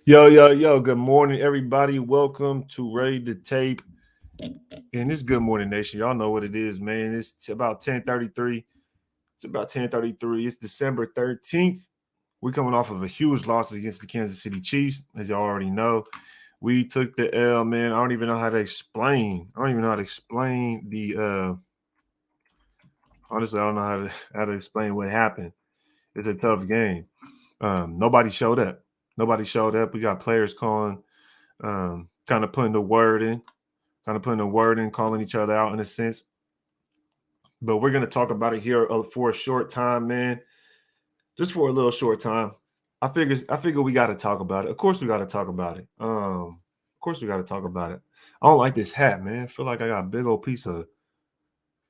Yo. Good morning, everybody. Welcome to Raid the Tape. And this Good Morning Nation. Y'all know what it is, man. It's about 10:33. It's about 10:33. It's December 13th. We're coming off of a huge loss against the Kansas City Chiefs, as y'all already know. We took the L, man. I don't even know how to explain. I don't even know how to explain the honestly, I don't know how to explain what happened. It's a tough game. Nobody showed up. Nobody showed up. We got players calling, kind of putting the word in, calling each other out in a sense. But we're gonna talk about it here for a short time, man. Just for a little short time. I figure we got to talk about it. Of course, we got to talk about it. Of course, we got to talk about it. I don't like this hat, man. I feel like I got a big old piece of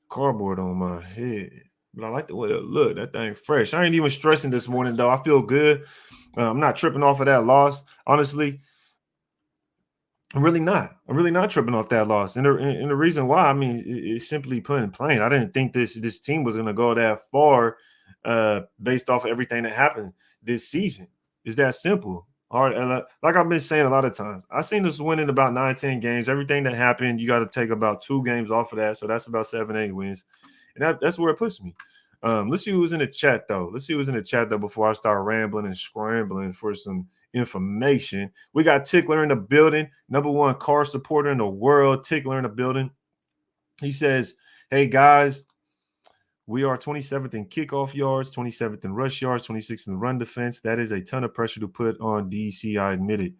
cardboard on my head, but I like the way it look. That thing fresh. I ain't even stressing this morning though. I feel good. I'm not tripping off of that loss. Honestly, I'm really not. I'm really not tripping off that loss. And the reason why, I mean, it's simply put in plain. I didn't think this team was going to go that far based off of everything that happened this season. It's that simple. All right, and like I've been saying a lot of times, I've seen us winning about 9, 10 games. Everything that happened, you got to take about 2 games off of that. So that's about 7, 8 wins. And that's where it puts me. Let's see who's in the chat, though. Before I start rambling and scrambling for some information. We got Tickler in the building, #1 Carr supporter in the world. Tickler in the building. He says, "Hey guys, we are 27th in kickoff yards, 27th in rush yards, 26th in run defense. That is a ton of pressure to put on DC. I admit it.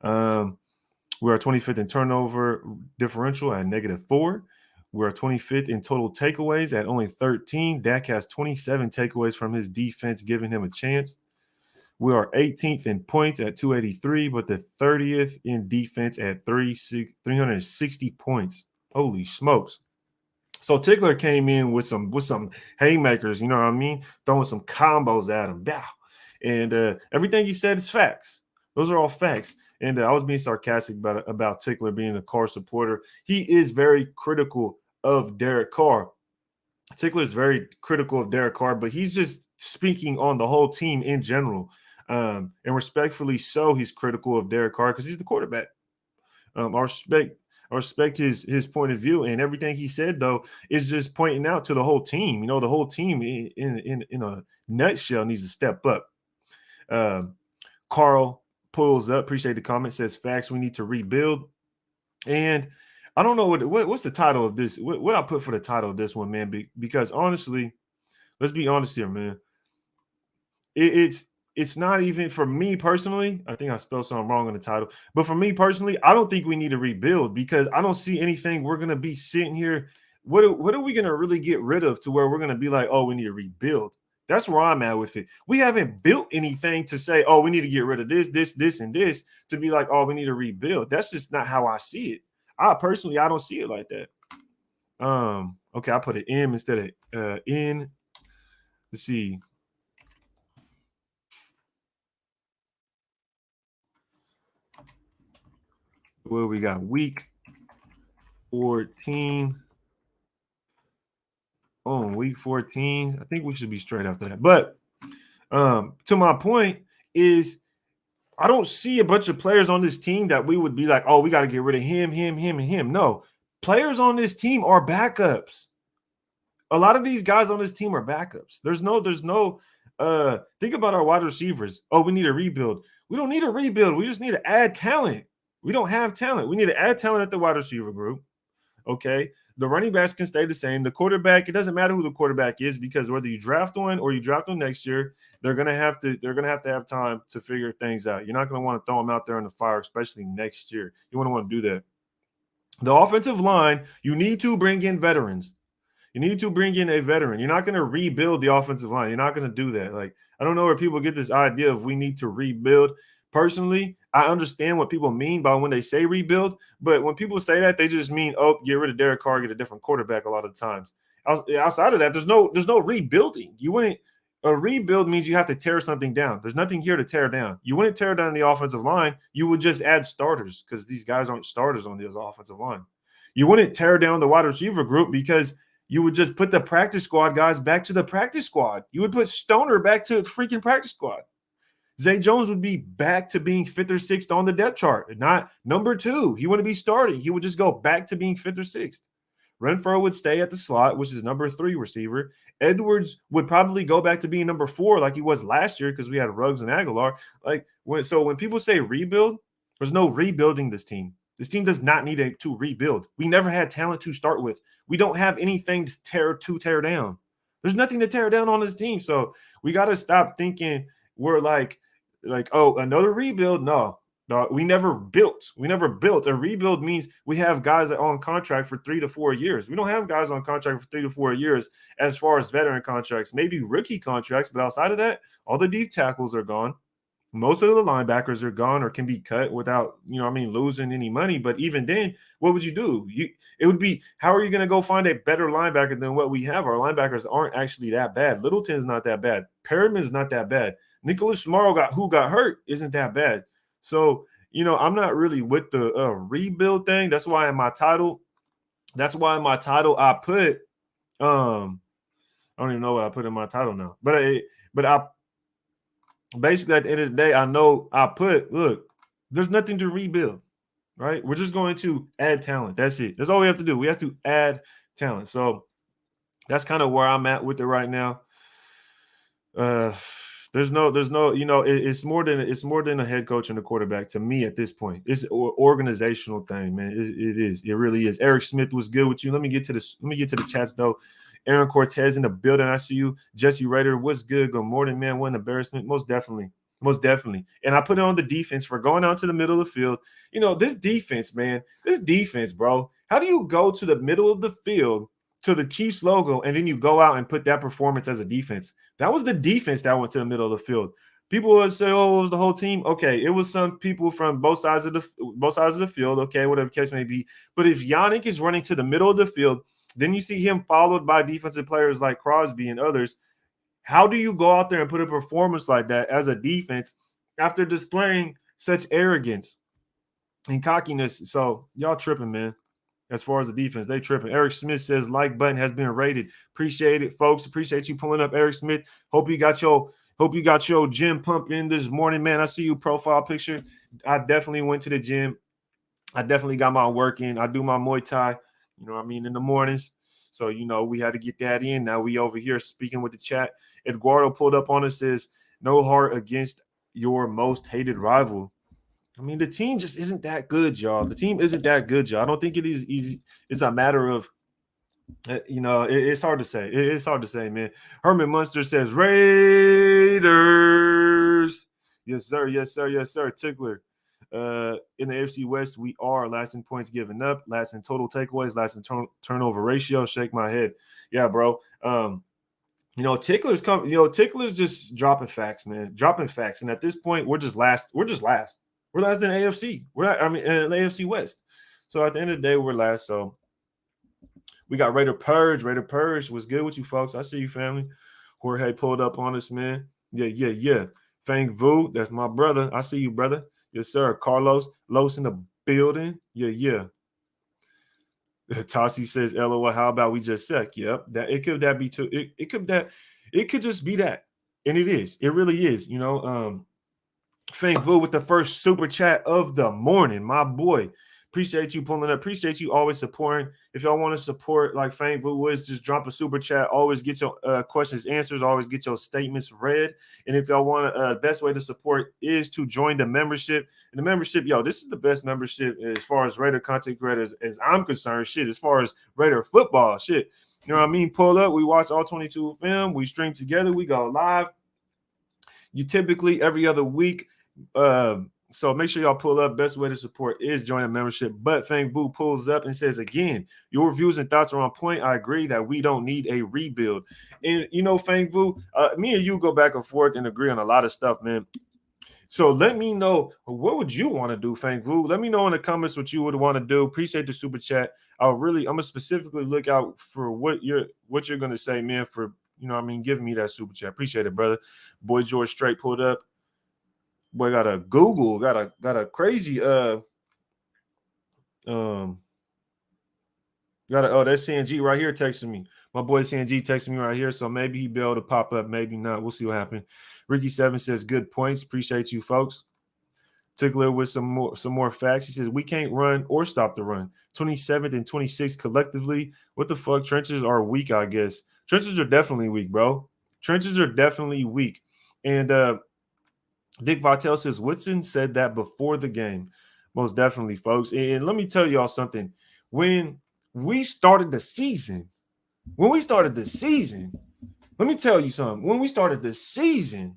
We are 25th in turnover differential at -4. We're 25th in total takeaways at only 13. Dak has 27 takeaways from his defense, giving him a chance. We are 18th in points at 283, but the 30th in defense at 360 points. Holy smokes. So Tickler came in with some haymakers, you know what I mean? Throwing some combos at him. Bow. And everything he said is facts. Those are all facts. And I was being sarcastic about Tickler being a Carr supporter. He is very critical of Derek Carr. Tickler is very critical of Derek Carr, but he's just speaking on the whole team in general. And respectfully so, he's critical of Derek Carr because he's the quarterback. I respect his point of view, and everything he said though is just pointing out to the whole team. You know, the whole team in a nutshell needs to step up. Carl pulls up. Appreciate the comment. Says facts. We need to rebuild. And I don't know what's the title of this. What I put for the title of this one, man? Because honestly, let's be honest here, man. It's not even for me personally. I think I spelled something wrong on the title, but for me personally, I don't think we need to rebuild because I don't see anything we're gonna be sitting here. What are we gonna really get rid of to where we're gonna be like, oh, we need to rebuild? That's where I'm at with it. We haven't built anything to say, oh, we need to get rid of this, and this to be like, oh, we need to rebuild. That's just not how I see it. I don't see it like that. Okay, I put an M instead of N. Let's see. Well, we got week 14. On week 14. I think we should be straight after that. But to my point is I don't see a bunch of players on this team that we would be like, oh, we got to get rid of him, and him. No, players on this team are backups. A lot of these guys on this team are backups. There's no think about our wide receivers. Oh, we need a rebuild. We don't need a rebuild. We just need to add talent. We don't have talent. We need to add talent at the wide receiver group. Okay. The running backs can stay the same. The quarterback, it doesn't matter who the quarterback is because whether you draft one or you draft them next year, they're gonna have to have time to figure things out. You're not gonna want to throw them out there in the fire, especially next year. You want to do that. The offensive line, you need to bring in veterans. You need to bring in a veteran. You're not going to rebuild the offensive line. You're not going to do that. Like, I don't know where people get this idea of we need to rebuild. Personally, I understand what people mean by when they say rebuild, but when people say that, they just mean, oh, get rid of Derek Carr, get a different quarterback a lot of times. Outside of that, there's no rebuilding. A rebuild means you have to tear something down. There's nothing here to tear down. You wouldn't tear down the offensive line. You would just add starters because these guys aren't starters on this offensive line. You wouldn't tear down the wide receiver group because you would just put the practice squad guys back to the practice squad. You would put Stoner back to the freaking practice squad. Zay Jones would be back to being 5th or 6th on the depth chart, not number 2. He wouldn't be starting. He would just go back to being 5th or 6th. Renfro would stay at the slot, which is number 3 receiver. Edwards would probably go back to being number 4 like he was last year because we had Ruggs and Aguilar. When people say rebuild, there's no rebuilding this team. This team does not need to rebuild. We never had talent to start with. We don't have anything to tear down. There's nothing to tear down on this team. So we got to stop thinking we're like, oh, another rebuild. No, we never built. We never built. A rebuild means we have guys that are on contract for 3 to 4 years. We don't have guys on contract for 3 to 4 years as far as veteran contracts, maybe rookie contracts. But outside of that, all the deep tackles are gone. Most of the linebackers are gone or can be cut without, losing any money. But even then, what would you do? It would be, how are you going to go find a better linebacker than what we have? Our linebackers aren't actually that bad. Littleton's not that bad. Perriman's not that bad. Nicholas Morrow who got hurt isn't that bad. So, I'm not really with the rebuild thing. That's why in my title I put I don't even know what I put in my title now. But I basically, at the end of the day, I know I put, look, there's nothing to rebuild, right? We're just going to add talent. That's it. That's all we have to do. We have to add talent. So that's kind of where I'm at with it right now. There's no, it's more than a head coach and a quarterback to me at this point. It's an organizational thing, man. It is. It really is. Eric Smith was good with you. Let me get to the chats though. Aaron Cortez in the building. I see you. Jesse Rader, what's good? Good morning, man. What an embarrassment. Most definitely. And I put it on the defense for going out to the middle of the field. This defense, man. This defense, bro. How do you go to the middle of the field to the Chiefs logo and then you go out and put that performance as a defense? That was the defense that went to the middle of the field. People would say, "Oh, it was the whole team." Okay, it was some people from both sides of the field. Okay, whatever the case may be. But if Yannick is running to the middle of the field, then you see him followed by defensive players like Crosby and others. How do you go out there and put a performance like that as a defense after displaying such arrogance and cockiness? So y'all tripping, man. As far as the defense, they tripping. Eric Smith says like button has been rated. Appreciate it, folks. Appreciate you pulling up, Eric Smith. Hope you got your gym pump in this morning, man. I see you profile picture. I definitely went to the gym. I definitely got my work in. I do my Muay Thai, in the mornings. So, we had to get that in. Now we over here speaking with the chat. Eduardo pulled up on us, says, no heart against your most hated rival. The team just isn't that good, y'all. The team isn't that good, y'all. I don't think it is easy. It's a matter of, it's hard to say. It's hard to say, man. Herman Munster says, Raiders. Yes, sir. Yes, sir. Yes, sir. Tickler. In the AFC West, we are last in points given up, last in total takeaways, last in turnover ratio. Shake my head. Yeah, bro. Tickler's Tickler's just dropping facts, man. Dropping facts. And at this point, we're just last. We're last in AFC. In the AFC West. So at the end of the day, we're last. So we got Raider Purge. Raider Purge was good with you folks. I see you, family. Jorge pulled up on us, man. Yeah. Fang Vu, that's my brother. I see you, brother. Yes, sir. Carlos Los in the building. Yeah. Tassi says, LOL, how about we just suck? Yep. It could just be that. And it is. It really is. Fang Vu with the first super chat of the morning. My boy. Appreciate you pulling up. Appreciate you always supporting. If y'all want to support like Fang Vu was, just drop a super chat. Always get your questions answers. Always get your statements read. And if y'all want best way to support is to join the membership. And the membership, this is the best membership as far as Raider content creators as I'm concerned. Shit, as far as Raider football, shit. You know what I mean? Pull up. We watch all 22 film. We stream together. We go live. You typically every other week. So make sure y'all pull up. Best way to support is join a membership. But Fang Vu pulls up and says, again, your views and thoughts are on point. I agree that we don't need a rebuild. And, Fang Vu, me and you go back and forth and agree on a lot of stuff, man. So let me know, what would you want to do, Fang Vu? Let me know in the comments what you would want to do. Appreciate the super chat. I'm going to specifically look out for what you're going to say, man, for, giving me that super chat. Appreciate it, brother. Boy George Straight pulled up. Boy, got a Google, got a crazy that's Sanjit right here texting me. My boy Sanjit texting me right here, so maybe he'll be able to pop up, maybe not. We'll see what happens. Ricky7 says, good points. Appreciate you, folks. Tickler with some more facts. He says, we can't run or stop the run. 27th and 26th collectively. What the fuck? Trenches are weak, I guess. Trenches are definitely weak, bro. Trenches are definitely weak. And Dick Vitale says, Woodson said that before the game. Most definitely, folks. And let me tell y'all something. When we started the season, let me tell you something. When we started the season,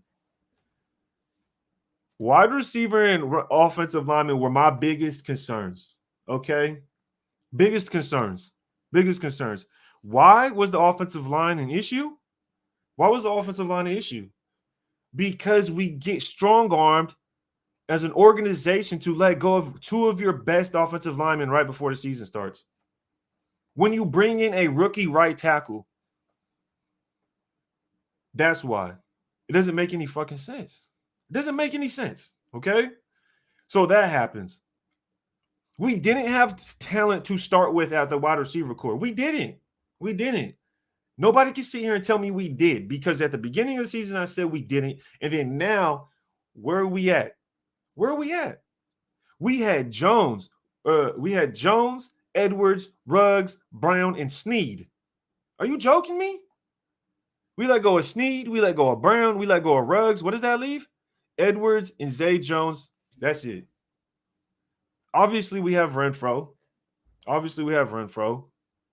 wide receiver and offensive lineman were my biggest concerns, okay? Biggest concerns. Why was the offensive line an issue? Because we get strong-armed as an organization to let go of two of your best offensive linemen right before the season starts. When you bring in a rookie right tackle, that's why. It doesn't make any fucking sense. It doesn't make any sense, okay? So that happens. We didn't have talent to start with at the wide receiver core. We didn't. Nobody can sit here and tell me we did, because at the beginning of the season, I said we didn't. And then now, where are we at? We had Jones, Edwards, Ruggs, Brown, and Sneed. Are you joking me? We let go of Sneed, we let go of Brown, we let go of Ruggs. What does that leave? Edwards and Zay Jones. That's it. Obviously, we have Renfro.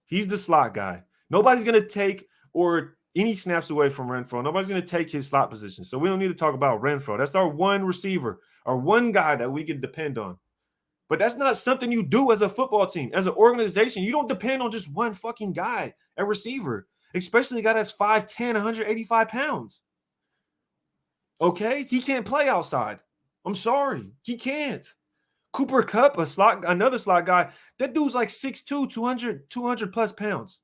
He's the slot guy. Nobody's going to take or any snaps away from Renfro. Nobody's going to take his slot position. So we don't need to talk about Renfro. That's our one receiver, our one guy that we can depend on. But that's not something you do as a football team. As an organization, you don't depend on just one fucking guy at receiver, especially a guy that's 5'10", 185 pounds. Okay? He can't play outside. I'm sorry. He can't. Cooper Kupp, another slot guy, that dude's like 6'2", 200 plus pounds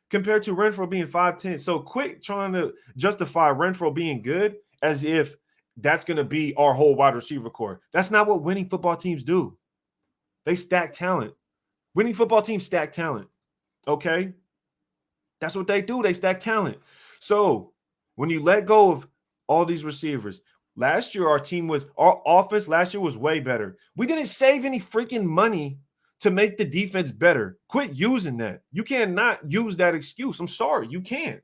compared to Renfro being 5'10". So quit trying to justify Renfro being good as if that's going to be our whole wide receiver core. That's not what winning football teams do. They stack talent. Winning football teams stack talent. Okay? That's what they do. They stack talent. So when you let go of all these receivers, last year our offense last year was way better. We didn't save any freaking money to make the defense better. Quit using that. You cannot use that excuse. I'm sorry. You can't.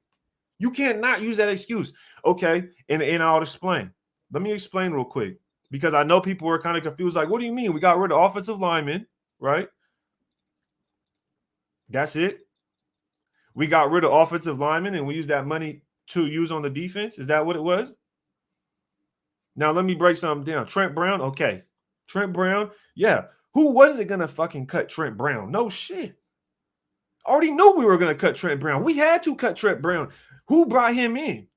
You cannot use that excuse. Okay, and I'll explain. Let me explain real quick, because I know people were kind of confused. Like, what do you mean? We got rid of offensive linemen, right? That's it. We got rid of offensive linemen and we used that money to use on the defense. Is that what it was? Now, let me break something down. Trent Brown, okay. Trent Brown, yeah. Who wasn't going to fucking cut Trent Brown? No shit. Already knew we were going to cut Trent Brown. We had to cut Trent Brown. Who brought him in?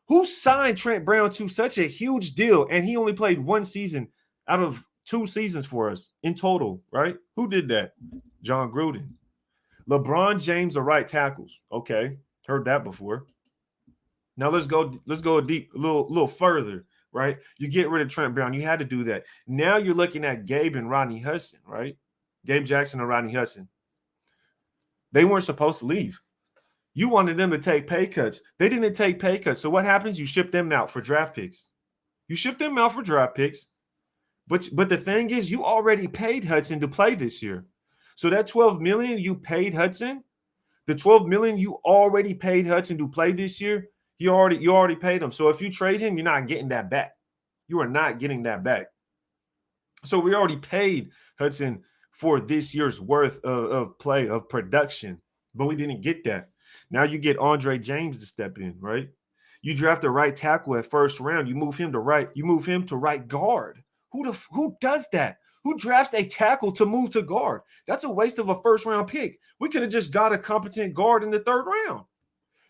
Who signed Trent Brown to such a huge deal, and he only played one season out of 2 seasons for us in total, right? Who did that? John Gruden. LeBron James are right tackles. Okay, heard that before. Now let's go deep, a little further, right? You get rid of Trent Brown. You had to do that. Now you're looking at Gabe and Rodney Hudson, right? Gabe Jackson and Rodney Hudson. They weren't supposed to leave. You wanted them to take pay cuts. They didn't take pay cuts. So what happens? You ship them out for draft picks. But the thing is, you already paid Hudson to play this year. So that $12 million you paid Hudson, the $12 million you already paid Hudson to play this year, you already paid him. So if you trade him, you're not getting that back. You are not getting that back. So we already paid Hudson for this year's worth of play, of production, but we didn't get that. Now you get Andre James to step in, right? You draft a right tackle at first round. You move him to right guard. Who does that? Who drafts a tackle to move to guard? That's a waste of a first-round pick. We could have just got a competent guard in the 3rd round.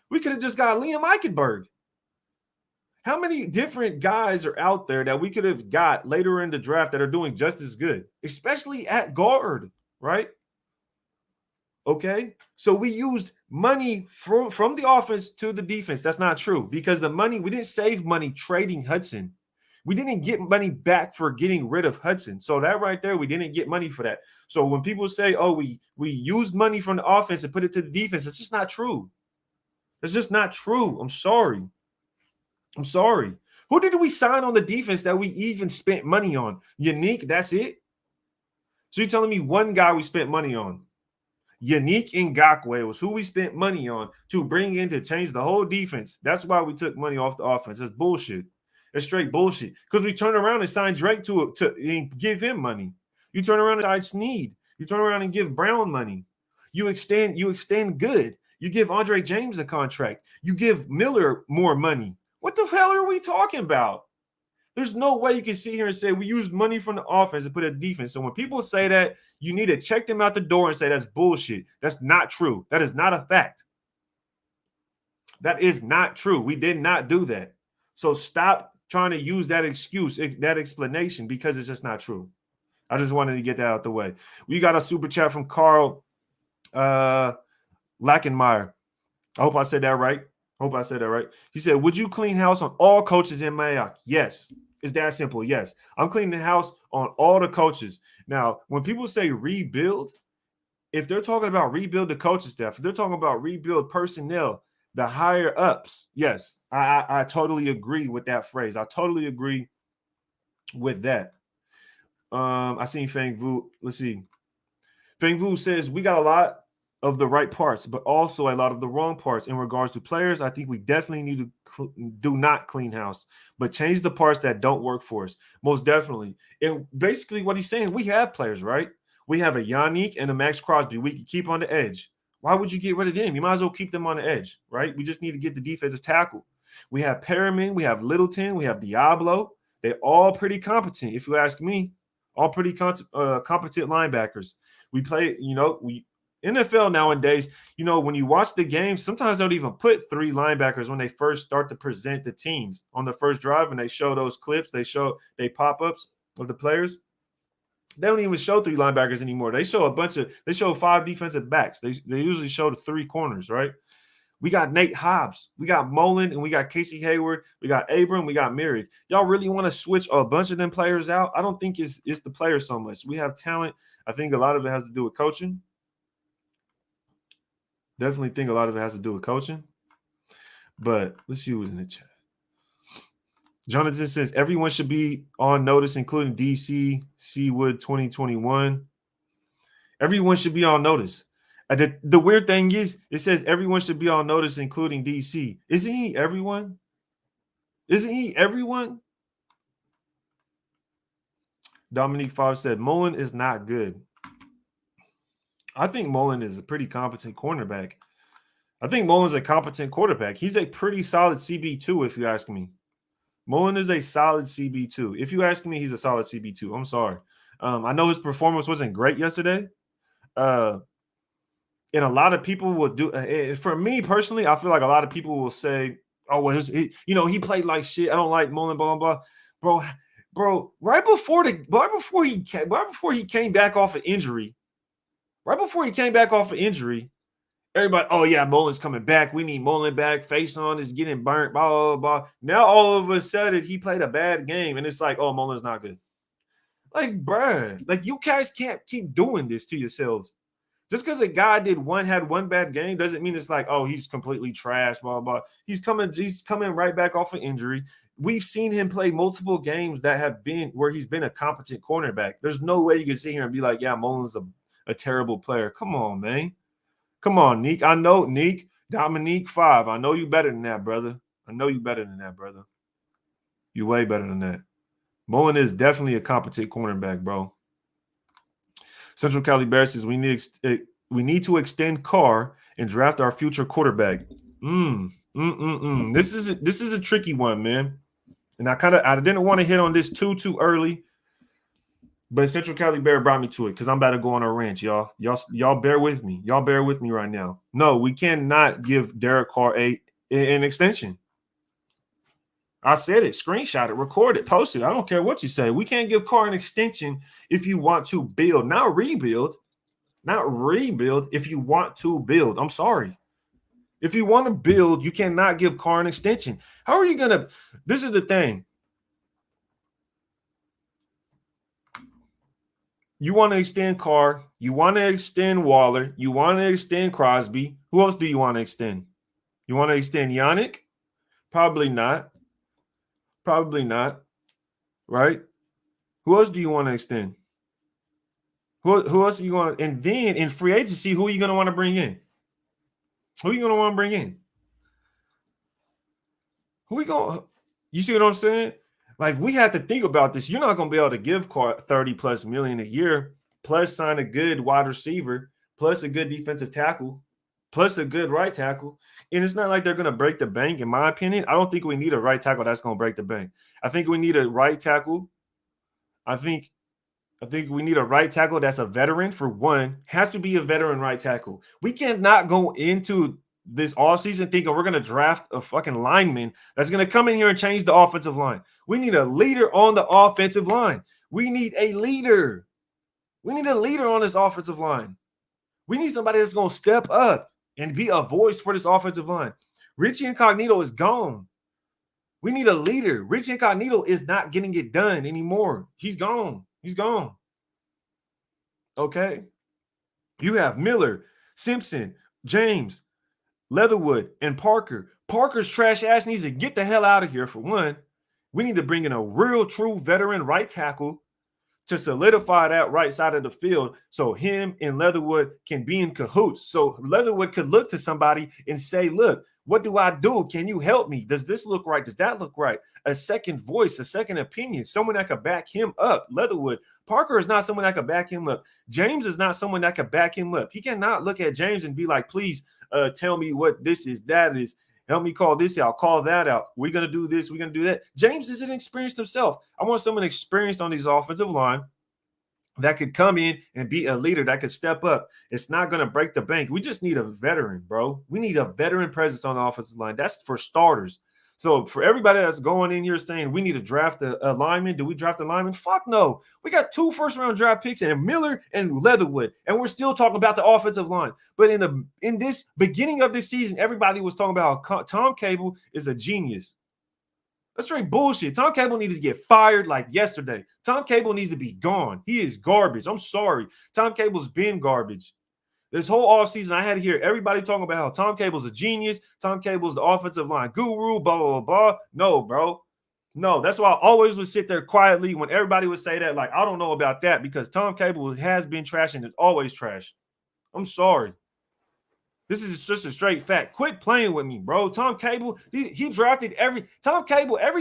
We could have just got Liam Eichenberg. How many different guys are out there that we could have got later in the draft that are doing just as good, especially at guard, right? Okay, so we used money from the offense to the defense. That's not true, because we didn't save money trading Hudson. We didn't get money back for getting rid of Hudson. So that right there, we didn't get money for that. So when people say, oh, we used money from the offense and put it to the defense, it's just not true. That's just not true. I'm sorry. I'm sorry. Who did we sign on the defense that we even spent money on? Unique, that's it? So you're telling me one guy we spent money on? Unique Ngakoue was who we spent money on to bring in to change the whole defense. That's why we took money off the offense. That's bullshit. It's straight bullshit. Because we turn around and sign Drake to give him money. You turn around and sign Sneed. You turn around and give Brown money. You extend good. You give Andre James a contract. You give Miller more money. What the hell are we talking about? There's no way you can sit here and say we used money from the offense and put a defense. So when people say that, you need to check them out the door and say that's bullshit. That's not true. That is not a fact. That is not true. We did not do that. So stop trying to use that excuse, that explanation, because it's just not true. I just wanted to get that out the way. We got a super chat from Carl Lackenmeyer. I hope I said that right. He said, would you clean house on all coaches in Mayock? Yes. It's that simple. Yes. I'm cleaning the house on all the coaches. Now, when people say rebuild, if they're talking about rebuild the coaching staff, if they're talking about rebuild personnel, the higher ups, yes, I totally agree with that phrase. I totally agree with that. I seen Fang Vu. Let's see. Fang Vu says, we got a lot of the right parts, but also a lot of the wrong parts in regards to players. I think we definitely need to do not clean house, but change the parts that don't work for us. Most definitely. And basically what he's saying, we have players, right? We have a Yannick and a Max Crosby we can keep on the edge. Why would you get rid of them? You might as well keep them on the edge, right? We just need to get the defensive tackle. We have Perriman, we have Littleton, we have Deablo. They're all pretty competent, if you ask me. All pretty competent linebackers. We play, NFL nowadays, when you watch the game, sometimes they don't even put three linebackers when they first start to present the teams on the first drive, and they show those clips. They pop-ups of the players. They don't even show three linebackers anymore. They show five defensive backs. They usually show the three corners, right? We got Nate Hobbs, we got Mullen, and we got Casey Hayward, we got Abram, we got Merrick. Y'all really want to switch a bunch of them players out? I don't think it's the players so much. We have talent. I think a lot of it has to do with coaching. Definitely think a lot of it has to do with coaching. But let's see who's in the chat. Jonathan says everyone should be on notice, including DC, Seawood 2021. Everyone should be on notice. The weird thing is, it says everyone should be on notice, including DC. Isn't he everyone? Dominique 5 said Mullen is not good. I think Mullen is a pretty competent cornerback. I think Mullen's a competent quarterback. He's a pretty solid CB2, if you ask me. Mullen is a solid CB2. If you ask me, he's a solid CB2. I'm sorry. I know his performance wasn't great yesterday. And a lot of people will do for me personally, I feel like a lot of people will say, oh, well, he played like shit. I don't like Mullen, blah, blah, blah. Bro, right before he came back off an injury, everybody, oh yeah, Mullen's coming back. We need Mullen back. Faison is getting burnt, blah, blah, blah. Now all of a sudden he played a bad game, and it's like, oh, Mullen's not good. Like, bruh, like you guys can't keep doing this to yourselves. Just because a guy had one bad game doesn't mean it's like, oh, he's completely trash, blah, blah. He's coming right back off an injury. We've seen him play multiple games that have been where he's been a competent cornerback. There's no way you can sit here and be like, yeah, Mullen's a terrible player. Come on, man. Come on, Neek. I know, Neek. Dominique 5. I know you better than that, brother. You way better than that. Mullen is definitely a competent cornerback, bro. Central Cali Bear says we need to extend Carr and draft our future quarterback. This is a tricky one, man. And I didn't want to hit on this too early. But Central Cali Bear brought me to it because I'm about to go on a rant, y'all. Y'all bear with me. Y'all bear with me right now. No, we cannot give Derek Carr an extension. I said it, screenshot it, record it, post it. I don't care what you say. We can't give Carr an extension if you want to build, not rebuild. If you want to build. I'm sorry. If you want to build, you cannot give Carr an extension. How are you going to – this is the thing. You want to extend Carr. You want to extend Waller. You want to extend Crosby. Who else do you want to extend? You want to extend Yannick? Probably not. Probably not. Right? Who else do you want to extend? Who else do you want? And then in free agency, who are you going to want to bring in? Who are you going to want to bring in? Who we going? You see what I'm saying? Like, we have to think about this. You're not going to be able to give Carr 30 plus million a year, plus sign a good wide receiver, plus a good defensive tackle, plus a good right tackle. And it's not like they're going to break the bank, in my opinion. I don't think we need a right tackle that's going to break the bank. I think we need a right tackle. I think we need a right tackle that's a veteran, for one. Has to be a veteran right tackle. We cannot go into this offseason thinking we're going to draft a fucking lineman that's going to come in here and change the offensive line. We need a leader on the offensive line. We need a leader. We need a leader on this offensive line. We need somebody that's going to step up and be a voice for this offensive line. Richie Incognito is gone. We need a leader. Richie Incognito is not getting it done anymore. He's gone. He's gone. Okay. You have Miller, Simpson, James, Leatherwood, and Parker. Parker's trash ass needs to get the hell out of here, for one. We need to bring in a real, true veteran right tackle to solidify that right side of the field so him and Leatherwood can be in cahoots. So Leatherwood could look to somebody and say, look, what do I do? Can you help me? Does this look right? Does that look right? A second voice, a second opinion, someone that could back him up. Leatherwood. Parker is not someone that could back him up. James is not someone that could back him up. He cannot look at James and be like, please tell me what this is, that is. Help me call this out, call that out. We're going to do this, we're going to do that. James isn't experienced himself. I want someone experienced on these offensive line that could come in and be a leader, that could step up. It's not going to break the bank. We just need a veteran, bro. We need a veteran presence on the offensive line. That's for starters. So for everybody that's going in here saying we need to draft a lineman, do we draft a lineman? Fuck no. We got 2 first-round draft picks and Miller and Leatherwood, and we're still talking about the offensive line. But in this beginning of this season, everybody was talking about how Tom Cable is a genius. That's straight bullshit. Tom Cable needs to get fired like yesterday. Tom Cable needs to be gone. He is garbage. I'm sorry. Tom Cable's been garbage. This whole offseason, I had to hear everybody talking about how Tom Cable's a genius. Tom Cable's the offensive line guru, blah, blah, blah, blah. No, bro. No, that's why I always would sit there quietly when everybody would say that. Like, I don't know about that, because Tom Cable has been trash and is always trash. I'm sorry. This is just a straight fact. Quit playing with me, bro. Tom Cable, he drafted every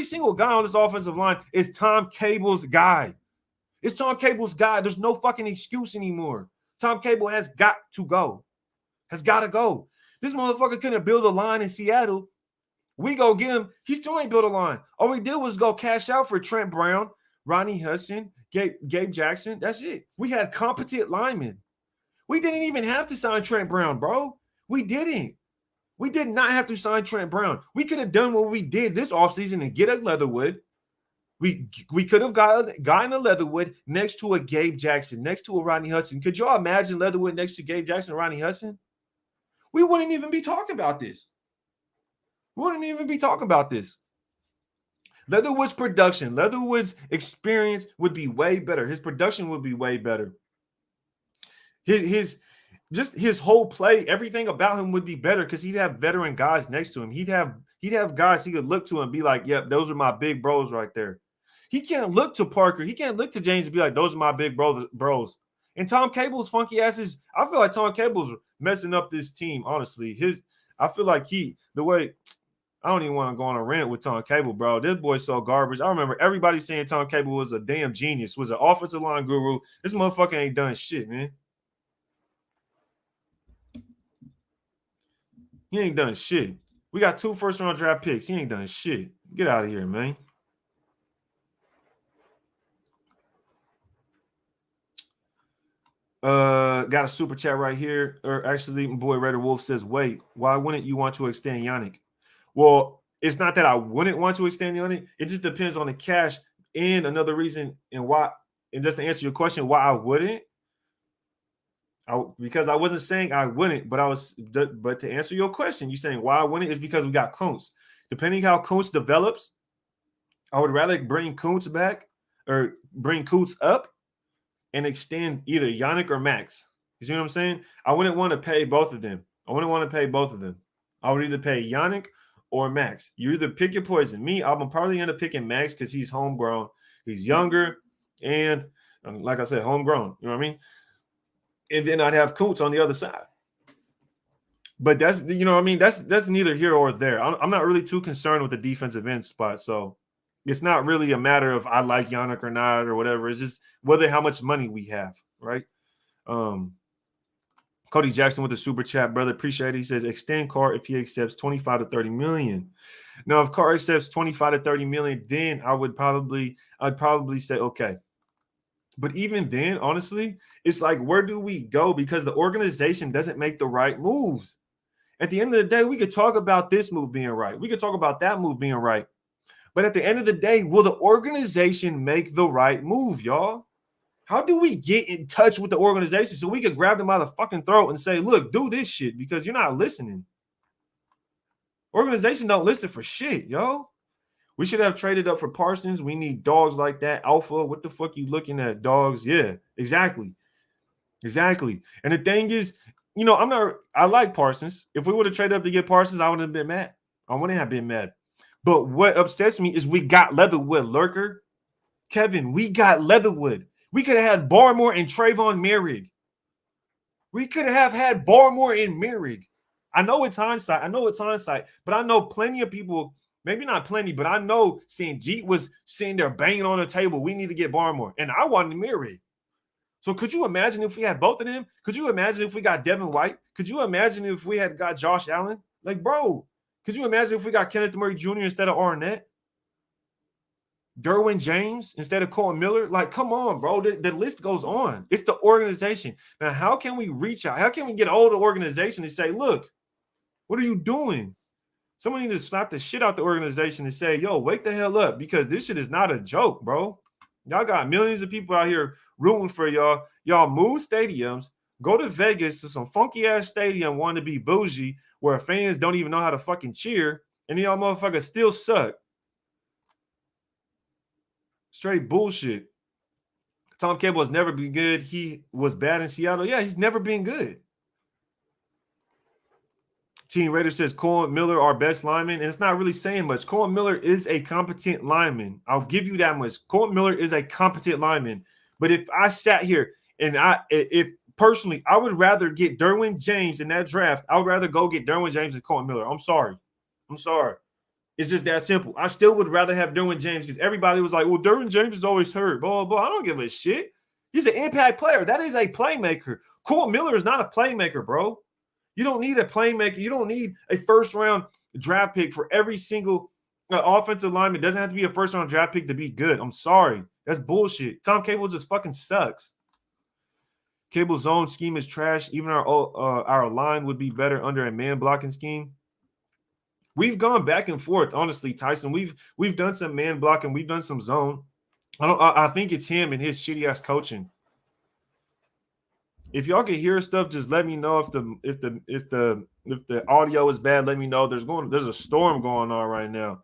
single guy on this offensive line is Tom Cable's guy. It's Tom Cable's guy. There's no fucking excuse anymore. Tom Cable has got to go. Has got to go. This motherfucker couldn't build a line in Seattle. We go get him. He still ain't built a line. All we did was go cash out for Trent Brown, Ronnie Hudson, Gabe Jackson. That's it. We had competent linemen. We didn't even have to sign Trent Brown, bro. We didn't. We did not have to sign Trent Brown. We could have done what we did this offseason and get a Leatherwood. We could have gotten a Leatherwood next to a Gabe Jackson, next to a Ronnie Hudson. Could y'all imagine Leatherwood next to Gabe Jackson and Ronnie Hudson? We wouldn't even be talking about this. Leatherwood's production, Leatherwood's experience would be way better. His production would be way better. His whole play, everything about him would be better because he'd have veteran guys next to him. He'd have guys he could look to and be like, yep, those are my big bros right there. He can't look to Parker. He can't look to James and be like, those are my big bros. And Tom Cable's funky asses, I feel like Tom Cable's messing up this team, honestly. I feel like I don't even want to go on a rant with Tom Cable, bro. This boy's so garbage. I remember everybody saying Tom Cable was a damn genius, was an offensive line guru. This motherfucker ain't done shit, man. He ain't done shit. We got 2 first-round draft picks. He ain't done shit. Get out of here, man. Got a super chat right here. Or actually, my boy Raider Wolf says, wait, why wouldn't you want to extend Yannick? Well, it's not that I wouldn't want to extend Yannick. It just depends on the cash. And another reason and why, and just to answer your question, why I wouldn't, because I wasn't saying I wouldn't, but to answer your question, you're saying why I wouldn't is because we got Kuntz. Depending how Kuntz develops, I would rather bring Kuntz back or bring Kuntz up and extend either Yannick or Max. You see what I'm saying? I wouldn't want to pay both of them. I would either pay Yannick or Max. You either pick your poison. Me, I'm probably end up picking Max because he's homegrown. He's younger, and like I said, homegrown. You know what I mean? And then I'd have Kuntz on the other side. But that's, you know what I mean? That's neither here or there. I'm not really too concerned with the defensive end spot. So it's not really a matter of I like Yannick or not or whatever. It's just how much money we have, right? Cody Jackson with the super chat, brother. Appreciate it. He says extend Carr if he accepts 25 to 30 million. Now, if Carr accepts 25 to 30 million, then I'd probably say okay. But even then, honestly, it's like, where do we go? Because the organization doesn't make the right moves. At the end of the day, we could talk about this move being right. We could talk about that move being right. But at the end of the day, will the organization make the right move, y'all? How do we get in touch with the organization so we could grab them by the fucking throat and say, look, do this shit, because you're not listening. Organization don't listen for shit, yo. We should have traded up for Parsons. We need dogs like that. Alpha, what the fuck you looking at, dogs? Yeah, exactly. Exactly. And the thing is, you know, I like Parsons. If we would have traded up to get Parsons, I wouldn't have been mad. I wouldn't have been mad. But what upsets me is we got Leatherwood, Lurker. Kevin, we got Leatherwood. We could have had Barmore and Trayvon Merrick. We could have had Barmore and Merrick. I know it's hindsight. But I know plenty of people, maybe not plenty, but I know Sanjit was sitting there banging on the table. We need to get Barmore. And I wanted Merrick. So could you imagine if we had both of them? Could you imagine if we got Devin White? Could you imagine if we had got Josh Allen? Like, bro, could you imagine if we got Kenneth Murray Jr. instead of Arnett? Derwin James instead of Colin Miller? Like, come on, bro. The list goes on. It's the organization. Now, how can we reach out? How can we get all the organization and say, look, what are you doing? Someone needs to slap the shit out the organization and say, yo, wake the hell up, because this shit is not a joke, bro. Y'all got millions of people out here rooting for y'all. Y'all move stadiums, go to Vegas to some funky-ass stadium wanting to be bougie where fans don't even know how to fucking cheer, and y'all motherfuckers still suck. Straight bullshit. Tom Cable has never been good. He was bad in Seattle. Yeah, he's never been good. Team Raider says Colin Miller, our best lineman, and it's not really saying much. Colin Miller is a competent lineman. I'll give you that much. Colin Miller is a competent lineman. But if I sat here and if personally, I would rather get Derwin James in that draft. I would rather go get Derwin James than Colin Miller. I'm sorry. It's just that simple. I still would rather have Derwin James because everybody was like, well, Derwin James is always hurt. Blah, blah, blah. I don't give a shit. He's an impact player. That is a playmaker. Colin Miller is not a playmaker, bro. You don't need a playmaker. You don't need a first-round draft pick for every single offensive lineman. It doesn't have to be a first-round draft pick to be good. I'm sorry. That's bullshit. Tom Cable just fucking sucks. Cable's zone scheme is trash. Even our line would be better under a man-blocking scheme. We've gone back and forth, honestly, Tyson. We've done some man blocking. We've done some zone. I think it's him and his shitty-ass coaching. If y'all can hear stuff, just let me know. If the audio is bad, let me know. There's a storm going on right now.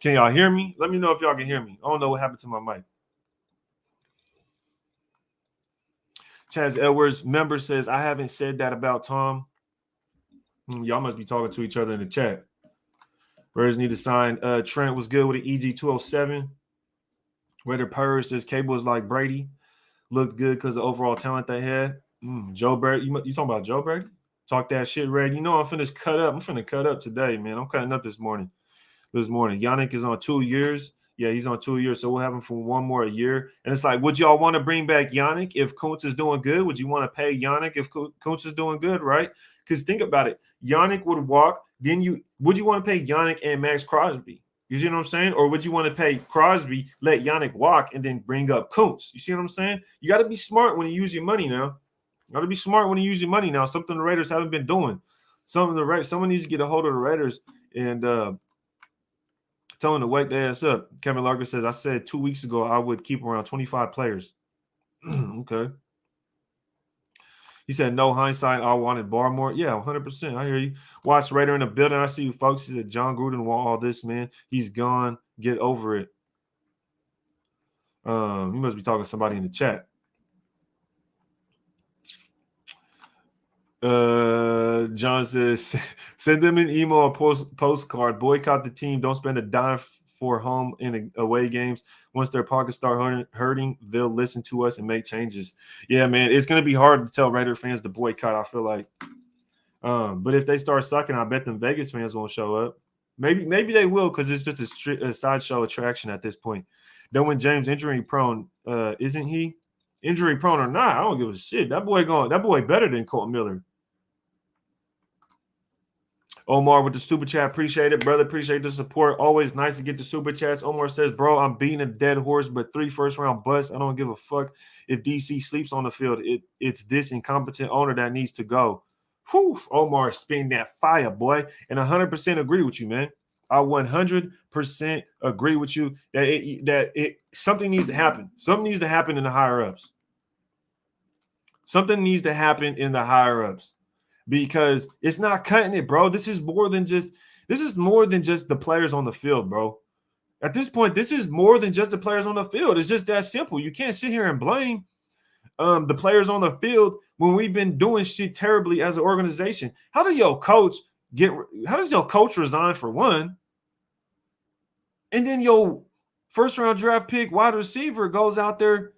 Can y'all hear me? Let me know if y'all can hear me. I don't know what happened to my mic. Chaz Edwards, member, says, I haven't said that about Tom. Y'all must be talking to each other in the chat. Raiders need to sign. Trent was good with an EG 207. Raider Purr says Cable is like Brady. Looked good because of the overall talent they had. Joe Brady. You talking about Joe Brady? Talk that shit, Red. You know I'm finna cut up. I'm finna cut up today, man. I'm cutting up this morning. Yannick is on 2 years. Yeah, he's on 2 years, so we'll have him for one more year. And it's like, would y'all want to bring back Yannick if Kuntz is doing good? Would you want to pay Yannick if Kuntz is doing good, right? Because think about it. Yannick would walk. Would you want to pay Yannick and Max Crosby? You see what I'm saying? Or would you want to pay Crosby, let Yannick walk, and then bring up Kuntz? You see what I'm saying? You got to be smart when you use your money now. You got to be smart when you use your money now. Something the Raiders haven't been doing. Someone needs to get a hold of the Raiders and tell them to wake their ass up. Kevin Larger says, I said 2 weeks ago I would keep around 25 players. Okay. He said, no hindsight, I wanted Barmore. Yeah, 100%. I hear you. Watch Raider in the building. I see you folks. He said, John Gruden want all this, man. He's gone. Get over it. He must be talking to somebody in the chat. John says, send them an email or postcard. Boycott the team. Don't spend a dime for home and away games. Once their pockets start hurting, they'll listen to us and make changes. Yeah, man, it's going to be hard to tell Raider fans to boycott, I feel like. But if they start sucking, I bet them Vegas fans won't show up. Maybe they will, because it's just a sideshow attraction at this point. Derwin James injury prone, isn't he? Injury prone or not, I don't give a shit. That boy better than Colt Miller. Omar with the super chat. Appreciate it, brother. Appreciate the support. Always nice to get the super chats. Omar says, bro, I'm beating a dead horse, but 3 first-round busts. I don't give a fuck if DC sleeps on the field. It's this incompetent owner that needs to go. Whew, Omar spitting that fire, boy. And 100% agree with you, man. I 100% agree with you that something needs to happen. Something needs to happen in the higher-ups. Something needs to happen in the higher-ups. Because it's not cutting it, bro. This is more than just the players on the field, bro. At this point, this is more than just the players on the field. It's just that simple. You can't sit here and blame the players on the field when we've been doing shit terribly as an organization. How does your coach resign for one? And then your first-round draft pick wide receiver goes out there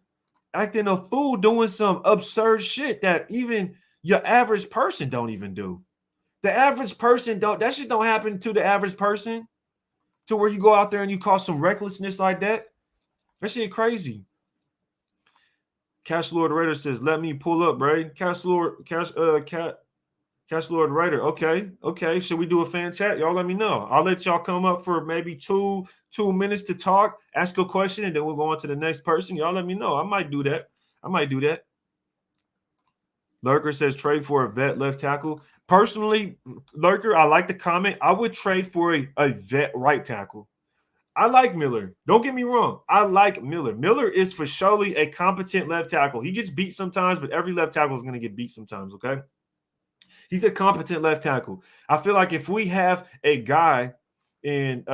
acting a fool, doing some absurd shit that even your average person don't even do. The average person that shit don't happen to the average person, to where you go out there and you cause some recklessness like that. That shit crazy. Cash Lord Raider says, let me pull up, bro. Cash Lord Raider. Okay. Should we do a fan chat? Y'all let me know. I'll let y'all come up for maybe two minutes to talk, ask a question, and then we'll go on to the next person. Y'all let me know. I might do that. Lurker says trade for a vet left tackle. Personally, Lurker, I like the comment. I would trade for a vet right tackle. I like Miller. Don't get me wrong. I like Miller. Miller is for surely a competent left tackle. He gets beat sometimes, but every left tackle is going to get beat sometimes, okay? He's a competent left tackle. I feel like if we have a guy on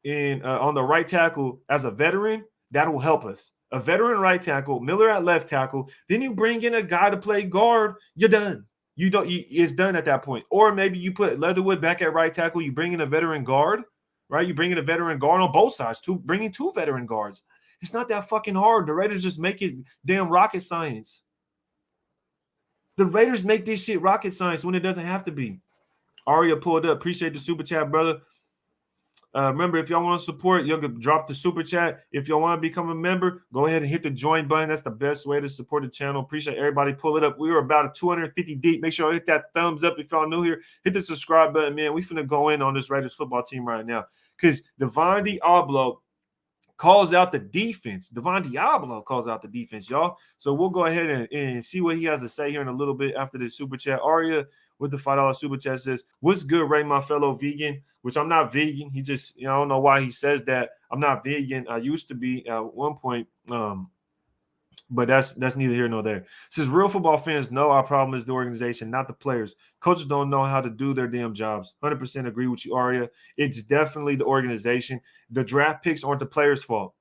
the right tackle as a veteran, that will help us. A veteran right tackle, Miller at left tackle. Then you bring in a guy to play guard. You're done. It's done at that point. Or maybe you put Leatherwood back at right tackle. You bring in a veteran guard, right? You bring in a veteran guard on both sides. Bringing 2 veteran guards. It's not that fucking hard. The Raiders just make it damn rocket science. The Raiders make this shit rocket science when it doesn't have to be. Aria pulled up. Appreciate the super chat, brother. Remember, if y'all want to support, y'all can drop the super chat. If y'all want to become a member, go ahead and hit the join button. That's the best way to support the channel. Appreciate everybody. Pull it up. We were about 250 deep. Make sure you hit that thumbs up if y'all new here. Hit the subscribe button, man. We finna go in on this Raiders football team right now because Devon Deablo calls out the defense. Devon Deablo calls out the defense, y'all. So we'll go ahead and see what he has to say here in a little bit after this super chat. Aria with the $5 super chat says, what's good, Ray, my fellow vegan? Which I'm not vegan. He just, I don't know why he says that. I'm not vegan. I used to be at one point. But that's neither here nor there. It says real football fans know our problem is the organization, not the players. Coaches don't know how to do their damn jobs. 100% agree with you, Aria. It's definitely the organization. The draft picks aren't the players' fault.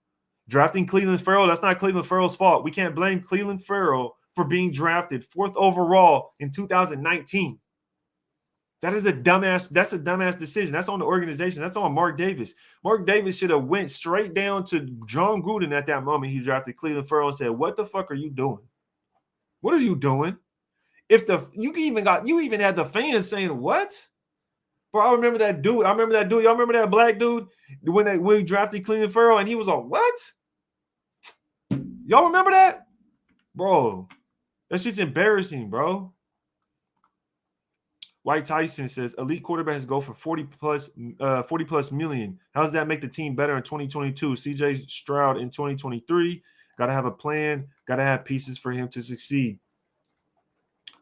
Drafting Cleveland Farrell, that's not Cleveland Farrell's fault. We can't blame Cleveland Farrell for being drafted 4th overall in 2019. That's a dumbass decision. That's on the organization. That's on Mark Davis. Mark Davis should have went straight down to John Gruden at that moment. He drafted Cleveland Farrell and said, what the fuck are you doing? What are you doing? You even had the fans saying, what? Bro, I remember that dude. Y'all remember that black dude when we drafted Cleveland Farrell and he was like, what? Y'all remember that? Bro, that shit's embarrassing, bro. White Tyson says elite quarterbacks go for 40 plus million. How does that make the team better in 2022? CJ Stroud in 2023. Got to have a plan. Got to have pieces for him to succeed.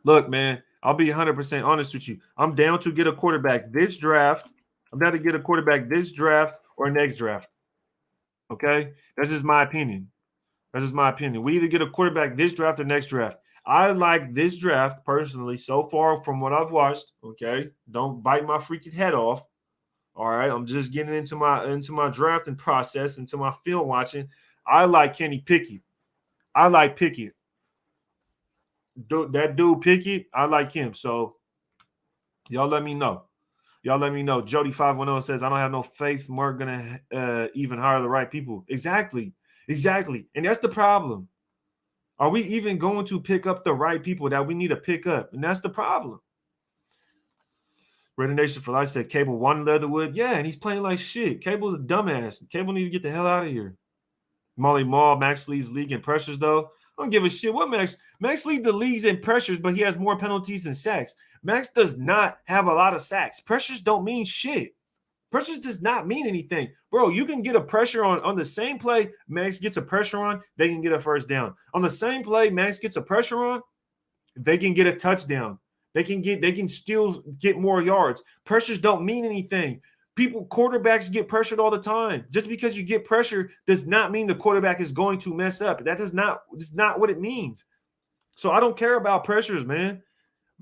Look, man, I'll be 100% honest with you. I'm down to get a quarterback this draft. I'm down to get a quarterback this draft or next draft. Okay? That's just my opinion. We either get a quarterback this draft or next draft. I like this draft personally so far from what I've watched. Okay, don't bite my freaking head off. All right, I'm just getting into my drafting process, into my film watching. I like Kenny Pickett. I like Pickett. That dude Pickett, I like him. So y'all let me know. Y'all let me know. Jody 510 says, I don't have no faith Mark gonna even hire the right people. Exactly. And that's the problem. Are we even going to pick up the right people that we need to pick up? And that's the problem. Red Nation for Life said Cable wanted Leatherwood. Yeah, and he's playing like shit. Cable's a dumbass. Cable need to get the hell out of here. Molly Mall, Max leads league in pressures, though. I don't give a shit what Max. Max leads the leagues in pressures, but he has more penalties than sacks. Max does not have a lot of sacks. Pressures don't mean shit. Pressures does not mean anything. Bro, you can get a pressure on the same play Max gets a pressure on, they can get a first down. On the same play Max gets a pressure on, they can get a touchdown. They can still get more yards. Pressures don't mean anything. Quarterbacks get pressured all the time. Just because you get pressure does not mean the quarterback is going to mess up. That's not what it means. So I don't care about pressures, man.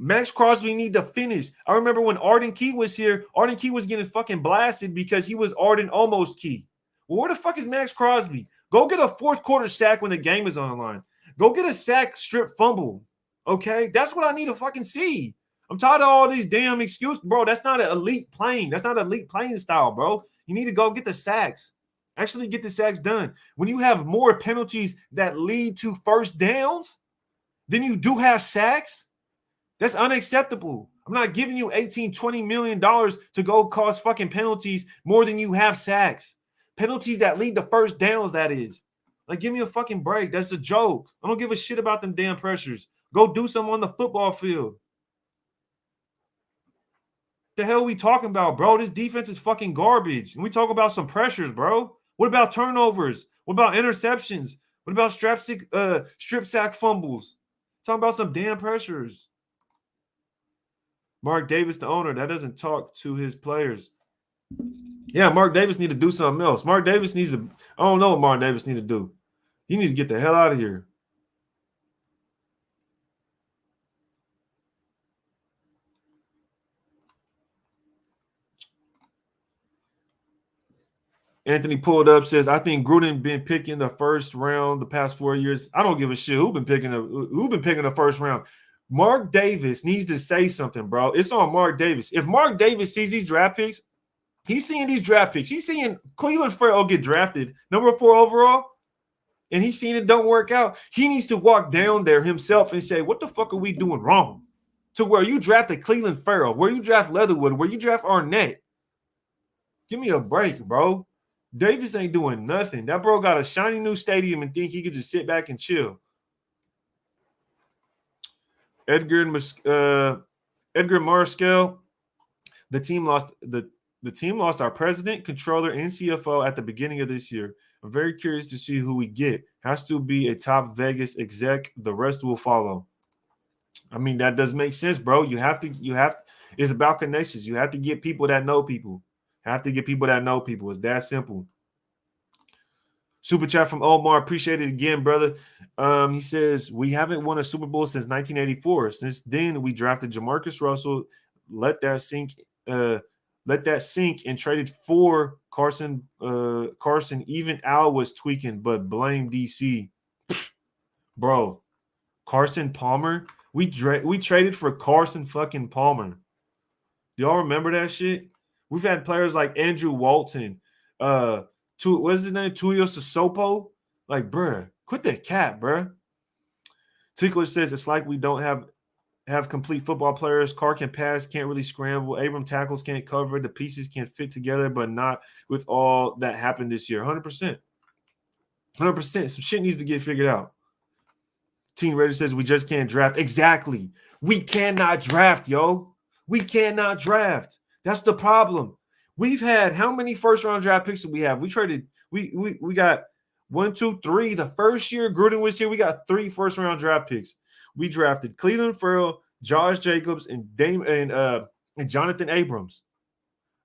Max Crosby need to finish. I remember when Arden Key was here, Arden Key was getting fucking blasted because he was Arden almost Key. Well, where the fuck is Max Crosby? Go get a fourth quarter sack when the game is on the line. Go get a sack strip fumble. Okay? That's what I need to fucking see. I'm tired of all these damn excuses. Bro, that's not an elite playing. That's not elite playing style, bro. You need to go get the sacks. Actually get the sacks done. When you have more penalties that lead to first downs than you do have sacks, that's unacceptable. I'm not giving you $18, $20 million to go cause fucking penalties more than you have sacks. Penalties that lead to first downs, that is. Like, give me a fucking break. That's a joke. I don't give a shit about them damn pressures. Go do something on the football field. The hell are we talking about, bro? This defense is fucking garbage. And we talk about some pressures, bro. What about turnovers? What about interceptions? What about strip sack fumbles? Talking about some damn pressures. Mark Davis, the owner, that doesn't talk to his players. Yeah, Mark Davis need to do something else. Mark Davis needs to – I don't know what Mark Davis need to do. He needs to get the hell out of here. Anthony pulled up, says, I think Gruden been picking the first round the past 4 years. I don't give a shit who been picking the first round. Mark Davis needs to say something, bro. It's on Mark Davis. If Mark Davis sees these draft picks, he's seeing these draft picks. He's seeing Cleveland Farrell get drafted, number 4 overall, and he's seeing it don't work out. He needs to walk down there himself and say, what the fuck are we doing wrong? To where you drafted Cleveland Farrell, where you draft Leatherwood, where you draft Arnett. Give me a break, bro. Davis ain't doing nothing. That bro got a shiny new stadium and think he could just sit back and chill. Edgar Marskel, the team lost our president, controller, and CFO at the beginning of this year. I'm very curious to see who we get. Has to be a top Vegas exec. The rest will follow. I mean, that does make sense, bro. It's about connections. You have to get people that know people. It's that simple. Super chat from Omar. Appreciate it again, brother. He says, we haven't won a Super Bowl since 1984. Since then, we drafted Jamarcus Russell, let that sink and traded for Carson. Even Al was tweaking, but blame DC. Bro, Carson Palmer. We traded for Carson fucking Palmer. Do y'all remember that shit? We've had players like Andrew Walton, what's his name? Tulio Sosopo. Like, bruh, quit that cat, bruh. Tickler says it's like we don't have complete football players. Carr can pass, can't really scramble. Abram tackles can't cover. The pieces can fit together, but not with all that happened this year. 100%. 100%. Some shit needs to get figured out. Team Raider says we just can't draft. Exactly. We cannot draft, yo. We cannot draft. That's the problem. We've had how many first-round draft picks do we have? We got 1, 2, 3. The first year Gruden was here, we got 3 first-round draft picks. We drafted Cleveland Farrell, Josh Jacobs, and Jonathan Abrams.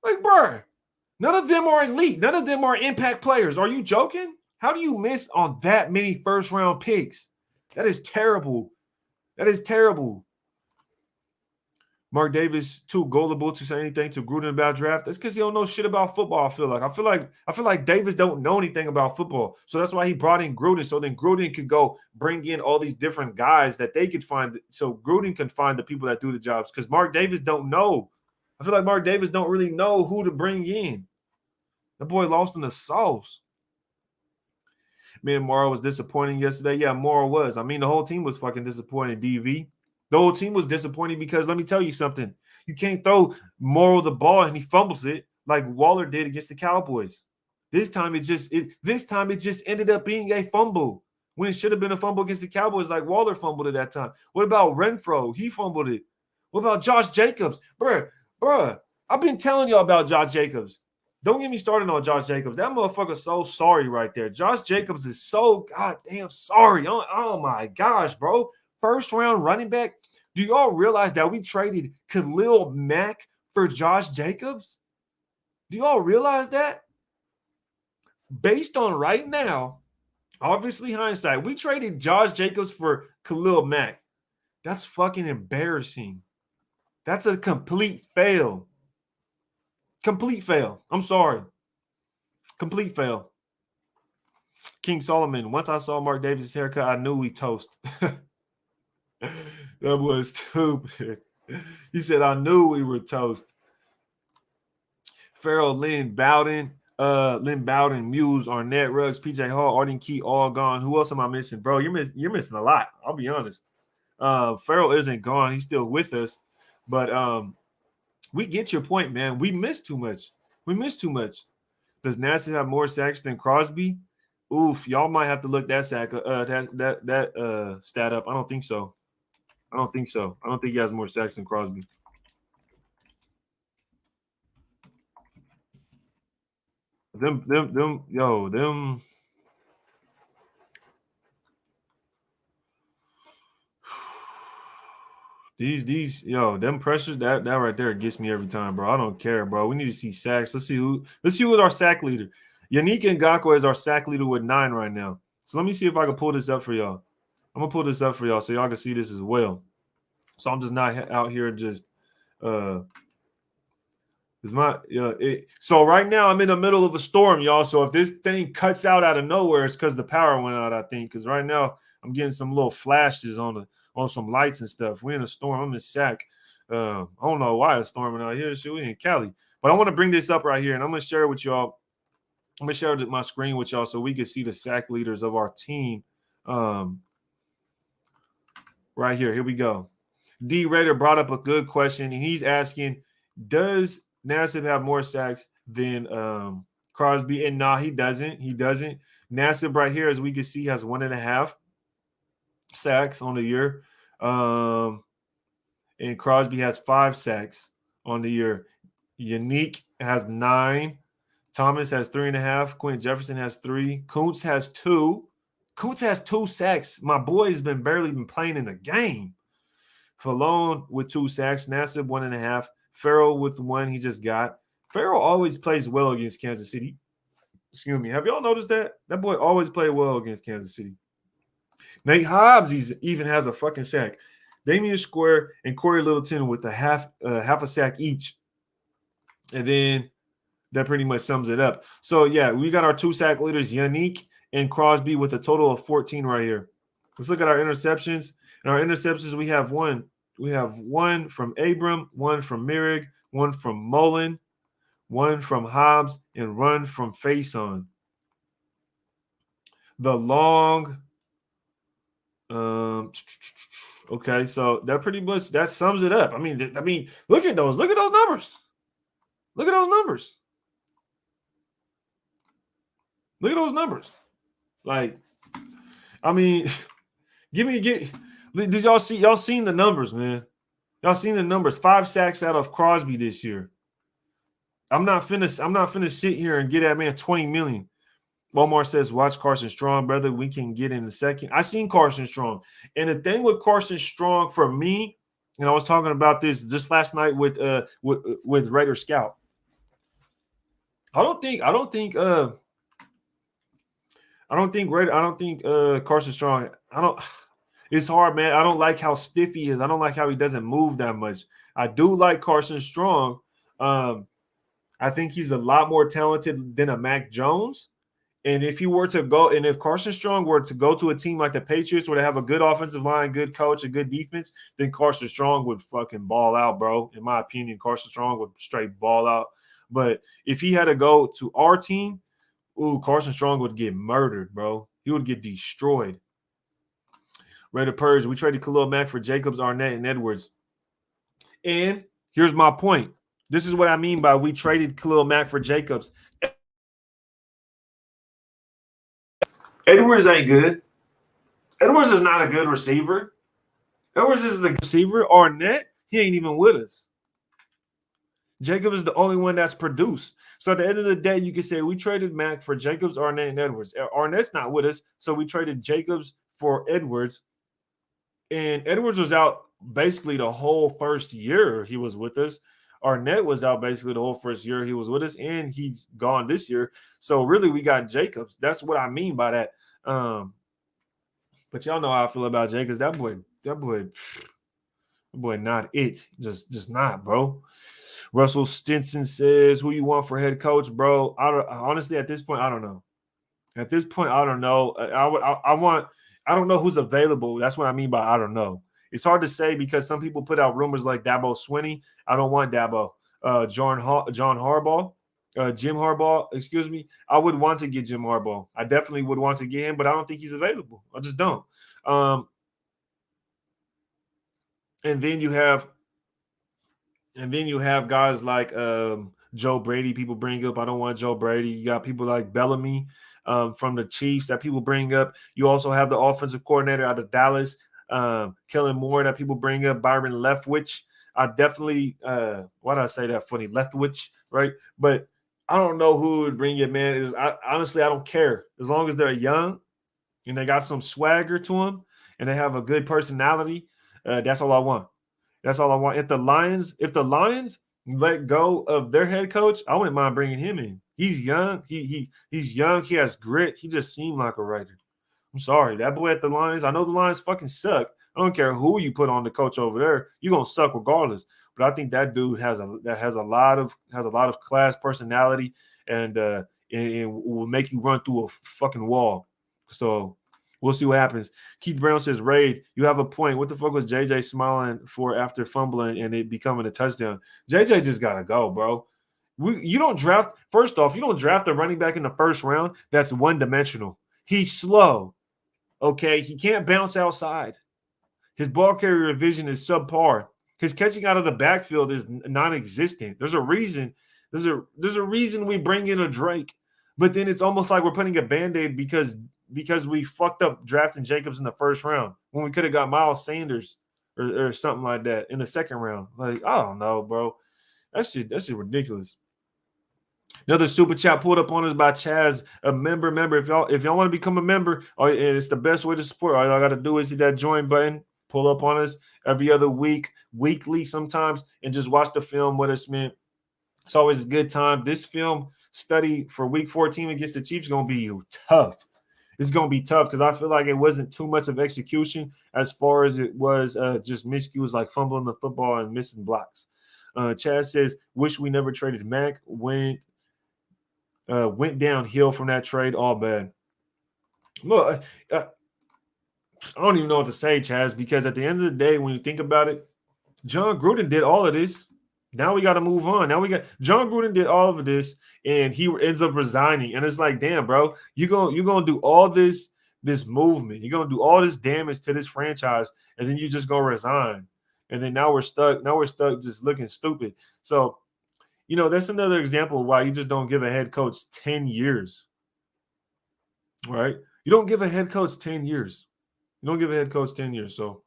Like, bro, none of them are elite. None of them are impact players. Are you joking? How do you miss on that many first-round picks? That is terrible. That is terrible. Mark Davis too gullible to say anything to Gruden about draft. That's because he don't know shit about football. I feel like Davis don't know anything about football. So that's why he brought in Gruden. So then Gruden could go bring in all these different guys that they could find. So Gruden can find the people that do the jobs. Because Mark Davis don't know. I feel like Mark Davis don't really know who to bring in. The boy lost in the sauce. Man, Morrow was disappointing yesterday. Yeah, Morrow was. I mean, the whole team was fucking disappointed, DV. The whole team was disappointed because let me tell you something. You can't throw Morrow the ball and he fumbles it like Waller did against the Cowboys. This time it just ended up being a fumble when it should have been a fumble against the Cowboys like Waller fumbled it that time. What about Renfro? He fumbled it. What about Josh Jacobs? Bruh, I've been telling y'all about Josh Jacobs. Don't get me started on Josh Jacobs. That motherfucker's so sorry right there. Josh Jacobs is so goddamn sorry. Oh my gosh, bro. First round running back. Do y'all realize that we traded Khalil Mack for Josh Jacobs? Do y'all realize that? Based on right now, obviously hindsight, we traded Josh Jacobs for Khalil Mack. That's fucking embarrassing. That's a complete fail. Complete fail. I'm sorry. Complete fail. King Solomon, once I saw Mark Davis' haircut, I knew we toast. That was stupid. He said, I knew we were toast. Farrell, Lynn Bowden, Muse, Arnett, Ruggs, PJ Hall, Arden Key, all gone. Who else am I missing? Bro, you're missing a lot. I'll be honest. Farrell isn't gone. He's still with us. But we get your point, man. We missed too much. Does Nassib have more sacks than Crosby? Oof, y'all might have to look that stat up. I don't think so. I don't think he has more sacks than Crosby. Them. Them pressures that right there gets me every time, bro. I don't care, bro. We need to see sacks. Let's see who is our sack leader. Yannick Ngakoue is our sack leader with 9 right now. So let me see if I can pull this up for y'all. I'm gonna pull this up for y'all so y'all can see this as well. So I'm just not out here just so right now I'm in the middle of a storm, y'all. So if this thing cuts out of nowhere, it's because the power went out, I think. Because right now I'm getting some little flashes on some lights and stuff. We're in a storm. I'm in Sac. I don't know why it's storming out here. Shit, we in Cali. But I want to bring this up right here, and I'm gonna share it with y'all. I'm gonna share my screen with y'all so we can see the sack leaders of our team. Right here. Here we go. D. Raider brought up a good question, and he's asking, does Nassib have more sacks than Crosby? And nah, he doesn't. Nassib right here, as we can see, has 1.5 sacks on the year. And Crosby has 5 sacks on the year. Yannick has 9. Thomas has 3.5. Quentin Jefferson has 3. Kuntz has 2. Kuntz has 2 sacks. My boy has barely been playing in the game. Falone with 2 sacks. Nassib 1.5. Farrell with 1 he just got. Farrell always plays well against Kansas City. Excuse me. Have y'all noticed that? That boy always played well against Kansas City. Nate Hobbs even has a fucking sack. Damian Square and Corey Littleton with a half a sack each. And then that pretty much sums it up. So, yeah, we got our 2 sack leaders, Yannick and Crosby, with a total of 14 right here. Let's look at our interceptions. In our interceptions, we have 1. We have 1 from Abram, 1 from Mirig, 1 from Mullen, 1 from Hobbs, and 1 from Faison. The long okay, so that pretty much that sums it up. I mean, look at those numbers. Look at those numbers. Like, I mean, did y'all seen the numbers, man? Y'all seen the numbers. 5 sacks out of Crosby this year. I'm not finna sit here and get that man 20 million. Walmart says, watch Carson Strong, brother. We can get in a second. I seen Carson Strong. And the thing with Carson Strong for me, and I was talking about this just last night with Raider Scout. I don't think Carson Strong. It's hard, man. I don't like how stiff he is. I don't like how he doesn't move that much. I do like Carson Strong. I think he's a lot more talented than a Mac Jones. And if he were to go, and if Carson Strong were to go to a team like the Patriots where they have a good offensive line, good coach, a good defense, then Carson Strong would fucking ball out, bro. In my opinion, Carson Strong would straight ball out. But if he had to go to our team, Carson Strong would get murdered, bro. He would get destroyed. Raider Purge, we traded Khalil Mack for Jacobs, Arnett, and Edwards. And here's my point. This is what I mean by we traded Khalil Mack for Jacobs. Edwards ain't good. Edwards is not a good receiver. Edwards is the receiver. Arnett, he ain't even with us. Jacobs is the only one that's produced. So at the end of the day, you can say we traded Mack for Jacobs, Arnett, and Edwards. Arnett's not with us, so we traded Jacobs for Edwards. And Edwards was out basically the whole first year he was with us. Arnett was out basically the whole first year he was with us, and he's gone this year. So really, we got Jacobs. That's what I mean by that. But y'all know how I feel about Jacobs. That boy, not it. Just not, bro. Russell Stinson says, "Who you want for head coach, bro?" Honestly, at this point, I don't know. At this point, I don't know. I don't know who's available. That's what I mean by I don't know. It's hard to say because some people put out rumors like Dabo Swinney. I don't want Dabo. John Harbaugh, Jim Harbaugh, excuse me. I would want to get Jim Harbaugh. I definitely would want to get him, but I don't think he's available. I just don't. And then you have guys like Joe Brady. People bring up, I don't want Joe Brady. You got people like Bellamy from the Chiefs that people bring up. You also have the offensive coordinator out of Dallas, Kellen Moore, that people bring up. Byron Leftwich. I definitely why did I say that funny? Leftwich, right? But I don't know who would bring it, man. Honestly, I don't care. As long as they're young and they got some swagger to them and they have a good personality, that's all I want. That's all I want. If the Lions let go of their head coach, I wouldn't mind bringing him in. He's young. He's young. He has grit. He just seemed like a Raider. I'm sorry. That boy at the Lions, I know the Lions fucking suck. I don't care who you put on the coach over there. You're gonna suck regardless. But I think that dude has a lot of class, personality, and will make you run through a fucking wall. So we'll see what happens. Keith Brown says, Raid, you have a point. What the fuck was JJ smiling for after fumbling and it becoming a touchdown? JJ just gotta go, bro. You don't draft. First off, you don't draft a running back in the first round that's one-dimensional. He's slow. Okay, he can't bounce outside. His ball carrier vision is subpar. His catching out of the backfield is non-existent. There's a reason. There's a reason we bring in a Drake, but then it's almost like we're putting a Band-Aid because we fucked up drafting Jacobs in the first round when we could have got Miles Sanders or something like that in the second round. Like, I don't know, bro. That shit ridiculous. Another super chat pulled up on us by Chaz, a member. If y'all want to become a member, and it's the best way to support. All y'all got to do is hit that join button, pull up on us every other week, weekly sometimes, and just watch the film with us, man. It's always a good time. This film study for week 14 against the Chiefs is going to be tough. It's going to be tough because I feel like it wasn't too much of execution as far as it was just miscues like fumbling the football and missing blocks. Chaz says, wish we never traded Mac. Went downhill from that trade. All bad. Look, I don't even know what to say, Chaz, because at the end of the day, when you think about it, John Gruden did all of this. Now we got to move on. John Gruden did all of this, and he ends up resigning. And it's like, damn, bro, you're gonna do all this movement. You're gonna do all this damage to this franchise, and then you just gonna resign. And then now we're stuck. Just looking stupid. So, that's another example of why you just don't give a head coach 10 years. Right? You don't give a head coach 10 years. So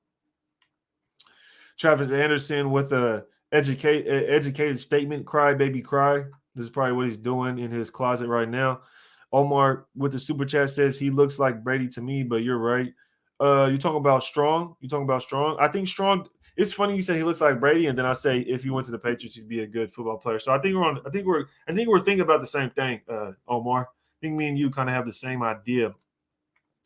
Travis Anderson with a educated statement, cry, baby, cry. This is probably what he's doing in his closet right now. Omar with the super chat says he looks like Brady to me, but you're right. You talking about Strong? I think Strong. It's funny you say he looks like Brady, and then I say if he went to the Patriots, he'd be a good football player. So I think we're thinking about the same thing, Omar. I think me and you kind of have the same idea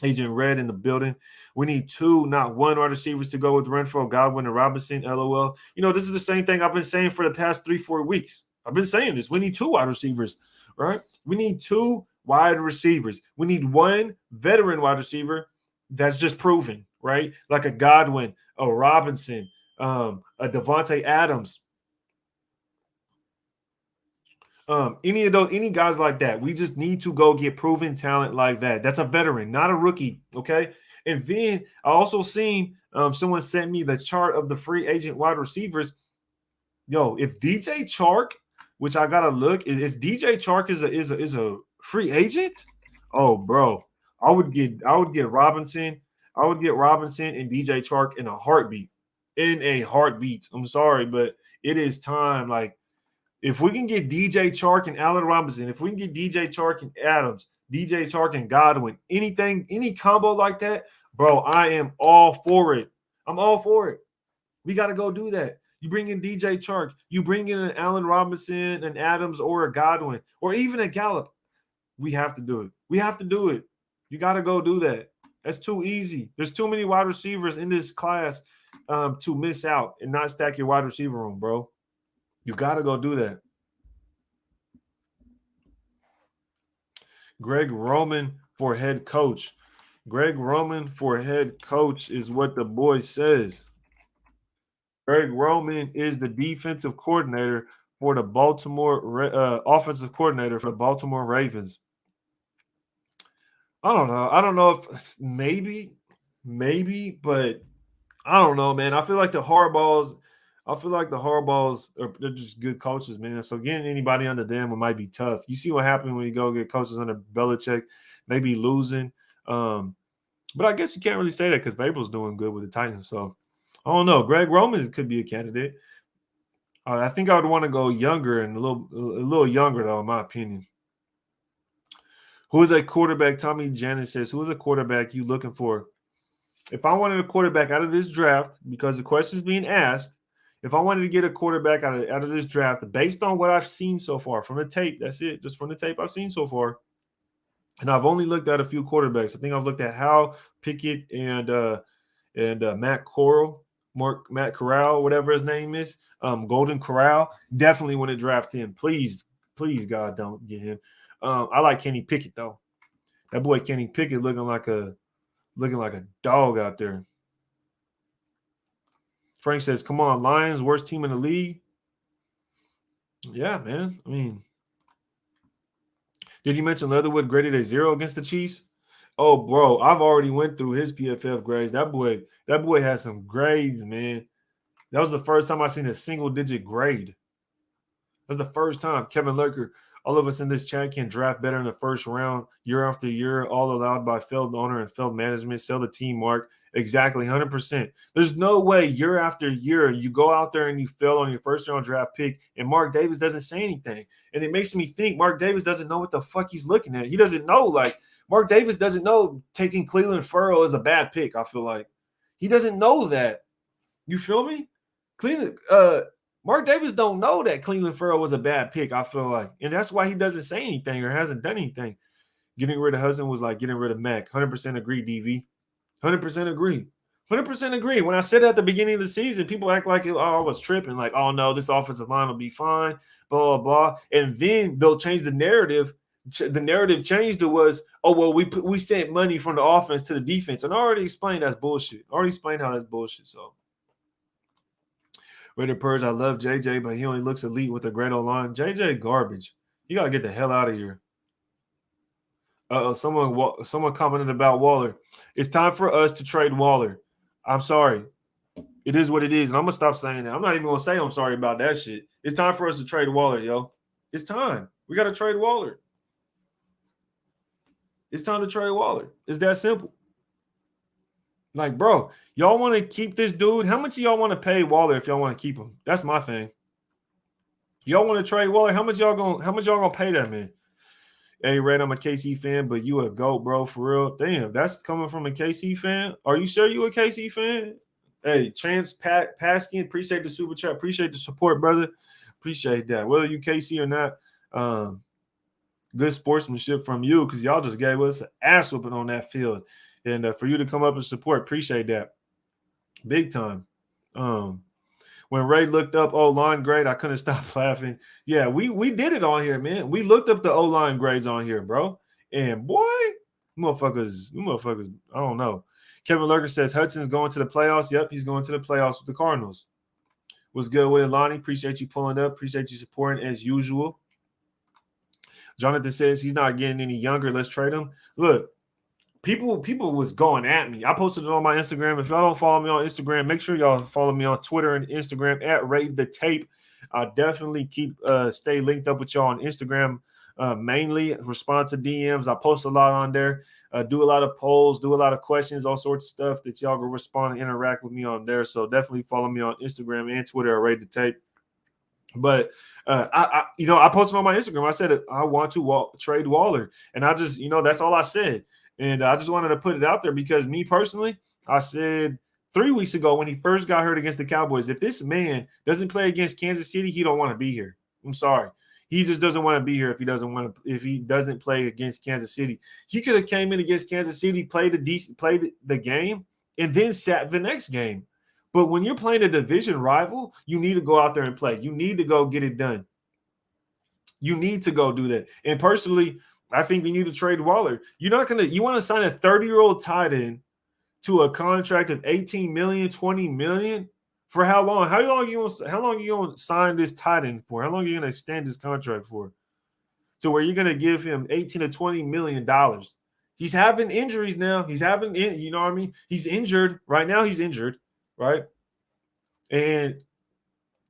Agent Red in the building. We need 2, not 1 wide receivers to go with Renfro, Godwin, and Robinson. LOL. This is the same thing I've been saying for the past 3-4 weeks. I've been saying this. We need 2 wide receivers, right? We need 2 wide receivers. We need 1 veteran wide receiver that's just proven, right? Like a Godwin, a Robinson, a Devontae Adams. Any guys like that. We just need to go get proven talent like that. That's a veteran, not a rookie. Okay. And then I also seen someone sent me the chart of the free agent wide receivers. Yo, if DJ Chark, which I gotta look, if DJ Chark is a free agent, oh bro, I would get Robinson. I would get Robinson and DJ Chark in a heartbeat. In a heartbeat. I'm sorry, but it is time. Like, if we can get DJ Chark and Allen Robinson, if we can get DJ Chark and Adams, DJ Chark and Godwin, anything, any combo like that, bro, I am all for it. I'm all for it. We got to go do that. You bring in DJ Chark, you bring in an Allen Robinson, an Adams, or a Godwin, or even a Gallup. We have to do it. We have to do it. You got to go do that. That's too easy. There's too many wide receivers in this class to miss out and not stack your wide receiver room, bro. You got to go do that. Greg Roman for head coach. Greg Roman for head coach is what the boy says. Greg Roman is the defensive coordinator for the offensive coordinator for the Baltimore Ravens. I don't know. I don't know if maybe, but I don't know, man. I feel like the Harbaughs they're just good coaches, man. So getting anybody under them might be tough. You see what happened when you go get coaches under Belichick, they be losing. But I guess you can't really say that because Vrabel's doing good with the Titans. So I don't know. Greg Roman could be a candidate. I think I would want to go younger and a little younger, though, in my opinion. Who is a quarterback? Tommy Janis says, who is a quarterback you looking for? If I wanted a quarterback out of this draft, because the question is being asked, if I wanted to get a quarterback out of this draft, based on what I've seen so far from the tape, that's it, just from the tape I've seen so far, and I've only looked at a few quarterbacks. I think I've looked at Hal Pickett and Matt Corral, whatever his name is, Golden Corral. Definitely want to draft him. Please, God, don't get him. I like Kenny Pickett though. That boy Kenny Pickett looking like a dog out there. Frank says, come on, Lions, worst team in the league. Yeah, man. I mean, did you mention Leatherwood graded a 0 against the Chiefs? Oh, bro, I've already went through his PFF grades. That boy has some grades, man. That was the first time I seen a single-digit grade. That was the first time. Kevin Lurker, all of us in this chat can draft better in the first round, year after year, all allowed by failed owner and failed management. Sell the team, Mark. Exactly, 100%. There's no way year after year you go out there and you fail on your first-round draft pick, and Mark Davis doesn't say anything. And it makes me think Mark Davis doesn't know what the fuck he's looking at. He doesn't know, like, Mark Davis doesn't know taking Cleveland Farrell is a bad pick, I feel like. He doesn't know that. You feel me? Mark Davis don't know that Cleveland Farrell was a bad pick, I feel like. And that's why he doesn't say anything or hasn't done anything. Getting rid of Hudson was like getting rid of Mac. 100% agree, DV. 100% agree. 100% agree. When I said at the beginning of the season, people act like I was tripping. Like, oh, no, this offensive line will be fine, blah, blah, blah. And then they'll change the narrative. The narrative changed to was, oh, well, we sent money from the offense to the defense. And I already explained that's bullshit. I already explained how that's bullshit, so. Raider Purge, I love JJ, but he only looks elite with a great O-line. JJ garbage. You got to get the hell out of here. Someone commented about Waller. It's time for us to trade Waller. I'm sorry. It is what it is, and I'm going to stop saying that. I'm not even going to say I'm sorry about that shit. It's time for us to trade Waller, yo. It's time. We got to trade Waller. It's time to trade Waller. It's that simple. Like, bro, y'all want to keep this dude? How much y'all want to pay Waller if y'all want to keep him? That's my thing. Y'all want to trade Waller? How much y'all gonna pay that man? Hey, Red, I'm a KC fan, but you a GOAT, bro, for real. Damn, that's coming from a KC fan. Are you sure you a KC fan? Hey, Chance Paskin, appreciate the super chat. Appreciate the support, brother. Appreciate that. Whether you KC or not, good sportsmanship from you because y'all just gave us an ass whooping on that field. And for you to come up and support, appreciate that. Big time. When Ray looked up O-line grade, I couldn't stop laughing. Yeah, we did it on here, man. We looked up the O-line grades on here, bro. And boy, motherfuckers, I don't know. Kevin Lurker says Hudson's going to the playoffs. Yep, he's going to the playoffs with the Cardinals. What's good with it, Lonnie? Appreciate you pulling up. Appreciate you supporting as usual. Jonathan says he's not getting any younger. Let's trade him. Look, people was going at me. I posted it on my Instagram. If y'all don't follow me on Instagram, make sure y'all follow me on Twitter and Instagram at Raid the Tape. I definitely stay linked up with y'all on Instagram. Mainly respond to DMs. I post a lot on there. Do a lot of polls, do a lot of questions, all sorts of stuff that y'all can respond and interact with me on there. So definitely follow me on Instagram and Twitter at Raid the Tape. But I posted on my Instagram. I said I want to trade Waller, and I just, that's all I said. And I just wanted to put it out there because me personally, I said 3 weeks ago when he first got hurt against the Cowboys, if this man doesn't play against Kansas City, he don't want to be here. I'm sorry. He just doesn't want to be here if he doesn't play against Kansas City. He could have came in against Kansas City, played the game, and then sat the next game. But when you're playing a division rival, you need to go out there and play. You need to go get it done. You need to go do that. And personally, I think we need to trade Waller. You want to sign a 30-year-old tight end to a contract of $18 million, $20 million? For how long? How long are you going to sign this tight end for? How long are you going to extend this contract for? To where you're going to give him $18 to $20 million. He's having injuries now. He's injured. Right now he's injured, right? And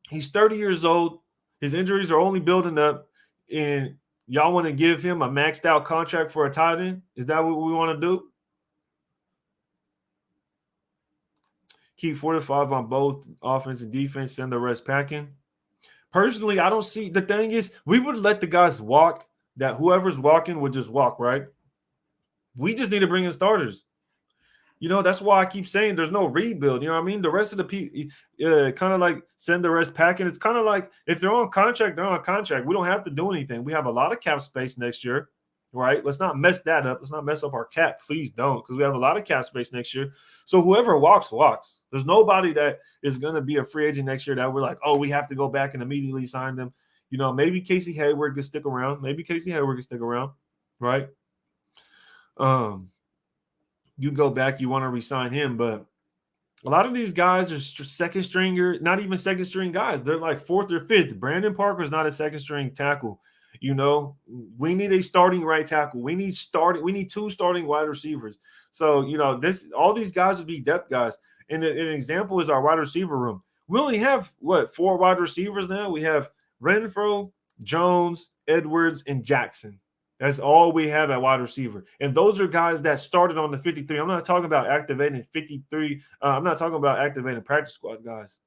he's 30 years old. His injuries are only building up. And y'all want to give him a maxed out contract for a tight end? Is that what we want to do? Keep 4-5 on both offense and defense, send the rest packing. Personally, I don't see – the thing is, we would let the guys walk, that whoever's walking would just walk, right? We just need to bring in starters. That's why I keep saying there's no rebuild. You know what I mean? The rest of the people kind of like send the rest packing. It's kind of like if they're on contract, they're on contract. We don't have to do anything. We have a lot of cap space next year, right? Let's not mess that up. Let's not mess up our cap. Please don't, because we have a lot of cap space next year. So whoever walks. There's nobody that is going to be a free agent next year that we're like, oh, we have to go back and immediately sign them. Maybe Casey Hayward can stick around. Right? You go back, you want to re-sign him, but a lot of these guys are second stringer, not even second string guys. They're like fourth or fifth. Brandon Parker's not a second string tackle. We need a starting right tackle. We need 2 starting wide receivers. So, all these guys would be depth guys. And an example is our wide receiver room. We only have 4 wide receivers now. We have Renfro, Jones, Edwards, and Jackson. That's all we have at wide receiver. And those are guys that started on the 53. I'm not talking about activating 53. I'm not talking about activating practice squad guys.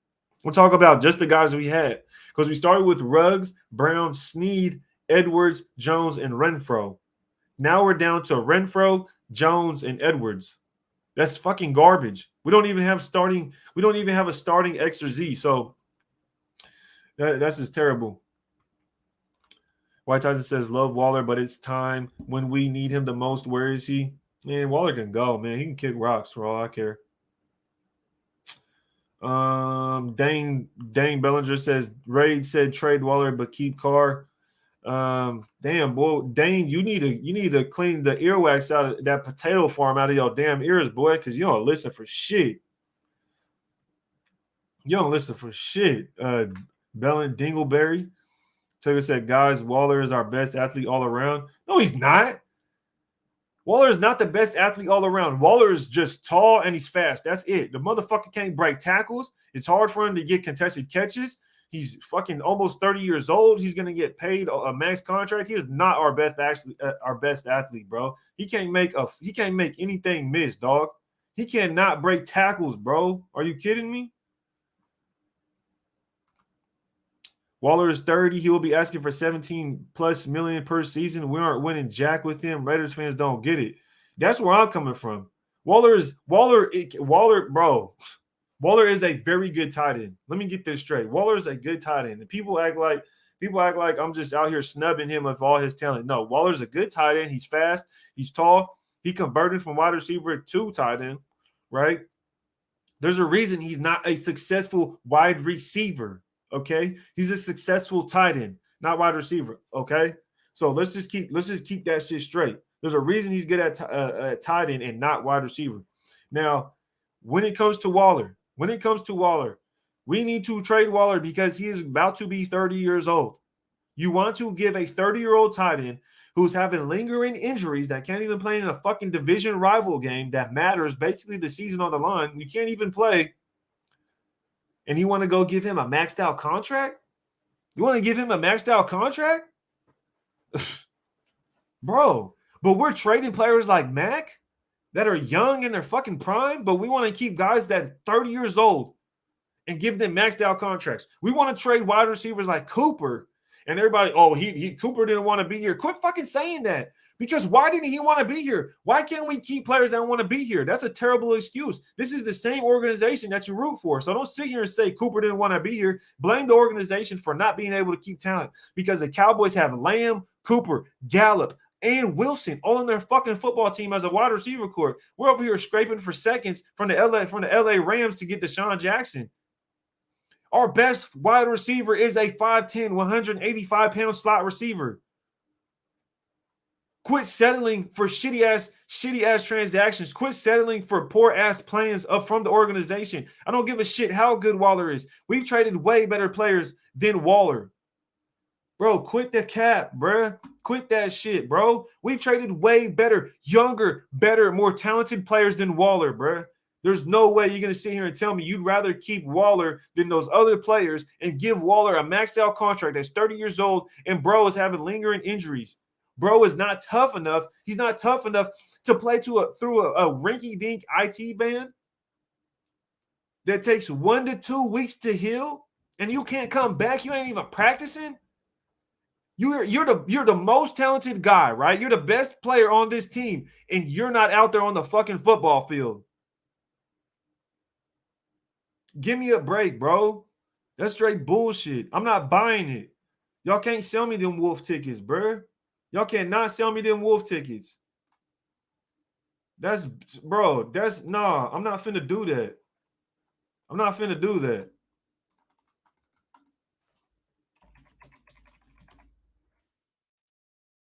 We'll talk about just the guys we had. Because we started with Ruggs, Brown, Snead, Edwards, Jones, and Renfro. Now we're down to Renfro, Jones, and Edwards. That's fucking garbage. We don't even have a starting X or Z. So that's just terrible. White Tyson says, love Waller, but it's time when we need him the most. Where is he? Man, Waller can go, man. He can kick rocks for all I care. Dane Bellinger says, Raid said trade Waller, but keep Carr. Damn, boy, Dane, you need to clean the earwax out of that potato farm out of your damn ears, boy, because you don't listen for shit. Dingleberry. Taylor said, guys, Waller is our best athlete all around. No, he's not. Waller is not the best athlete all around. Waller is just tall and he's fast. That's it. The motherfucker can't break tackles. It's hard for him to get contested catches. He's fucking almost 30 years old. He's going to get paid a max contract. He is not our best athlete, bro. He can't make anything miss, dog. He cannot break tackles, bro. Are you kidding me? Waller is 30. He will be asking for $17+ million per season. We aren't winning jack with him. Raiders fans don't get it. That's where I'm coming from. Waller, bro. Waller is a very good tight end. Let me get this straight. Waller is a good tight end. And people act like I'm just out here snubbing him of all his talent. No, Waller's a good tight end. He's fast. He's tall. He converted from wide receiver to tight end, right? There's a reason he's not a successful wide receiver, okay? He's a successful tight end, not wide receiver, okay? So let's just keep that shit straight. There's a reason he's good at tight end and not wide receiver. Now, when it comes to Waller, we need to trade Waller because he is about to be 30 years old. You want to give a 30-year-old tight end who's having lingering injuries that can't even play in a fucking division rival game that matters, basically the season on the line. You can't even play. And you want to go give him a maxed out contract? You want to give him a maxed out contract? Bro, but we're trading players like Mac that are young in their fucking prime, but we want to keep guys that are 30 years old and give them maxed out contracts. We want to trade wide receivers like Cooper. And everybody, Cooper didn't want to be here. Quit fucking saying that. Because why didn't he want to be here? Why can't we keep players that want to be here? That's a terrible excuse. This is the same organization that you root for. So don't sit here and say Cooper didn't want to be here. Blame the organization for not being able to keep talent. Because the Cowboys have Lamb, Cooper, Gallup, and Wilson all in their fucking football team as a wide receiver corps. We're over here scraping for seconds from the LA Rams to get Deshaun Jackson. Our best wide receiver is a 5'10", 185-pound slot receiver. Quit settling for shitty-ass transactions. Quit settling for poor-ass plans from the organization. I don't give a shit how good Waller is. We've traded way better players than Waller. Bro, quit the cap, bro. Quit that shit, bro. We've traded way better, younger, better, more talented players than Waller, bro. There's no way you're going to sit here and tell me you'd rather keep Waller than those other players and give Waller a maxed out contract that's 30 years old and bro is having lingering injuries. Bro is not tough enough. He's not tough enough to play through a rinky-dink IT band that takes 1 to 2 weeks to heal and you can't come back. You ain't even practicing. You're the most talented guy, right? You're the best player on this team and you're not out there on the fucking football field. Give me a break, bro. That's straight bullshit. I'm not buying it. Y'all can't sell me them wolf tickets, bro. Y'all cannot sell me them wolf tickets. I'm not finna do that. I'm not finna do that.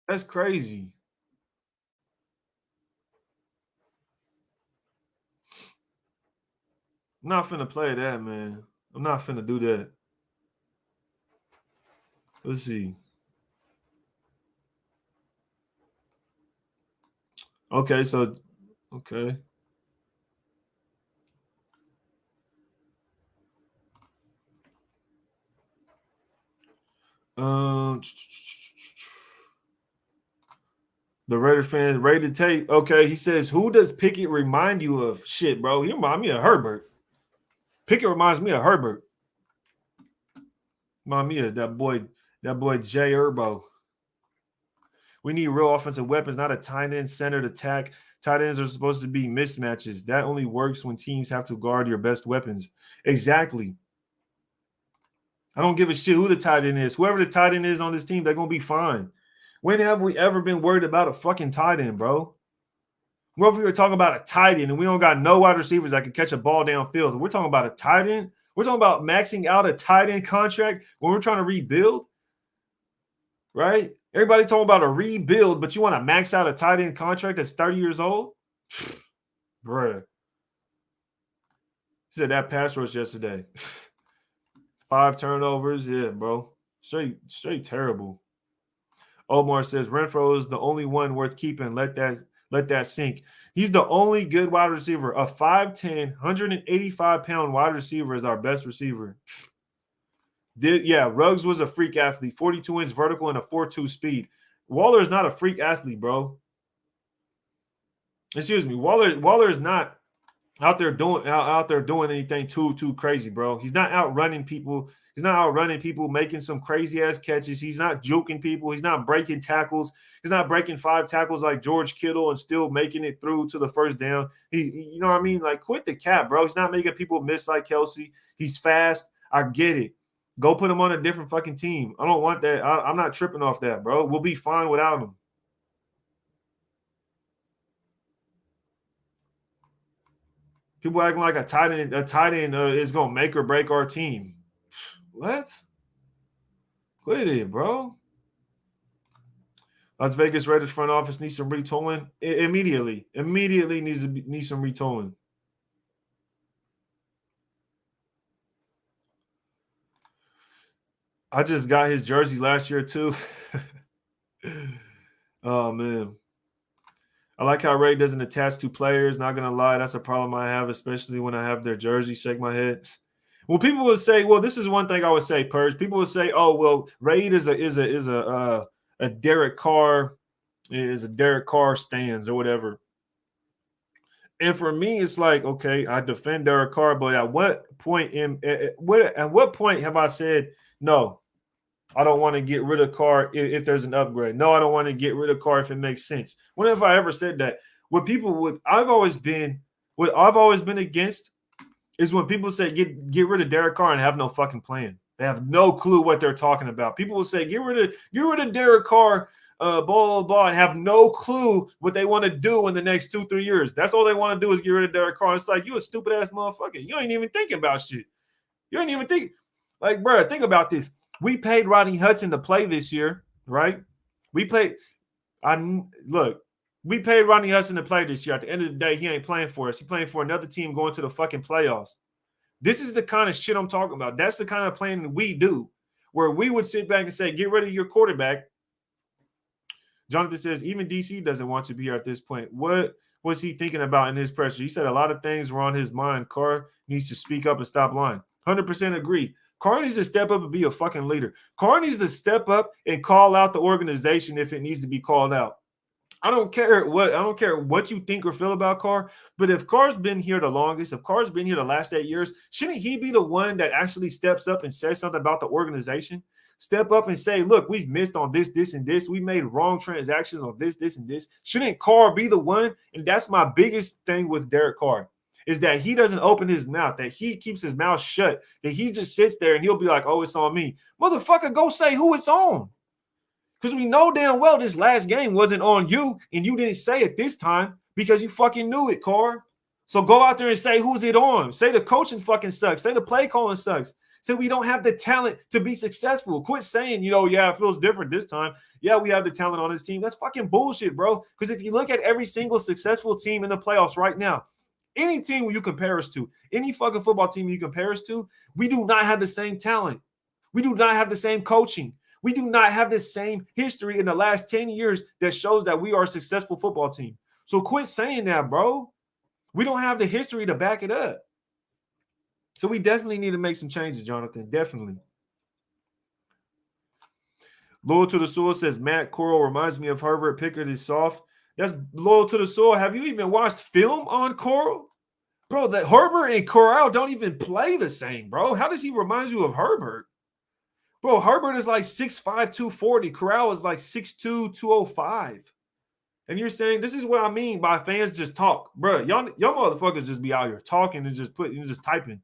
That's crazy. I'm not finna play that, man. I'm not finna do that. Let's see. Okay, so okay. The Raider fan rated tape. Okay, he says, who does Pickett remind you of? Shit, bro. He remind me of Herbert. Pickett reminds me of Herbert. Remind me of that boy Jay Urbo. We need real offensive weapons, not a tight end centered attack. Tight ends are supposed to be mismatches. That only works when teams have to guard your best weapons. Exactly. I don't give a shit who the tight end is. Whoever the tight end is on this team, they're going to be fine. When have we ever been worried about a fucking tight end, bro? We're over here talking about a tight end, and we don't got no wide receivers that can catch a ball downfield. We're talking about a tight end. We're talking about maxing out a tight end contract when we're trying to rebuild, right? Everybody's talking about a rebuild, but you want to max out a tight end contract that's 30 years old? Bruh. He said that pass rush yesterday. 5 turnovers. Yeah, bro. Straight terrible. Omar says Renfro is the only one worth keeping. Let that sink. He's the only good wide receiver. A 5'10", 185-pound wide receiver is our best receiver. Ruggs was a freak athlete. 42-inch vertical and a 4.2 speed. Waller is not a freak athlete, bro. Excuse me. Waller is not out there doing anything too crazy, bro. He's not outrunning people. He's not outrunning people, making some crazy ass catches. He's not juking people. He's not breaking tackles. He's not breaking 5 tackles like George Kittle and still making it through to the first down. You know what I mean? Like, quit the cap, bro. He's not making people miss like Kelsey. He's fast. I get it. Go put him on a different fucking team. I don't want that. I'm not tripping off that, bro. We'll be fine without him. People acting like a tight end is gonna make or break our team. What? Quit it, bro. Las Vegas Raiders front office needs some retooling immediately. Immediately needs some retooling. I just got his jersey last year too. Oh man. I like how Ray doesn't attach to players. Not gonna lie, that's a problem I have, especially when I have their jersey. Shake my head. Well, people would say, well, this is one thing I would say, Purge. People would say, oh, well, Raid is a Derek Carr stands or whatever. And for me, it's like, okay, I defend Derek Carr, but at what point have I said no? I don't want to get rid of Carr if there's an upgrade. No, I don't want to get rid of Carr if it makes sense. When have I ever said that? What I've always been against is when people say get rid of Derek Carr and have no fucking plan. They have no clue what they're talking about. People will say get rid of Derek Carr, blah blah blah, and have no clue what they want to do in the next 2-3 years. That's all they want to do is get rid of Derek Carr. It's like, you a stupid ass motherfucker. You ain't even thinking about shit. You ain't even think. Like, bro, think about this. We paid Rodney Hudson to play this year, right? We paid Rodney Hudson to play this year. At the end of the day, he ain't playing for us. He's playing for another team going to the fucking playoffs. This is the kind of shit I'm talking about. That's the kind of planning we do, where we would sit back and say, get rid of your quarterback. Jonathan says, even DC doesn't want to be here at this point. What was he thinking about in his pressure? He said a lot of things were on his mind. Carr needs to speak up and stop lying. 100% agree. Carr needs to step up and be a fucking leader. Carr needs to step up and call out the organization if it needs to be called out. I don't care what you think or feel about Carr, but if Carr's been here the longest, if Carr's been here the last 8 years, shouldn't he be the one that actually steps up and says something about the organization? Step up and say, look, we've missed on this, this, and this. We made wrong transactions on this, this, and this. Shouldn't Carr be the one? And that's my biggest thing with Derek Carr, is that he doesn't open his mouth, that he keeps his mouth shut, that he just sits there and he'll be like, oh, it's on me. Motherfucker, go say who it's on. Because we know damn well this last game wasn't on you, and you didn't say it this time because you fucking knew it, Carr. So go out there and say who's it on. Say the coaching fucking sucks. Say the play calling sucks. Say we don't have the talent to be successful. Quit saying, yeah, it feels different this time. Yeah, we have the talent on this team. That's fucking bullshit, bro. Because if you look at every single successful team in the playoffs right now, any team you compare us to, any fucking football team you compare us to, we do not have the same talent. We do not have the same coaching. We do not have the same history in the last 10 years that shows that we are a successful football team. So quit saying that, bro. We don't have the history to back it up. So we definitely need to make some changes, Jonathan. Definitely. Loyal to the Soil says Matt Corral reminds me of Herbert. Pickard is soft. That's Loyal to the Soil. Have you even watched film on Corral? Bro, that Herbert and Corral don't even play the same, bro. How does he remind you of Herbert? Bro, Herbert is like 6'5", 240. Corral is like 6'2", 205. And you're saying, this is what I mean by fans just talk. Bro, y'all motherfuckers just be out here talking and just typing.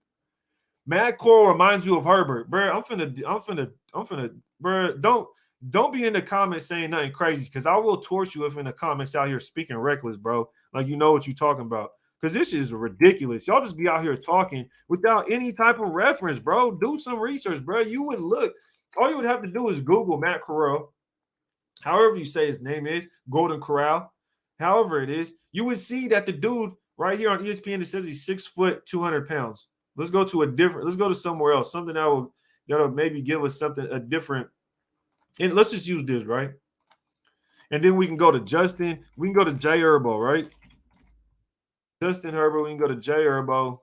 Matt Corral reminds you of Herbert. Bro, I'm finna, bro, don't be in the comments saying nothing crazy, because I will torch you if in the comments out here speaking reckless, bro. Like, you know what you're talking about. Because this is ridiculous. Y'all just be out here talking without any type of reference, bro. Do some research, bro. You would look. All you would have to do is Google Matt Corral, however you say his name is, Golden Corral, however it is. You would see that the dude right here on ESPN, it says he's 6 foot, 200 pounds. Let's go to somewhere else, something that'll maybe give us something a different. And let's just use this, right? And then we can go to Justin. We can go to Jay Herbo, right? Justin Herbert. We can go to Jay Herbo.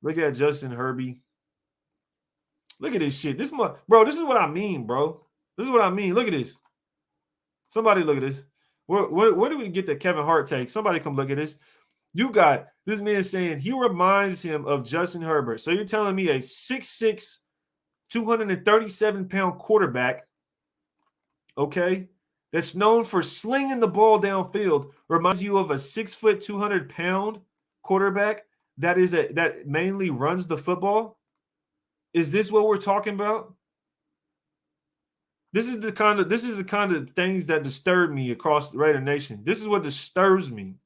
Look at Justin Herbie. Look at this shit. This is what I mean, bro. This is what I mean. Look at this. Somebody look at this. Where do we get the Kevin Hart take? Somebody come look at this. You got this man saying he reminds him of Justin Herbert. So you're telling me a 6'6", 237-pound quarterback, okay, that's known for slinging the ball downfield, reminds you of a 6 foot, 200-pound quarterback that mainly runs the football? Is this what we're talking about? This is the kind of things that disturb me across the Raider Nation. This is what disturbs me.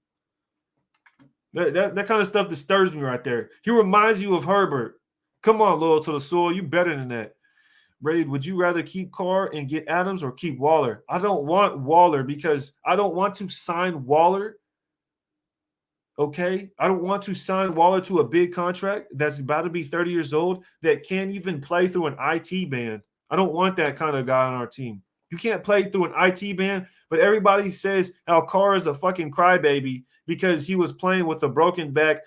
That kind of stuff disturbs me right there. He reminds you of Herbert. Come on, loyal to the soil. You better than that. Raid, would you rather keep Carr and get Adams or keep Waller? I don't want Waller because I don't want to sign Waller. Okay, I don't want to sign Waller to a big contract that's about to be 30 years old that can't even play through an IT band. I don't want that kind of guy on our team. You can't play through an IT band, but everybody says how Carr is a fucking crybaby because he was playing with a broken back,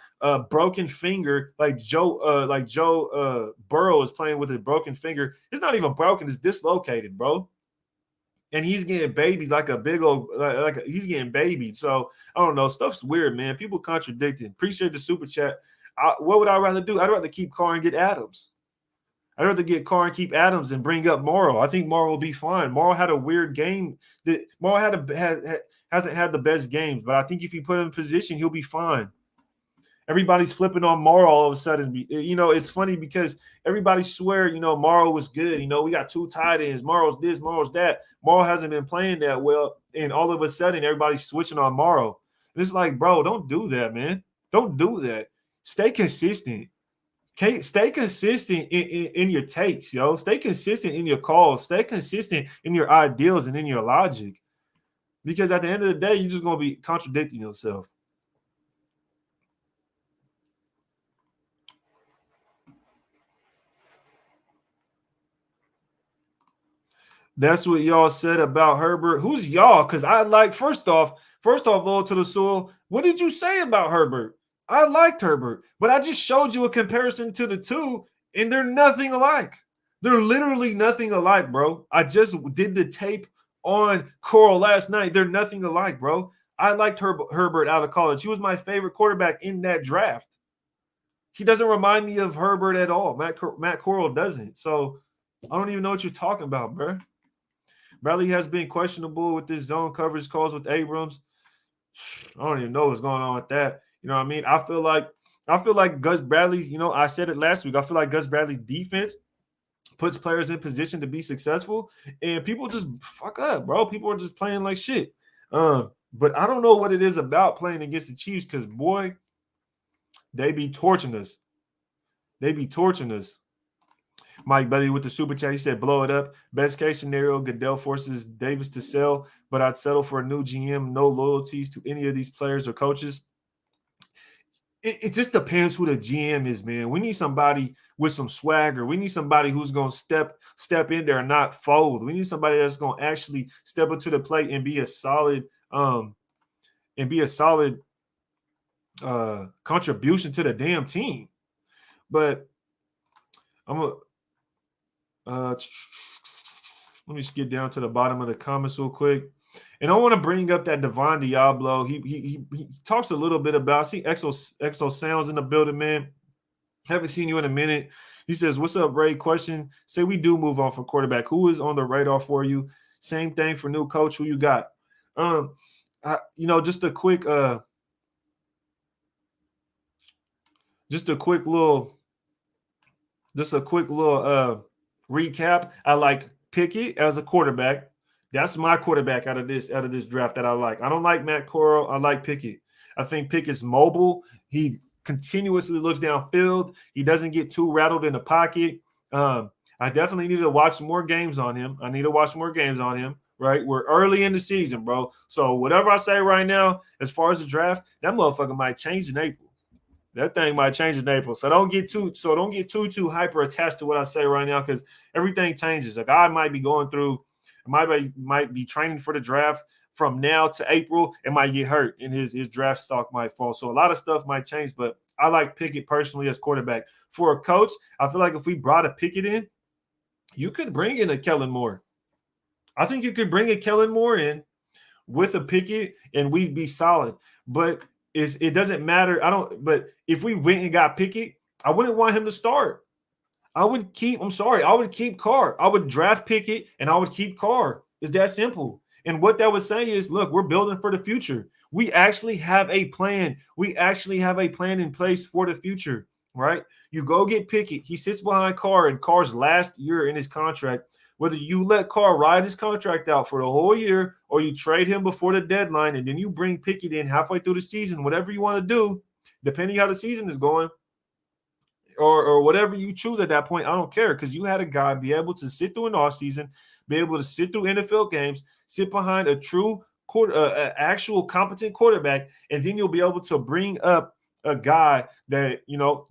broken finger, like Joe Burrow is playing with a broken finger. It's not even broken; it's dislocated, bro. And he's getting babied like a big old, he's getting babied. So I don't know. Stuff's weird, man. People contradicting. Appreciate the super chat. What would I rather do? I'd rather keep Carr and get Adams. I'd rather get Carr and keep Adams and bring up Morrow. I think Morrow will be fine. Morrow had a weird game. Morrow hasn't had the best games, but I think if you put him in position, he'll be fine. Everybody's flipping on Morrow all of a sudden. You know, it's funny because everybody swear, you know, Morrow was good. You know, we got 2 tight ends. Morrow's this, Morrow's that. Morrow hasn't been playing that well, and all of a sudden, everybody's switching on Morrow. And it's like, bro, don't do that, man. Don't do that. Stay consistent. Stay consistent in your takes, yo. Stay consistent in your calls. Stay consistent in your ideals and in your logic. Because at the end of the day, you're just going to be contradicting yourself. That's what y'all said about Herbert. Who's y'all? Because I like, first off, loyal to the soul, what did you say about Herbert? I liked Herbert, but I just showed you a comparison to the two, and they're nothing alike. They're literally nothing alike, bro. I just did the tape on Coral last night. They're nothing alike, bro. I liked Herbert out of college. He was my favorite quarterback in that draft. He doesn't remind me of Herbert at all. Matt Corral doesn't. So I don't even know what you're talking about, bro. Bradley has been questionable with this zone coverage calls with Abrams. I don't even know what's going on with that. You know what I mean? I feel like Gus Bradley's, you know, I said it last week. I feel like Gus Bradley's defense puts players in position to be successful, and people just fuck up, bro. People are just playing like shit. But I don't know what it is about playing against the Chiefs because, boy, they be torching us. Mike Belly with the super chat. He said, blow it up. Best case scenario, Goodell forces Davis to sell, but I'd settle for a new GM. No loyalties to any of these players or coaches. It just depends who the GM is, man. We need somebody with some swagger. We need somebody who's going to step in there and not fold. We need somebody that's going to actually step into the plate and be a solid contribution to the damn team. But I'm a let me just get down to the bottom of the comments real quick. And I want to bring up that Devon Deablo. He talks a little bit about, I see Exo Sounds in the building, man. Haven't seen you in a minute. He says, what's up, Ray? Question. Say we do move on for quarterback. Who is on the radar for you? Same thing for new coach. Who you got? Just a quick recap. I like Pickett as a quarterback. That's my quarterback out of this draft that I like. I don't like Matt Corral. I like Pickett. I think Pickett's mobile. He continuously looks downfield. He doesn't get too rattled in the pocket. I definitely need to watch more games on him. Right? We're early in the season, bro. So whatever I say right now, as far as the draft, that motherfucker might change in April. That thing might change in April. So don't get too hyper attached to what I say right now, because everything changes. A guy might be going through, might be training for the draft from now to April. It might get hurt and his draft stock might fall. So a lot of stuff might change, but I like Pickett personally as quarterback. For a coach, I feel like if we brought a Pickett in, you could bring in a Kellen Moore. I think you could bring a Kellen Moore in with a Pickett and we'd be solid. But it doesn't matter. But if we went and got Pickett, I wouldn't want him to start. I would keep Carr. I would draft Pickett and I would keep Carr. It's that simple. And what that would say is, look, we're building for the future. We actually have a plan. We actually have a plan in place for the future, right? You go get Pickett. He sits behind Carr in Carr's last year in his contract. Whether you let Carr ride his contract out for the whole year or you trade him before the deadline and then you bring Pickett in halfway through the season, whatever you want to do, depending how the season is going, or whatever you choose at that point, I don't care, because you had a guy be able to sit through an offseason, be able to sit through NFL games, sit behind a true actual competent quarterback, and then you'll be able to bring up a guy that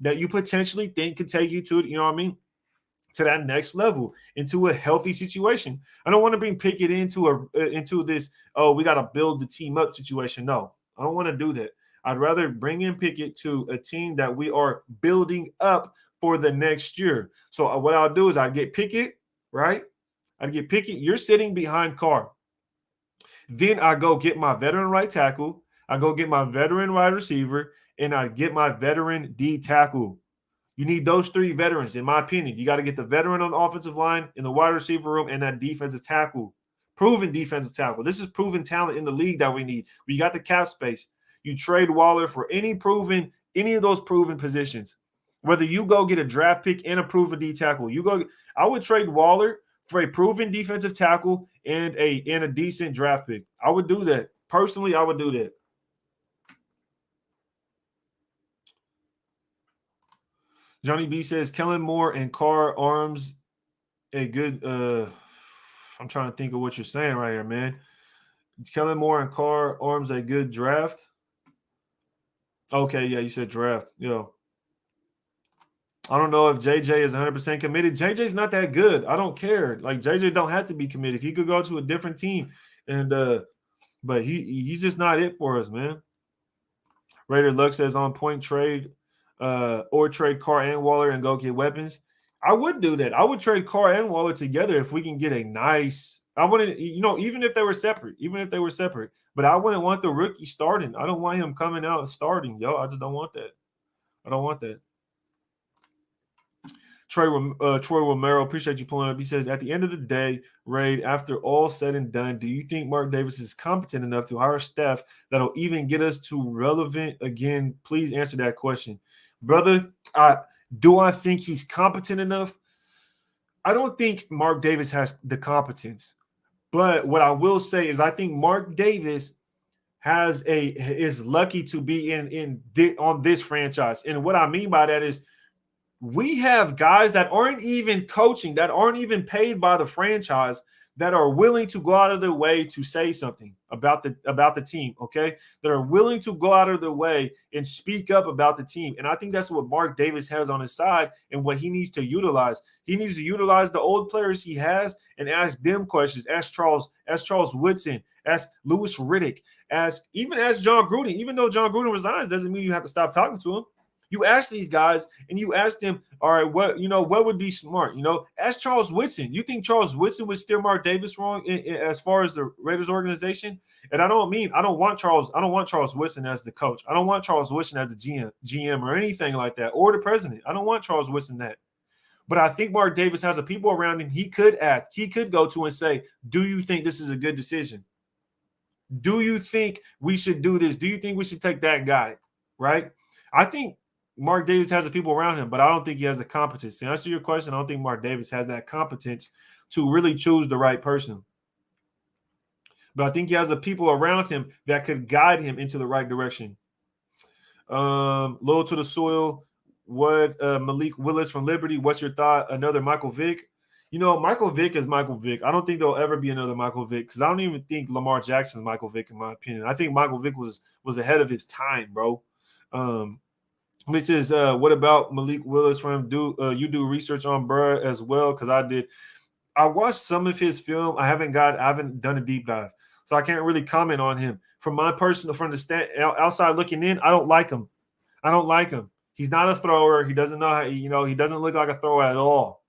that you potentially think could take you to, to that next level, into a healthy situation. I don't want to bring Pickett into this, oh, we got to build the team up situation. No, I don't want to do that. I'd rather bring in Pickett to a team that we are building up for the next year. So what I'll do is I get Pickett, right? I'd get Pickett. You're sitting behind Carr. Then I go get my veteran right tackle. I go get my veteran wide receiver, and I get my veteran D tackle. You need those three veterans, in my opinion. You got to get the veteran on the offensive line, in the wide receiver room, and that defensive tackle. Proven defensive tackle. This is proven talent in the league that we need. We got the cap space. You trade Waller for any of those proven positions. Whether you go get a draft pick and a proven D tackle, I would trade Waller for a proven defensive tackle and a decent draft pick. I would do that. Personally, I would do that. Johnny B says Kellen Moore and Carr arms a good I'm trying to think of what you're saying right here, man. Kellen Moore and Carr arms a good draft. Okay, yeah, you said draft. Yo. I don't know if JJ is 100% committed. JJ's not that good. I don't care. Like, JJ don't have to be committed. He could go to a different team, and but he's just not it for us, man. Raider Luck says on point trade or trade Carr and Waller and go get weapons. I would do that. I would trade Carr and Waller together if we can get a nice. I wouldn't, even if they were separate, but I wouldn't want the rookie starting. I don't want him coming out and starting, yo. I just don't want that. I don't want that. Troy Romero, appreciate you pulling up. He says, at the end of the day, Raid, after all said and done, do you think Mark Davis is competent enough to hire staff that'll even get us to relevant again? Please answer that question. Brother, do I think he's competent enough? I don't think Mark Davis has the competence. But what I will say is I think Mark Davis is lucky to be on this franchise. And what I mean by that is we have guys that aren't even coaching, that aren't even paid by the franchise, that are willing to go out of their way to say something about the team, okay? That are willing to go out of their way and speak up about the team. And I think that's what Mark Davis has on his side and what he needs to utilize. He needs to utilize the old players he has and ask them questions. Ask Charles Woodson, ask Louis Riddick, ask John Gruden. Even though John Gruden resigns, doesn't mean you have to stop talking to him. You ask these guys and you ask them, all right, what would be smart? Ask Charles Woodson. You think Charles Woodson would steer Mark Davis wrong as far as the Raiders organization? And I don't want Charles Woodson as the coach. I don't want Charles Woodson as the GM or anything like that, or the president. I don't want Charles Woodson that. But I think Mark Davis has a people around him he could ask, he could go to and say, do you think this is a good decision? Do you think we should do this? Do you think we should take that guy? Right? I think Mark Davis has the people around him, but I don't think he has the competence. To answer your question, I don't think Mark Davis has that competence to really choose the right person. But I think he has the people around him that could guide him into the right direction. Loyal to the soil. What Malik Willis from Liberty? What's your thought? Another Michael Vick? Michael Vick is Michael Vick. I don't think there'll ever be another Michael Vick because I don't even think Lamar Jackson's Michael Vick, in my opinion. I think Michael Vick was ahead of his time, bro. This is what about Malik Willis from you do research on Burr as well? Because I did. I watched some of his film. I haven't done a deep dive, so I can't really comment on him. From the outside looking in, I don't like him. He's not a thrower. He doesn't know how. He doesn't look like a thrower at all.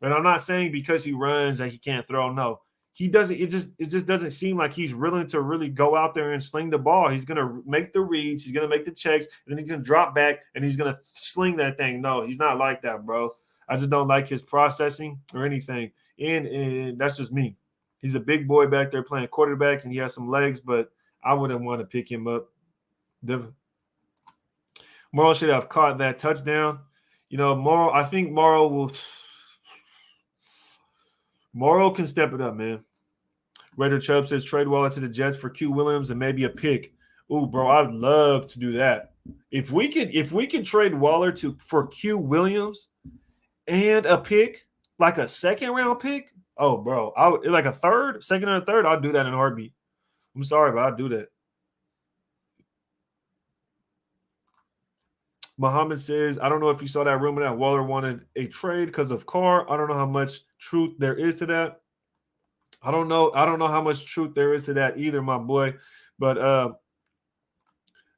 And I'm not saying because he runs that he can't throw. No. He doesn't. It just doesn't seem like he's willing to really go out there and sling the ball. He's gonna make the reads, he's gonna make the checks, and then he's gonna drop back and he's gonna sling that thing. No, he's not like that, bro. I just don't like his processing or anything. And that's just me. He's a big boy back there playing quarterback, and he has some legs, but I wouldn't want to pick him up. Morrow should have caught that touchdown. I think Morrow can step it up, man. Raider Chubb says trade Waller to the Jets for Q Williams and maybe a pick. Ooh, bro, I'd love to do that. If we could trade Waller for Q Williams and a pick, like a second round pick, oh bro, I would like a second or a third, I'll do that in a heartbeat. I'm sorry, but I'll do that. Muhammad says, I don't know if you saw that rumor that Waller wanted a trade because of Carr. I don't know how much truth there is to that. I don't know how much truth there is to that either, my boy. But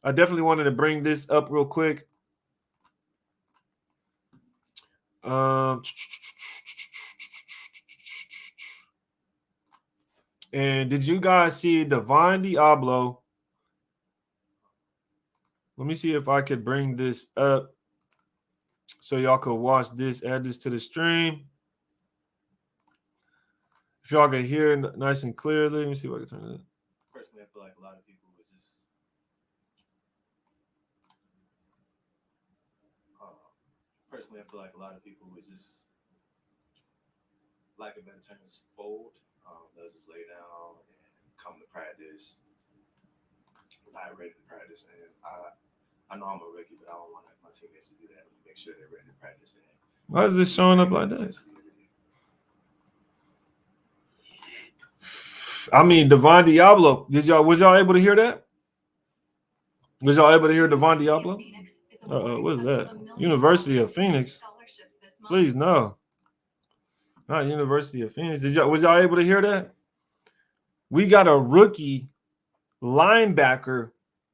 I definitely wanted to bring this up real quick. And did you guys see Divine Deablo? Let me see if I could bring this up so y'all could watch this, add this to the stream. If y'all can hear it nice and clearly, let me see if I can turn it up. Personally, I feel like a lot of people would just lack of better terms, fold. They'll just lay down and come to practice, not ready to practice. And I know I'm a rookie, but I don't want my teammates to do that. Make sure they're ready to practice. And why is this showing up like that? I mean, Divine Deablo. Was y'all able to hear that? Was y'all able to hear Divine Deablo? What is that? University of Phoenix. Please no. Not University of Phoenix. Was y'all able to hear that? We got a rookie linebacker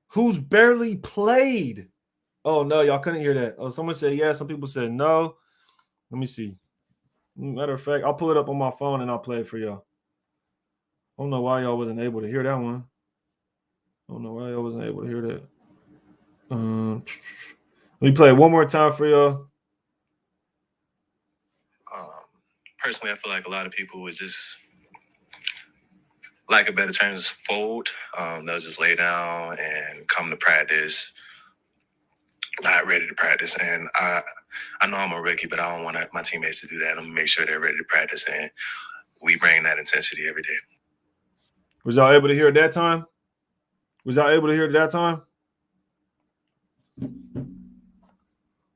who's barely played. Oh no, y'all couldn't hear that. Oh, someone said yeah. Some people said no. Let me see. Matter of fact, I'll pull it up on my phone and I'll play it for y'all. I don't know why y'all wasn't able to hear that one. I don't know why y'all wasn't able to hear that. Let me play it one more time for y'all. Personally, I feel like a lot of people would just, lack of better terms, fold. They'll just lay down and come to practice, not ready to practice. And I know I'm a rookie, but I don't want my teammates to do that. I'm going to make sure they're ready to practice, and we bring that intensity every day. Was y'all able to hear it that time? Was y'all able to hear it that time?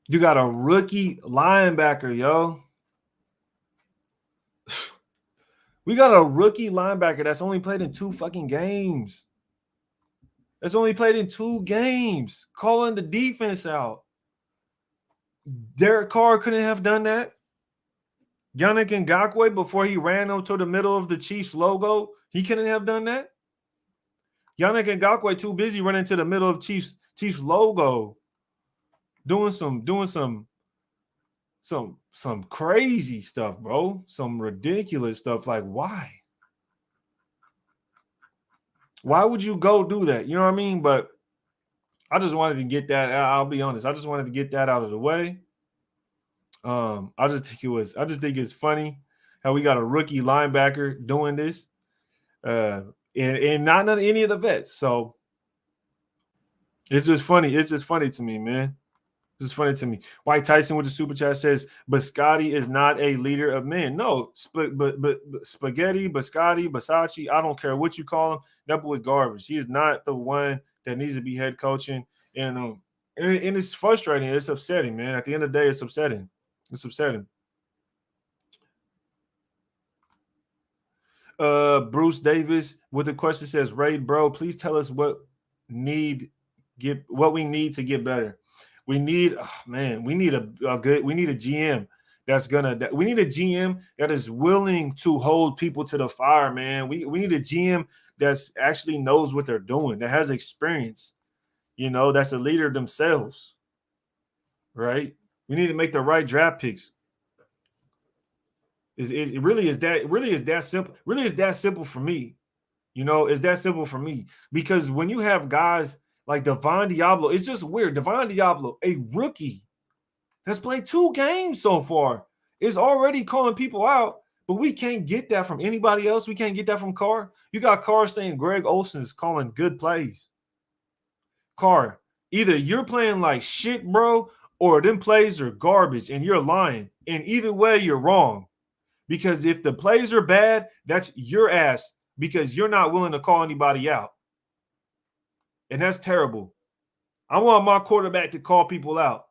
You got a rookie linebacker, yo. We got a rookie linebacker that's only played in 2 fucking games. That's only played in 2 games. Calling the defense out. Derek Carr couldn't have done that. Yannick Ngakoue, before he ran up to the middle of the Chiefs logo, he couldn't have done that. Yannick Ngakoue too busy running to the middle of Chiefs logo, doing some crazy stuff, bro. Some ridiculous stuff. Like, why? Why would you go do that? You know what I mean? But I just wanted to get that. I'll be honest. I just wanted to get that out of the way. I just think it's funny how we got a rookie linebacker doing this, and not any of the vets. So it's just funny. It's just funny to me, man. It's funny to me. White Tyson with the super chat says Biscotti is not a leader of men. No, but spaghetti, Biscotti, Basacci, I don't care what you call him. That boy garbage. He is not the one that needs to be head coaching, and it's frustrating. It's upsetting, man. At the end of the day, it's upsetting. It's upsetting. Bruce Davis with the question says, Raid bro, please tell us what we need to get better. We need a GM we need a GM that is willing to hold people to the fire, man. We need a GM that's actually knows what they're doing, that has experience, that's a leader themselves, right? We need to make the right draft picks. It really is that simple. Really is that simple for me. It's that simple for me. Because when you have guys like Divine Deablo, it's just weird. Divine Deablo, a rookie that's played 2 games so far, is already calling people out, but we can't get that from anybody else. We can't get that from Carr. You got Carr saying Greg Olsen's calling good plays. Carr, either you're playing like shit, bro, or them plays are garbage and you're lying. And either way, you're wrong. Because if the plays are bad, that's your ass, because you're not willing to call anybody out. And that's terrible. I want my quarterback to call people out.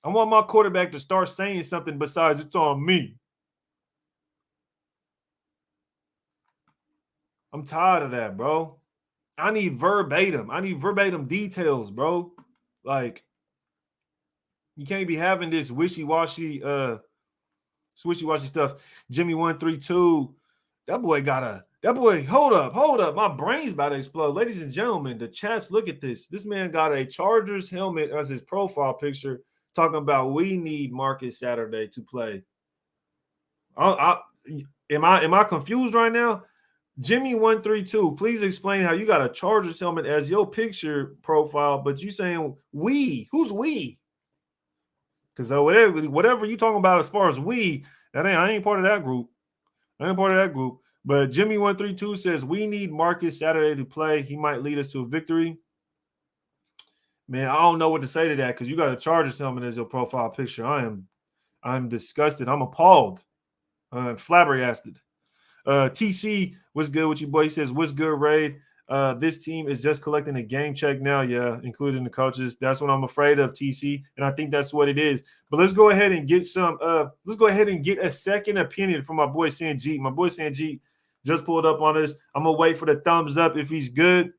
I want my quarterback to start saying something besides it's on me. I'm tired of that, bro. I need verbatim. I need verbatim details, bro. Like, you can't be having this wishy-washy stuff. Jimmy132. That boy, hold up. My brain's about to explode. Ladies and gentlemen, the chats, look at this. This man got a Chargers helmet as his profile picture, talking about we need Marcus Saturday to play. Am I confused right now? Jimmy132, please explain how you got a Chargers helmet as your picture profile, but you saying we? Who's we? Because whatever you talking about as far as we, I ain't part of that group. But Jimmy132 says we need Marcus Saturday to play. He might lead us to a victory. Man, I don't know what to say to that because you got a Chargers helmet as your profile picture. I'm disgusted. I'm appalled. I'm flabbergasted. TC, what's good with you, boy? He says, what's good, Raid? This team is just collecting a game check now, yeah, including the coaches. That's what I'm afraid of, TC, and I think that's what it is. But let's go ahead and get a second opinion from my boy Sanjit. My boy Sanjit just pulled up on us. I'm gonna wait for the thumbs up if he's good,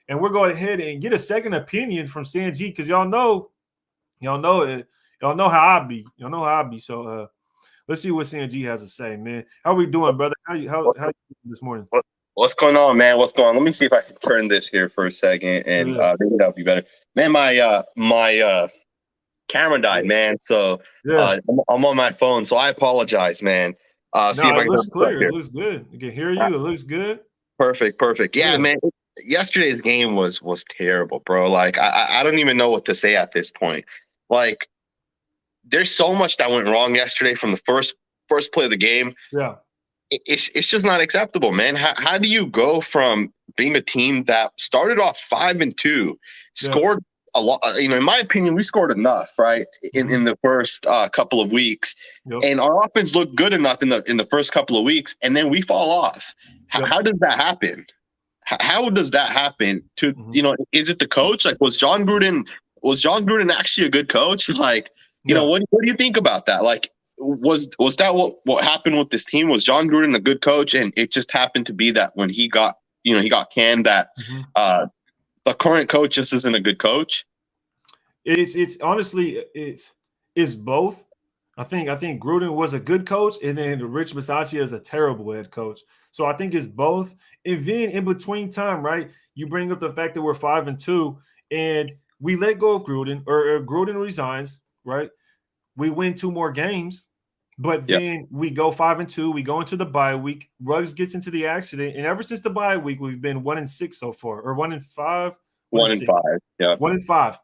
and we're going ahead and get a second opinion from Sanjit because y'all know how I be. So let's see what Sanjit has to say, man. How we doing, brother? How you doing this morning? What's going on, man? What's going on? Let me see if I can turn this here for a second, and maybe that'll be better. Man, my camera died, man. So I'm on my phone, so I apologize, man. See if I can looks clear. It looks good. I can hear you. It looks good. Perfect. Yeah, man. Yesterday's game was terrible, bro. Like I don't even know what to say at this point. Like, there's so much that went wrong yesterday from the first play of the game. Yeah. It's just not acceptable, man. How do you go from being a team that started off 5-2, scored a lot? In my opinion, we scored enough, right, in the first couple of weeks, and our offense looked good enough in the first couple of weeks, and then we fall off. How does that happen? How does that happen? Is it the coach? Like, was John Gruden actually a good coach? Like, what do you think about that? Like, was that what happened with this team? Was John Gruden a good coach, and it just happened to be that when he got canned, that the current coach just isn't a good coach? It's honestly it's both. I think Gruden was a good coach, and then Rich Bisaccia is a terrible head coach. So I think it's both. And then in between time, right? You bring up the fact that we're 5-2, and we let go of Gruden, or Gruden resigns, right? We win 2 more games, but then we go 5-2. We go into the bye week. Ruggs gets into the accident, and ever since the bye week, we've been 1-6 so far, or 1-5. 1-5. Yeah. 1-5.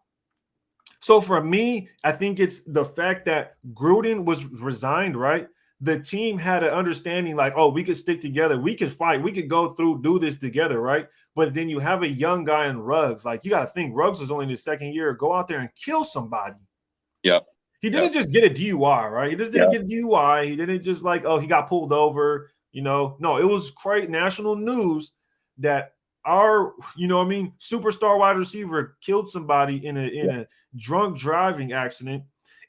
So for me, I think it's the fact that Gruden was resigned, right? The team had an understanding like, oh, we could stick together. We could fight. We could go through, do this together, right? But then you have a young guy in Ruggs. Like, you got to think Ruggs was only in his second year. Go out there and kill somebody. Yeah. He didn't just get a DUI, right? He just didn't get a DUI. He didn't just like, oh, he got pulled over, No, it was great national news that our, superstar wide receiver killed somebody in a drunk driving accident.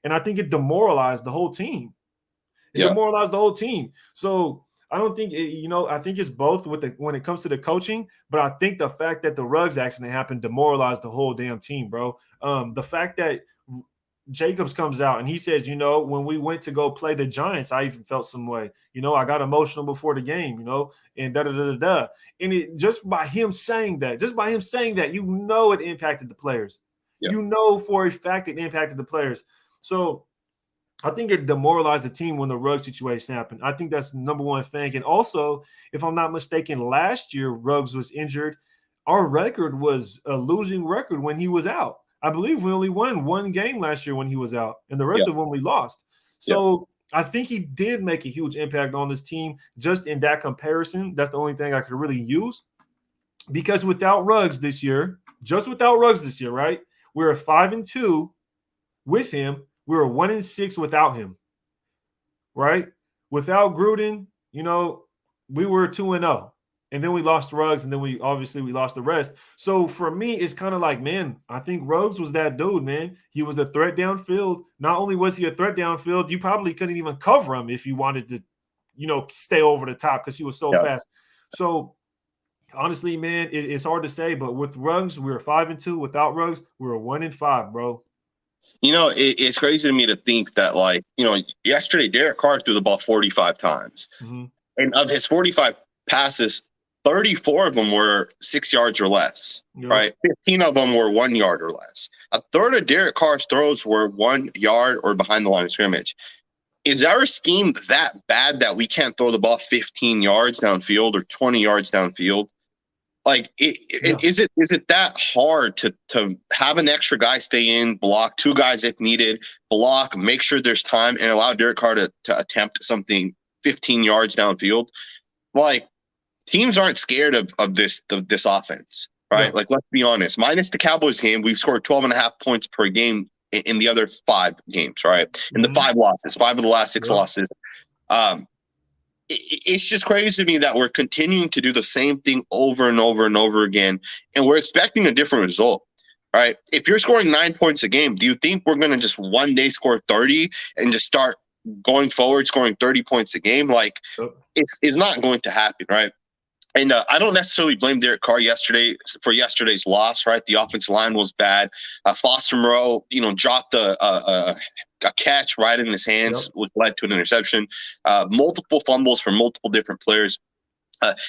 And I think it demoralized the whole team. Demoralized the whole team. So I don't think I think it's both when it comes to the coaching, but I think the fact that the Ruggs accident happened demoralized the whole damn team, bro. The fact that Jacobs comes out and he says, when we went to go play the Giants, I even felt some way. I got emotional before the game, and da-da-da-da-da. And it just by him saying that, it impacted the players. For a fact it impacted the players. So I think it demoralized the team when the Ruggs situation happened. I think that's the number one thing. And also, if I'm not mistaken, last year Ruggs was injured. Our record was a losing record when he was out. I believe we only won 1 game last year when he was out, and the rest of them we lost. So I think he did make a huge impact on this team just in that comparison. That's the only thing I could really use. Because without Ruggs this year, right, we're 5-2 with him. We were 1-6 without him, right? Without Gruden, we were 2-0. And then we lost Ruggs, and then we lost the rest. So for me, it's kind of like, man, I think Ruggs was that dude, man. He was a threat downfield. Not only was he a threat downfield, you probably couldn't even cover him if you wanted to, stay over the top because he was so fast. So honestly, man, it's hard to say, but with Ruggs, we were 5-2. Without Ruggs, we were 1-5, bro. It's crazy to me to think that, like, yesterday Derek Carr threw the ball 45 times. Mm-hmm. And of his 45 passes, 34 of them were 6 yards or less, right? 15 of them were 1 yard or less. A third of Derek Carr's throws were 1 yard or behind the line of scrimmage. Is our scheme that bad that we can't throw the ball 15 yards downfield or 20 yards downfield? Like, is it that hard to have an extra guy stay in, block, 2 guys if needed, block, make sure there's time, and allow Derek Carr to attempt something 15 yards downfield? Like, teams aren't scared of this offense, right? Yeah. Like, let's be honest. Minus the Cowboys game, we've scored 12.5 points per game in the other 5 games, right? In the 5 losses, 5 of the last 6 losses. It's just crazy to me that we're continuing to do the same thing over and over and over again, and we're expecting a different result, right? If you're scoring 9 points a game, do you think we're going to just one day score 30 and just start going forward, scoring 30 points a game? Like, it's not going to happen, right? And I don't necessarily blame Derek Carr for yesterday's loss, right? The offensive line was bad. Foster Moreau, dropped a catch right in his hands, which led to an interception. Multiple fumbles from multiple different players.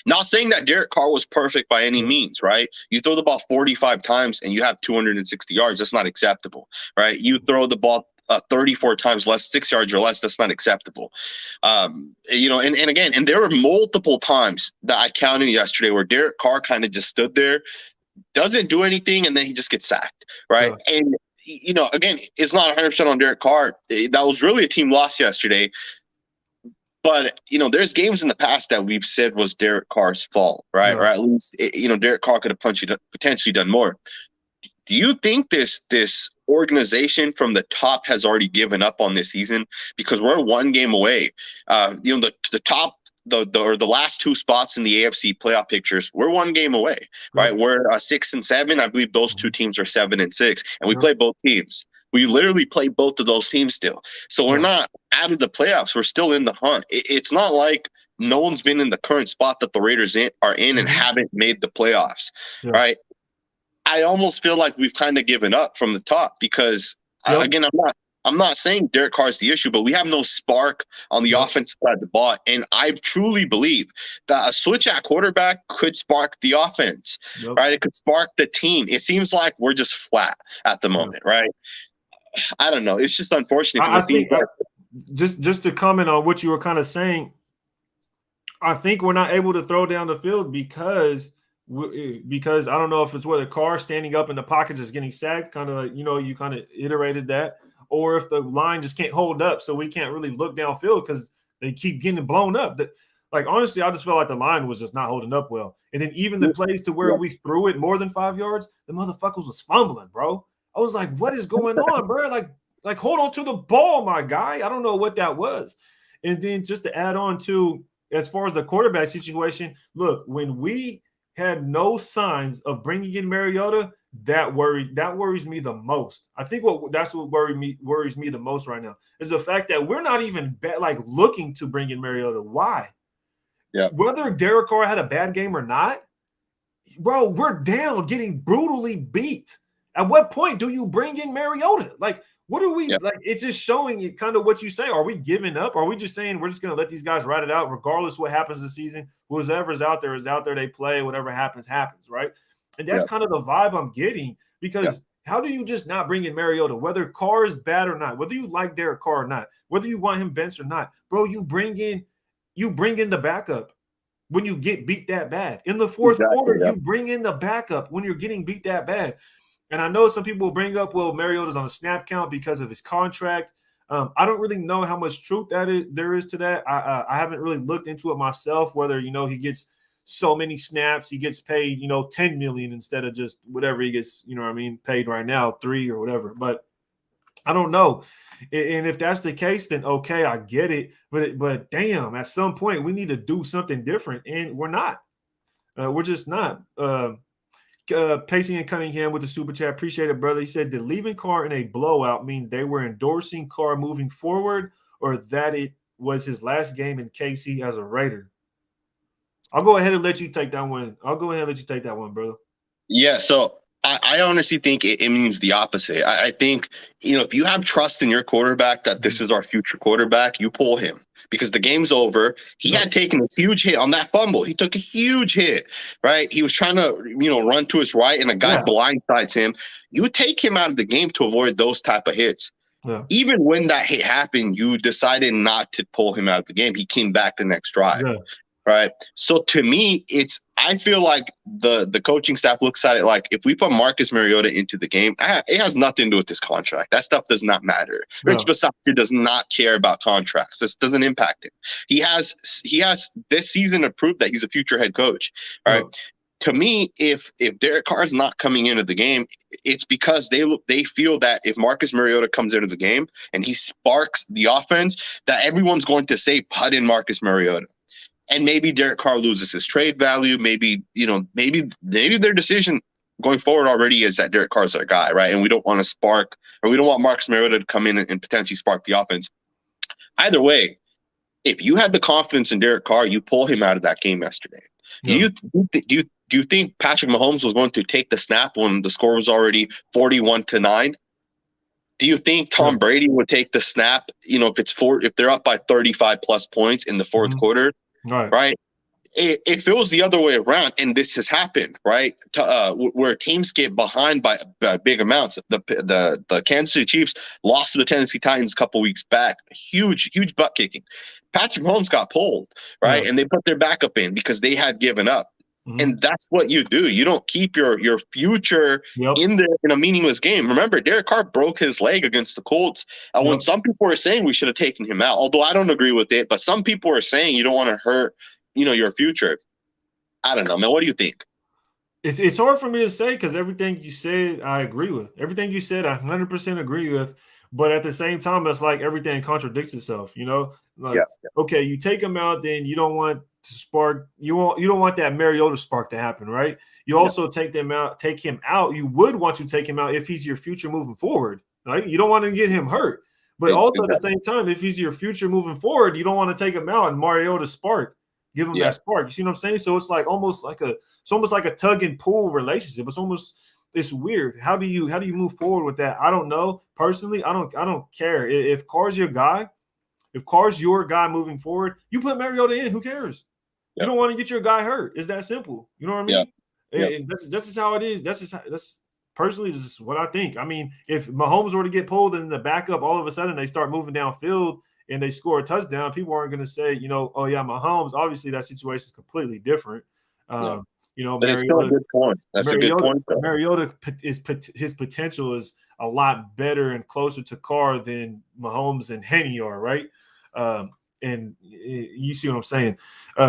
Not saying that Derek Carr was perfect by any means, right? You throw the ball 45 times and you have 260 yards. That's not acceptable, right? You throw the ball 34 times less, 6 yards or less. That's not acceptable. And there were multiple times that I counted yesterday where Derek Carr kind of just stood there, doesn't do anything, and then he just gets sacked, right? Yeah. And, again, it's not 100% on Derek Carr. That was really a team loss yesterday. But, there's games in the past that we've said was Derek Carr's fault, right? Yeah. Or at least, Derek Carr could have potentially done more. Do you think this organization from the top has already given up on this season? Because we're 1 game away. The top, the last 2 spots in the AFC playoff pictures, we're 1 game away, right? We're 6-7. I believe those 2 teams are 7-6, and we play both teams. We literally play both of those teams still. So we're not out of the playoffs. We're still in the hunt. It's not like no one's been in the current spot that the Raiders are in and haven't made the playoffs, right? I almost feel like we've kind of given up from the top because, again, I'm not saying Derek Carr is the issue, but we have no spark on the offensive side of the ball. And I truly believe that a switch at quarterback could spark the offense, right? It could spark the team. It seems like we're just flat at the moment, right? I don't know. It's just unfortunate. I think just to comment on what you were kind of saying, I think we're not able to throw down the field because I don't know if it's whether Carr standing up in the pocket is getting sacked, kind of like, you kind of iterated that, or if the line just can't hold up, so we can't really look downfield because they keep getting blown up. Like, honestly, I just felt like the line was just not holding up well. And then even the plays to where we threw it more than 5 yards, the motherfuckers was fumbling, bro. I was like, what is going on, bro? Like hold on to the ball, my guy. I don't know what that was. And then just to add on to, as far as the quarterback situation, look, when we had no signs of bringing in Mariota, that worries me the most. I think that's what worries me the most right now is the fact that we're not even looking to bring in Mariota. Why? Yeah. Whether Derek Carr had a bad game or not, bro, we're down, getting brutally beat. At what point do you bring in Mariota? Like, what are we like? It's just showing it kind of what you say. Are we giving up? Are we just saying we're just going to let these guys ride it out regardless what happens this season? Whoever's out there is out there. They play. Whatever happens, right? And that's kind of the vibe I'm getting because how do you just not bring in Mariota? Whether Carr is bad or not, whether you like Derek Carr or not, whether you want him benched or not, bro, you bring in the backup when you get beat that bad. In the fourth quarter, you bring in the backup when you're getting beat that bad. And I know some people will bring up, well, Mariota's on a snap count because of his contract. I don't really know how much truth there is to that. I haven't really looked into it myself, whether, he gets so many snaps, he gets paid, $10 million instead of just whatever he gets, paid right now, 3 or whatever. But I don't know. And if that's the case, then okay, I get it. But damn, at some point we need to do something different, and we're not. We're just not. Pacey and Cunningham with the super chat. Appreciate it, brother. He said, did leaving Carr in a blowout mean they were endorsing Carr moving forward, or that it was his last game in KC as a Raider? I'll go ahead and let you take that one. Brother. Yeah, so I honestly think it means the opposite. I think, if you have trust in your quarterback that this is our future quarterback, you pull him because the game's over. He had taken a huge hit on that fumble. He took a huge hit, right? He was trying to, run to his right, and a guy blindsides him. You would take him out of the game to avoid those type of hits. Yeah. Even when that hit happened, you decided not to pull him out of the game. He came back the next drive. Yeah. Right. So to me, I feel like the coaching staff looks at it like, if we put Marcus Mariota into the game, it has nothing to do with this contract. That stuff does not matter. No. Rich Bisaccia does not care about contracts. This doesn't impact him. He has this season to prove that he's a future head coach. Right. No. To me, if Derek Carr is not coming into the game, it's because they feel that if Marcus Mariota comes into the game and he sparks the offense, that everyone's going to say, put in Marcus Mariota. And maybe Derek Carr loses his trade value. Maybe their decision going forward already is that Derek Carr's their guy, right? And we don't want to spark, or we don't want Marcus Mariota to come in and potentially spark the offense. Either way, if you had the confidence in Derek Carr, you pull him out of that game yesterday. Yeah. Do you think Patrick Mahomes was going to take the snap when the score was already 41-9? Do you think Tom Brady would take the snap? If they're up by 35 plus points in the fourth quarter? Right. If it was the other way around, and this has happened, right, where teams get behind by big amounts. The Kansas City Chiefs lost to the Tennessee Titans a couple weeks back. Huge butt kicking. Patrick Mahomes got pulled, right, and they put their backup in because they had given up. Mm-hmm. And that's what you do. You don't keep your future in a meaningless game. Remember, Derek Carr broke his leg against the Colts. And when some people are saying we should have taken him out, although I don't agree with it, but some people are saying you don't want to hurt, your future. I don't know, man. What do you think? It's hard for me to say because everything you said, I agree with. Everything you said, I 100% agree with. But at the same time, it's like everything contradicts itself, Okay, you take him out, then you don't want to spark. You don't want that Mariota spark to happen, right? You also take him out. You would want to take him out if he's your future moving forward, right? You don't want to get him hurt. But also at the same time, if he's your future moving forward, you don't want to take him out and Mariota spark. Give him that spark. You see what I'm saying? So it's like almost like a tug and pull relationship. It's weird. How do you move forward with that? I don't know. Personally, I don't care. If Carr's your guy, moving forward, you put Mariota in. Who cares? Yep. You don't want to get your guy hurt. It's that simple. You know what I mean? Yep. That's just how it is. That's personally just what I think. I mean, if Mahomes were to get pulled in the backup, all of a sudden they start moving downfield and they score a touchdown, people aren't going to say, oh yeah, Mahomes. Obviously, that situation is completely different. But it's still a good point. That's a good point. Mariota his potential is a lot better and closer to Carr than Mahomes and Henny are, right? And you see what I'm saying.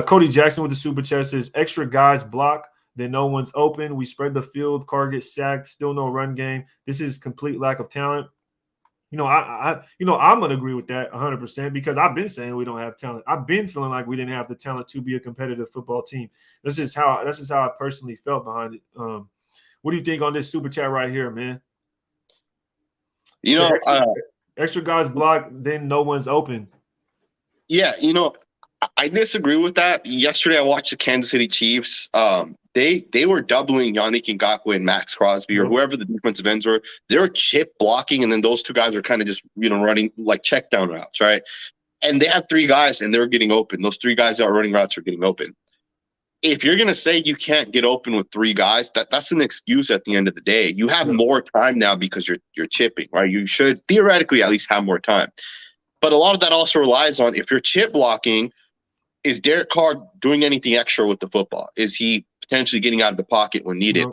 Cody Jackson with the super chat says, extra guys block, then no one's open. We spread the field. Carr gets sacked. Still no run game. This is complete lack of talent. I'm going to agree with that 100% because I've been saying we don't have talent. I've been feeling like we didn't have the talent to be a competitive football team. That's just how I personally felt behind it. What do you think on this super chat right here, man? Extra guys block, then no one's open. Yeah, I disagree with that. Yesterday, I watched the Kansas City Chiefs. They were doubling Yannick Ngakoue and Max Crosby or whoever the defensive ends were. They were chip blocking, and then those two guys were kind of just running like check down routes, right? And they had three guys, and they were getting open. Those three guys that were running routes were getting open. If you're gonna say you can't get open with three guys, that's an excuse at the end of the day. You have more time now because you're chipping, right? You should theoretically at least have more time. But a lot of that also relies on if you're chip blocking, is Derek Carr doing anything extra with the football? Is he potentially getting out of the pocket when needed?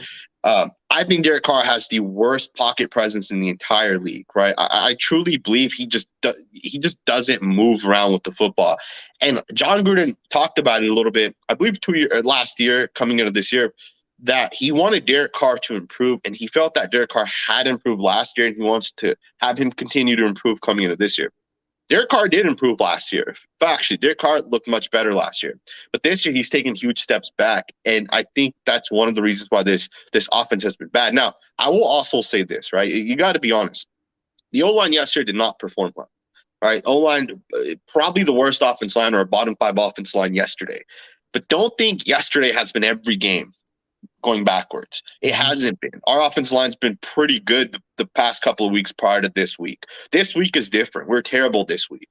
I think Derek Carr has the worst pocket presence in the entire league, right? I truly believe he just doesn't move around with the football. And John Gruden talked about it a little bit, I believe last year, coming into this year, that he wanted Derek Carr to improve, and he felt that Derek Carr had improved last year, and he wants to have him continue to improve coming into this year. Derek Carr did improve last year. Actually, Derek Carr looked much better last year. But this year, he's taken huge steps back. And I think that's one of the reasons why this offense has been bad. Now, I will also say this, right? You got to be honest. The O-line yesterday did not perform well, right? O-line, probably the worst offense line or a bottom 5 offense line yesterday. But don't think yesterday has been every game going backwards. It hasn't been. Our offensive line's been pretty good the past couple of weeks prior to this week. This week is different. We're terrible this week.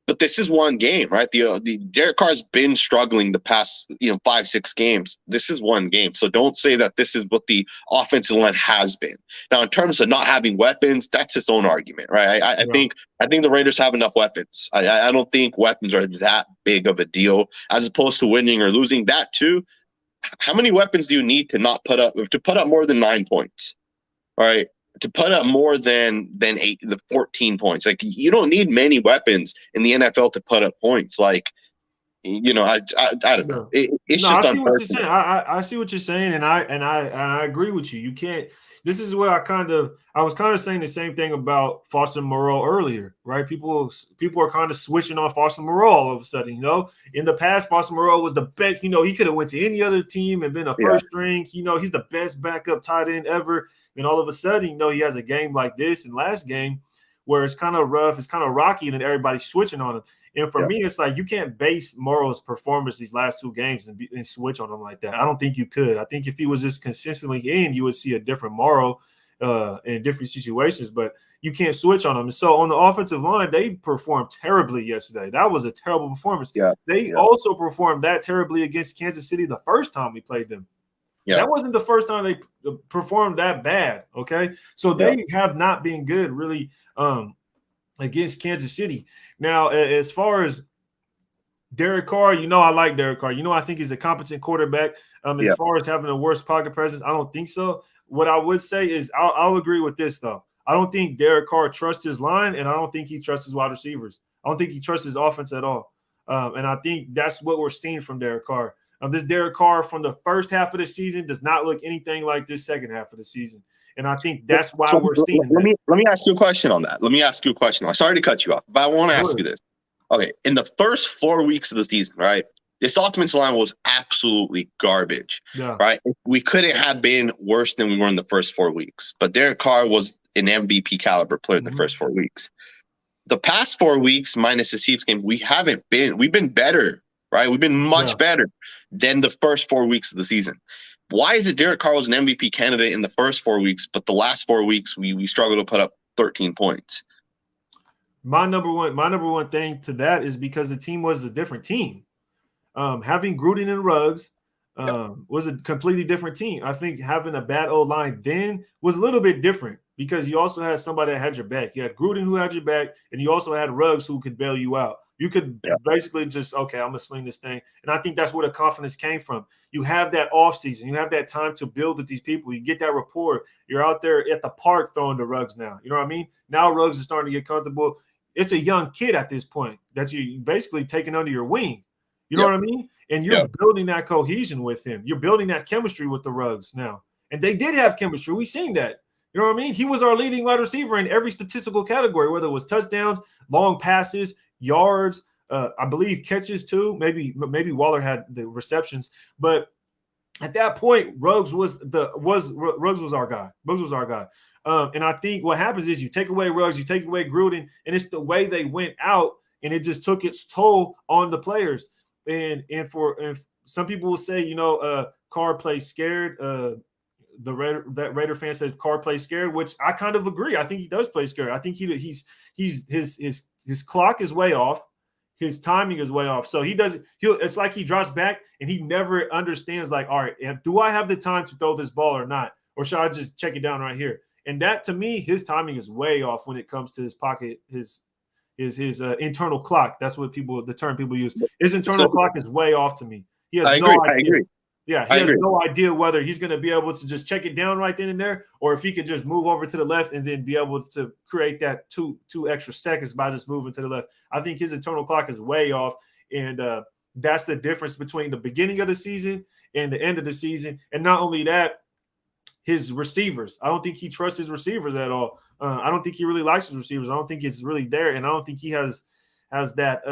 But this is one game, right? The Derek Carr's been struggling the past 5-6 games. This is one game. So don't say that this is what the offensive line has been. Now, in terms of not having weapons, that's its own argument, right? I think the Raiders have enough weapons. I don't think weapons are that big of a deal as opposed to winning or losing. That too. How many weapons do you need to put up more than 9 points? All right. To put up more than 14 points. Like, you don't need many weapons in the NFL to put up points. Like, I don't know. It's just I see what you're unfortunate. saying. I see what you're saying, and I agree with you. You can't. This is what I was kind of saying the same thing about Foster Moreau earlier, right? People are kind of switching on Foster Moreau all of a sudden. In the past, Foster Moreau was the best. He could have went to any other team and been a first string. He's the best backup tight end ever. And all of a sudden, he has a game like this and last game where it's kind of rough, it's kind of rocky, and then everybody's switching on him. And for me, it's like you can't base Morrow's performance these last 2 games and switch on him like that. I don't think you could. I think if he was just consistently in, you would see a different Morrow in different situations, but you can't switch on him. So on the offensive line, they performed terribly yesterday. That was a terrible performance. They also performed that terribly against Kansas City the first time we played them. That wasn't the first time they performed that bad, okay? So they have not been good really against Kansas City. Now, as far as Derek Carr, I like Derek Carr. I think he's a competent quarterback. As far as having a worse pocket presence, I don't think so. What I would say is I'll agree with this, though. I don't think Derek Carr trusts his line, and I don't think he trusts his wide receivers. I don't think he trusts his offense at all. And I think that's what we're seeing from Derek Carr. This Derek Carr from the first half of the season does not look anything like this second half of the season. And I think that's why we're seeing that. Let me ask you a question on that. I'm sorry to cut you off, but I want to ask you this. Okay, in the first 4 weeks of the season, right, this offensive line was absolutely garbage, right? We couldn't have been worse than we were in the first 4 weeks. But Derek Carr was an MVP caliber player in the first 4 weeks. The past 4 weeks, minus the Chiefs game, we've been better, right? We've been much better than the first 4 weeks of the season. Why is it Derek Carr was an MVP candidate in the first 4 weeks, but the last 4 weeks we struggled to put up 13 points? My number one thing to that is because the team was a different team. Having Gruden and Ruggs was a completely different team. I think having a bad O-line then was a little bit different because you also had somebody that had your back. You had Gruden who had your back, and you also had Ruggs who could bail you out. You could basically just, okay, I'm going to sling this thing. And I think that's where the confidence came from. You have that offseason. You have that time to build with these people. You get that rapport. You're out there at the park throwing the Ruggs now. You know what I mean? Now Ruggs is starting to get comfortable. It's a young kid at this point that you basically taking under your wing. You know what I mean? And you're building that cohesion with him. You're building that chemistry with the Ruggs now. And they did have chemistry. We've seen that. You know what I mean? He was our leading wide receiver in every statistical category, whether it was touchdowns, long passes, yards, I believe catches too. Maybe Waller had the receptions, but at that point, Ruggs was our guy. Ruggs was our guy. And I think what happens is you take away Ruggs, you take away Gruden, and it's the way they went out, and it just took its toll on the players. And some people will say, Carr plays scared. That Raider fan said Carr plays scared, which I kind of agree. I think he does play scared. I think his clock is way off. His timing is way off. So it's like he drops back and he never understands, like, all right, do I have the time to throw this ball or not? Or should I just check it down right here? And that, to me, his timing is way off when it comes to his pocket, his internal clock. That's what the term people use. His internal clock is way off to me. He has no idea. I agree. Yeah, he has no idea whether he's going to be able to just check it down right then and there, or if he could just move over to the left and then be able to create that two extra seconds by just moving to the left. I think his internal clock is way off, and that's the difference between the beginning of the season and the end of the season. And not only that, his receivers. I don't think he trusts his receivers at all. I don't think he really likes his receivers. I don't think it's really there, and I don't think he has that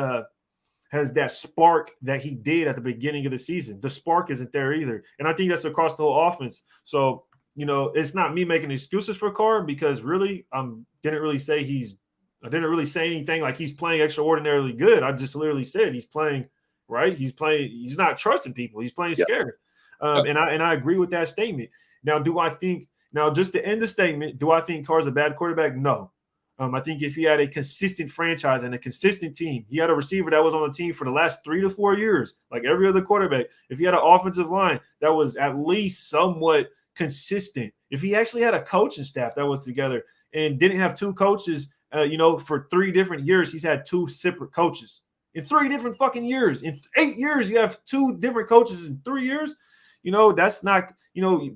spark that he did at the beginning of the season. The spark isn't there either, and I think that's across the whole offense. So it's not me making excuses for Carr, because really, I didn't really say anything like he's playing extraordinarily good. I just literally said he's playing right. He's not trusting people. He's playing scared. And I agree with that statement. Now, just to end the statement, do I think Carr's a bad quarterback? No. I think if he had a consistent franchise and a consistent team, he had a receiver that was on the team for the last 3 to 4 years, like every other quarterback. If he had an offensive line that was at least somewhat consistent, if he actually had a coaching staff that was together and didn't have two coaches, for 3 different years, he's had 2 separate coaches in 3 different fucking years. In 8 years, you have 2 different coaches in 3 years. That's not,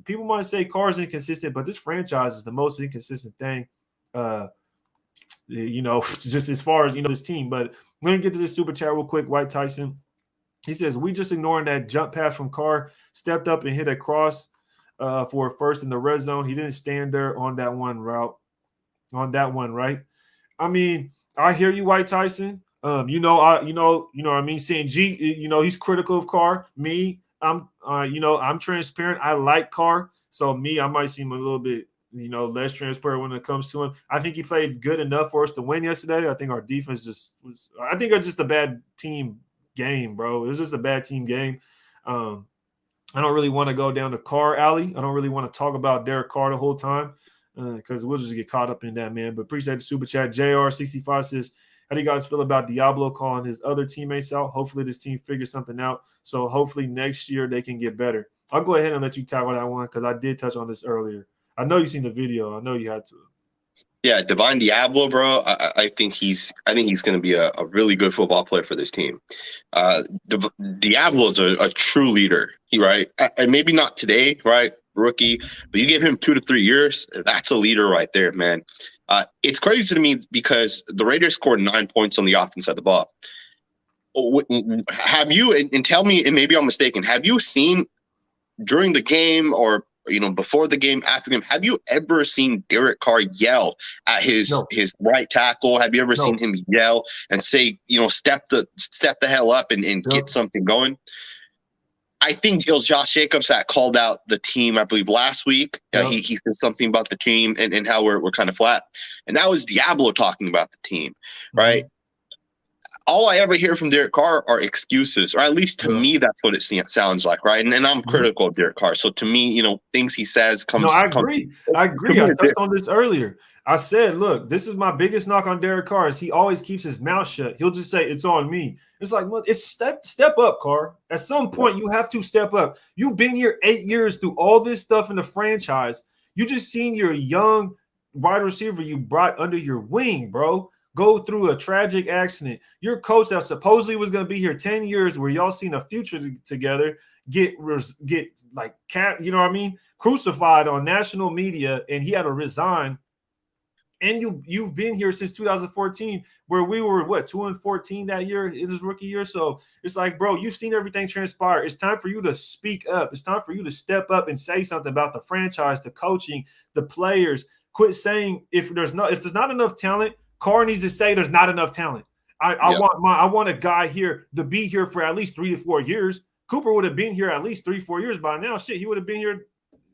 people might say Carr's inconsistent, but this franchise is the most inconsistent thing, just as far as, this team. But we're going to get to this super chat real quick. White Tyson, he says, we just ignoring that jump pass from Carr, stepped up and hit a cross for a first in the red zone. He didn't stand there on that one route, right? I mean, I hear you, White Tyson. What I mean? Sanjit, he's critical of Carr. Me, I'm transparent. I like Carr. So I might seem a little bit, less transparent when it comes to him. I think he played good enough for us to win yesterday. I think our defense it's just a bad team game, bro. It was just a bad team game. I don't really want to go down the Carr alley. I don't really want to talk about Derek Carr the whole time because we'll just get caught up in that, man. But appreciate the super chat. JR65 says, how do you guys feel about Deablo calling his other teammates out? Hopefully this team figures something out. So hopefully next year they can get better. I'll go ahead and let you tackle that one because I did touch on this earlier. I know you've seen the video. I know you had to. Yeah, Divine Deablo, bro. I think he's going to be a really good football player for this team. Diablo's a true leader, right? And maybe not today, right? Rookie, but you give him 2 to 3 years, that's a leader right there, man. It's crazy to me because the Raiders scored 9 points on the offense side of the ball. Have you, and tell me, and maybe I'm mistaken, have you seen during the game or before the game, after the game, have you ever seen Derek Carr yell at his right tackle? Have you ever seen him yell and say, step the hell up and get something going? I think it was Josh Jacobs that called out the team, I believe, last week. He said something about the team and how we're kind of flat. And that was Deablo talking about the team, right? All I ever hear from Derek Carr are excuses, or at least to me, that's what it sounds like, right? And I'm critical of Derek Carr. So to me, things he says comes. No, I agree. I touched on this earlier. I said, look, this is my biggest knock on Derek Carr is he always keeps his mouth shut. He'll just say, it's on me. It's like, well, it's step up, Carr. At some point, you have to step up. You've been here 8 years through all this stuff in the franchise. You just seen your young wide receiver you brought under your wing, bro, go through a tragic accident. Your coach that supposedly was going to be here 10 years where y'all seen a future together get like crucified on national media, and he had to resign. And you've been here since 2014, where we were 2-14 that year in his rookie year. So it's like, bro, you've seen everything transpire. It's time for you to speak up. It's time for you to step up and say something about the franchise, the coaching, the players. Quit saying if there's not enough talent, Carr needs to say there's not enough talent. I want a guy here to be here for at least 3 to 4 years. Cooper would have been here at least 3-4 years by now. Shit, he would have been here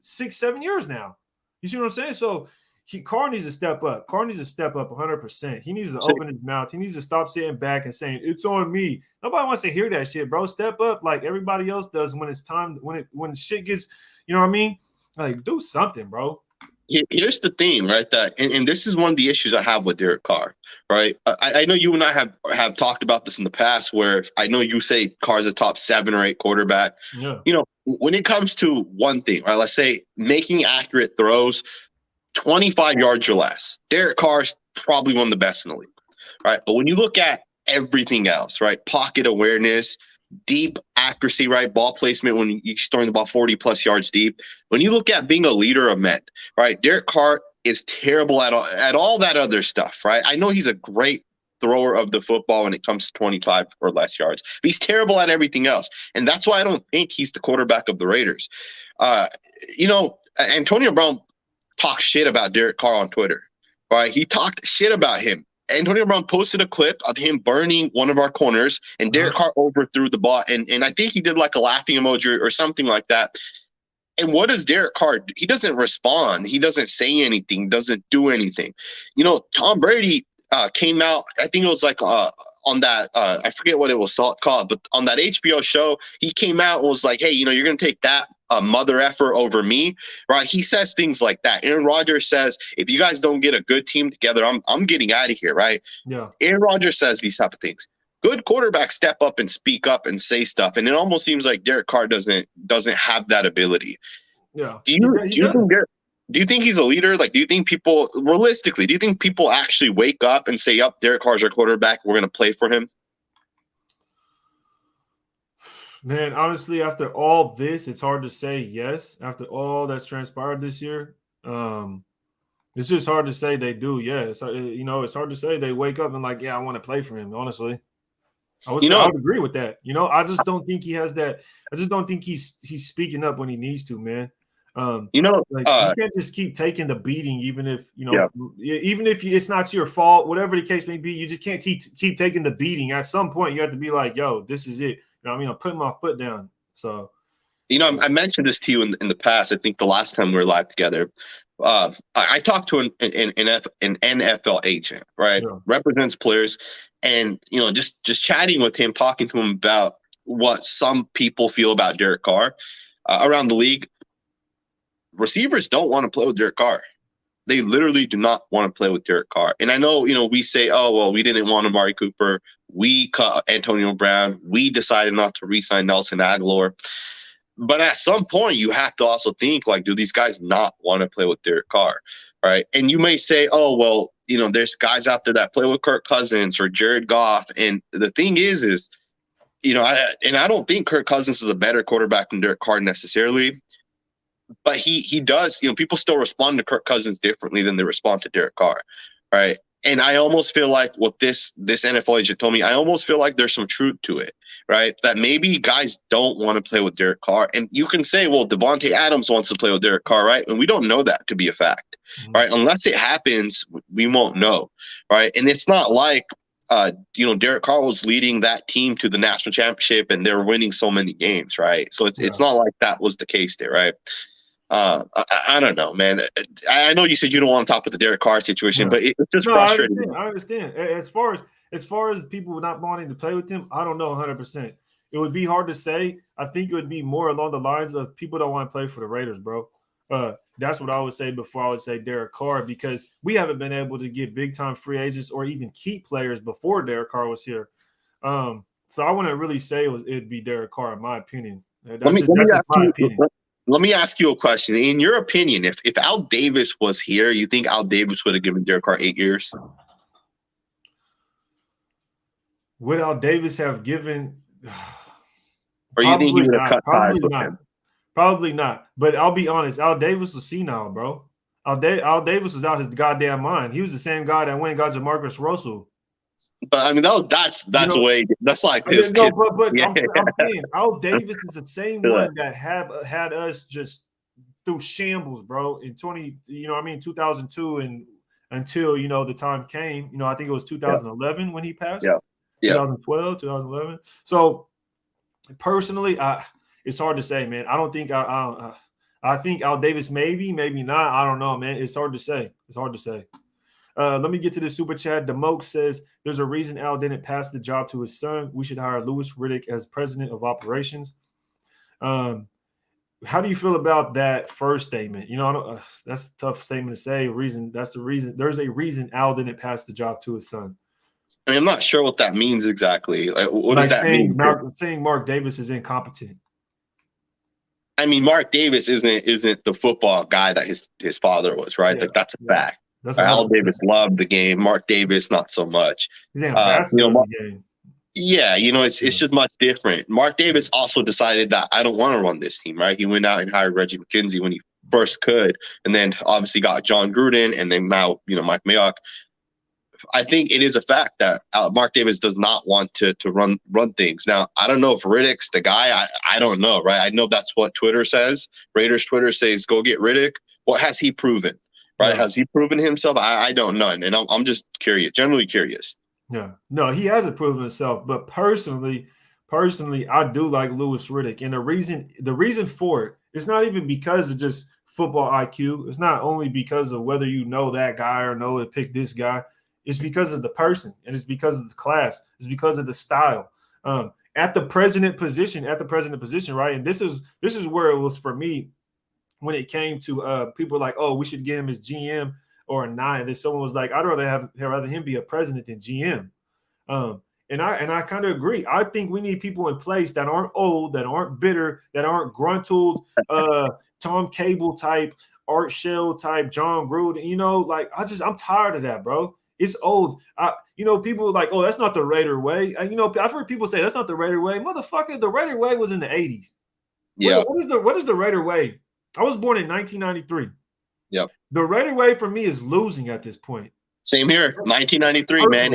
6-7 years now. You see what I'm saying? So Carr needs to step up. Carr needs to step up 100%. He needs to open his mouth. He needs to stop sitting back and saying, it's on me. Nobody wants to hear that shit, bro. Step up like everybody else does when it's time, when shit gets, you know what I mean? Like, do something, bro. Here's the thing, right? And this is one of the issues I have with Derek Carr, right? I know you and I have talked about this in the past where I know you say Carr's a top 7 or 8 quarterback. Yeah. When it comes to one thing, right? Let's say making accurate throws, 25 yards or less. Derek Carr's probably one of the best in the league, right? But when you look at everything else, right? Pocket awareness, deep accuracy, right? Ball placement when you're throwing the ball 40-plus yards deep. When you look at being a leader of men, right? Derek Carr is terrible at all that other stuff, right? I know he's a great thrower of the football when it comes to 25 or less yards, but he's terrible at everything else. And that's why I don't think he's the quarterback of the Raiders. Antonio Brown talks shit about Derek Carr on Twitter, right? He talked shit about him. Antonio Brown posted a clip of him burning one of our corners, and Derek Carr overthrew the ball. And I think he did like a laughing emoji or something like that. And what does Derek Carr do? He doesn't respond. He doesn't say anything, doesn't do anything. You know, Tom Brady came out, I think it was like on that, I forget what it was called, but on that HBO show, he came out and was like, hey, you know, you're going to take that mother effer over me, right? He says things like that. Aaron Rodgers says, if you guys don't get a good team together, I'm getting out of here, right? Yeah. Aaron Rodgers says these type of things. Good quarterbacks step up and speak up and say stuff, and it almost seems like Derek Carr doesn't have that ability. Yeah. Do you think he's a leader? Like, do you think people realistically? Do you think people actually wake up and say, "Yep, Derek Carr's our quarterback. We're going to play for him"? Man, honestly, after all this, it's hard to say yes. After all that's transpired this year, it's just hard to say they do. Yeah, it's hard to say they wake up and like, yeah, I want to play for him. Honestly, I would agree with that. You know, I just don't think he has that. I just don't think he's speaking up when he needs to, man. You can't just keep taking the beating, even if even if it's not your fault, whatever the case may be. You just can't keep taking the beating. At some point, you have to be like, "Yo, this is it." You know what I mean? I'm putting my foot down. So, I mentioned this to you in the past. I think the last time we were live together, I talked to an NFL agent, right? Yeah. Represents players, and just chatting with him, talking to him about what some people feel about Derek Carr around the league. Receivers don't want to play with Derek Carr. They literally do not want to play with Derek Carr. And I know, we say, oh, well, we didn't want Amari Cooper. We cut Antonio Brown. We decided not to re-sign Nelson Aguilar. But at some point, you have to also think, like, do these guys not want to play with Derek Carr? Right? And you may say, oh, well, there's guys out there that play with Kirk Cousins or Jared Goff. And the thing is, I don't think Kirk Cousins is a better quarterback than Derek Carr necessarily. But he does, people still respond to Kirk Cousins differently than they respond to Derek Carr, right? And I almost feel like what this NFL agent told me, I almost feel like there's some truth to it, right? That maybe guys don't want to play with Derek Carr. And you can say, well, Devontae Adams wants to play with Derek Carr, right? And we don't know that to be a fact, right? Unless it happens, we won't know, right? And it's not like, Derek Carr was leading that team to the national championship and they're winning so many games, right? So it's not like that was the case there, right? I don't know, man. I know you said you don't want to talk about the Derek Carr situation, but it's just frustrating. I understand. As far as people not wanting to play with him, I don't know 100%. It would be hard to say. I think it would be more along the lines of people don't want to play for the Raiders, bro. That's what I would say before I would say Derek Carr, because we haven't been able to get big-time free agents or even keep players before Derek Carr was here. So I wouldn't really say it'd be Derek Carr, in my opinion. That's just my opinion. Let me ask you a question. In your opinion, if Al Davis was here, you think Al Davis would have given Derek Carr 8 years? Would Al Davis have given? Or you think he would have cut ties with him? Probably not. But I'll be honest, Al Davis was senile, bro. Al Davis was out his goddamn mind. He was the same guy that went and got Jamarcus Russell. But I mean, that's like his kid. But I'm saying Al Davis is the same one that had us just through shambles, bro. In 2002 and until the time came. I think it was 2011 when he passed. Yeah. 2012, 2011. So personally, it's hard to say, man. I don't think I think Al Davis maybe not. I don't know, man. It's hard to say. Let me get to this super chat. Demoke says, there's a reason Al didn't pass the job to his son. We should hire Louis Riddick as president of operations. How do you feel about that first statement? That's a tough statement to say. That's the reason. There's a reason Al didn't pass the job to his son. I mean, I'm not sure what that means exactly. What does that mean? Saying Mark Davis is incompetent. I mean, Mark Davis isn't the football guy that his father was, right? Like that's a fact. Al Davis loved the game. Mark Davis, not so much. The game. Yeah, it's just much different. Mark Davis also decided that I don't want to run this team, right? He went out and hired Reggie McKenzie when he first could, and then obviously got John Gruden, and then now Mike Mayock. I think it is a fact that Mark Davis does not want to run things. Now, I don't know if Riddick's the guy. I don't know, right? I know that's what Twitter says. Raiders Twitter says go get Riddick. What has he proven? right? Yeah. Has he proven himself? I don't know, and I'm just curious, generally curious. Yeah. No, he hasn't proven himself. But personally, I do like Louis Riddick. And the reason for it, it's not even because of just football IQ. It's not only because of whether you know that guy or know to pick this guy. It's because of the person, and it's because of the class. It's because of the style. At the president position, right? And this is where it was for me when it came to people like, oh, we should get him as GM or a 9. Then someone was like, I'd rather him be a president than GM. And I kind of agree. I think we need people in place that aren't old, that aren't bitter, that aren't gruntled, Tom Cable type, Art Shell type, John Gruden. You know, like I'm tired of that, bro. It's old. People are like, oh, that's not the Raider way. I've heard people say that's not the Raider way. Motherfucker, the Raider way was in the 80s. Yeah. What is the Raider way? I was born in 1993. Yep. The Raider way for me is losing at this point. Same here, 1993, man,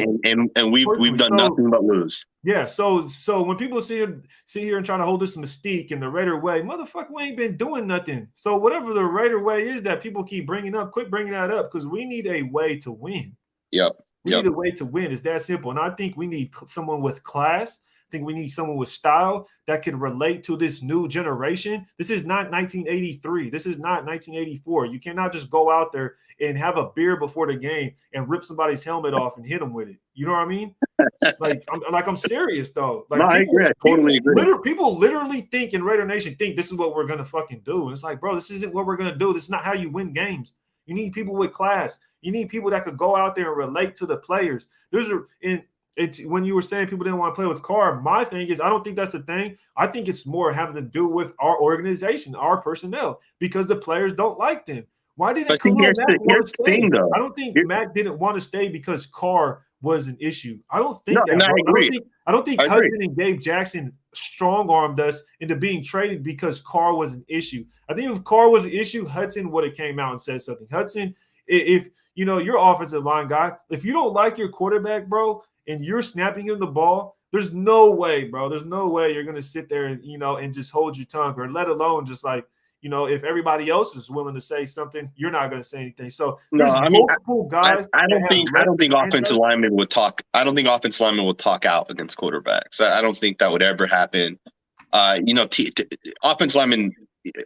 and we've done nothing but lose. Yeah, so when people sit here and try to hold this mystique in the Raider way, motherfucker, we ain't been doing nothing. So whatever the Raider way is that people keep bringing up, quit bringing that up because we need a way to win. Yep. We need a way to win. It's that simple. And I think we need someone with class. I think we need someone with style that can relate to this new generation. This is not 1983. This is not 1984. You cannot just go out there and have a beer before the game and rip somebody's helmet off and hit them with it. You know what I mean? I'm serious though. Like, no, I agree. I totally agree. People literally think in Raider Nation think this is what we're gonna fucking do. And it's like, bro, this isn't what we're gonna do. This is not how you win games. You need people with class. You need people that could go out there and relate to the players. When you were saying people didn't want to play with Carr, my thing is I don't think that's the thing. I think it's more having to do with our organization, our personnel, because the players don't like them. Why didn't Khalil Mack want to stay? I don't think Mack didn't want to stay because Carr was an issue. I don't think that. I agree. I don't think Hudson and Gabe Jackson strong-armed us into being traded because Carr was an issue. I think if Carr was an issue, Hudson would have came out and said something. Hudson, if your offensive line guy, if you don't like your quarterback, bro, and you're snapping him the ball, there's no way, bro. There's no way you're gonna sit there and just hold your tongue, or let alone just like, if everybody else is willing to say something, you're not going to say anything. So there's multiple guys. I don't think offensive linemen would talk. I don't think offensive linemen would talk out against quarterbacks. I don't think that would ever happen. Offensive linemen.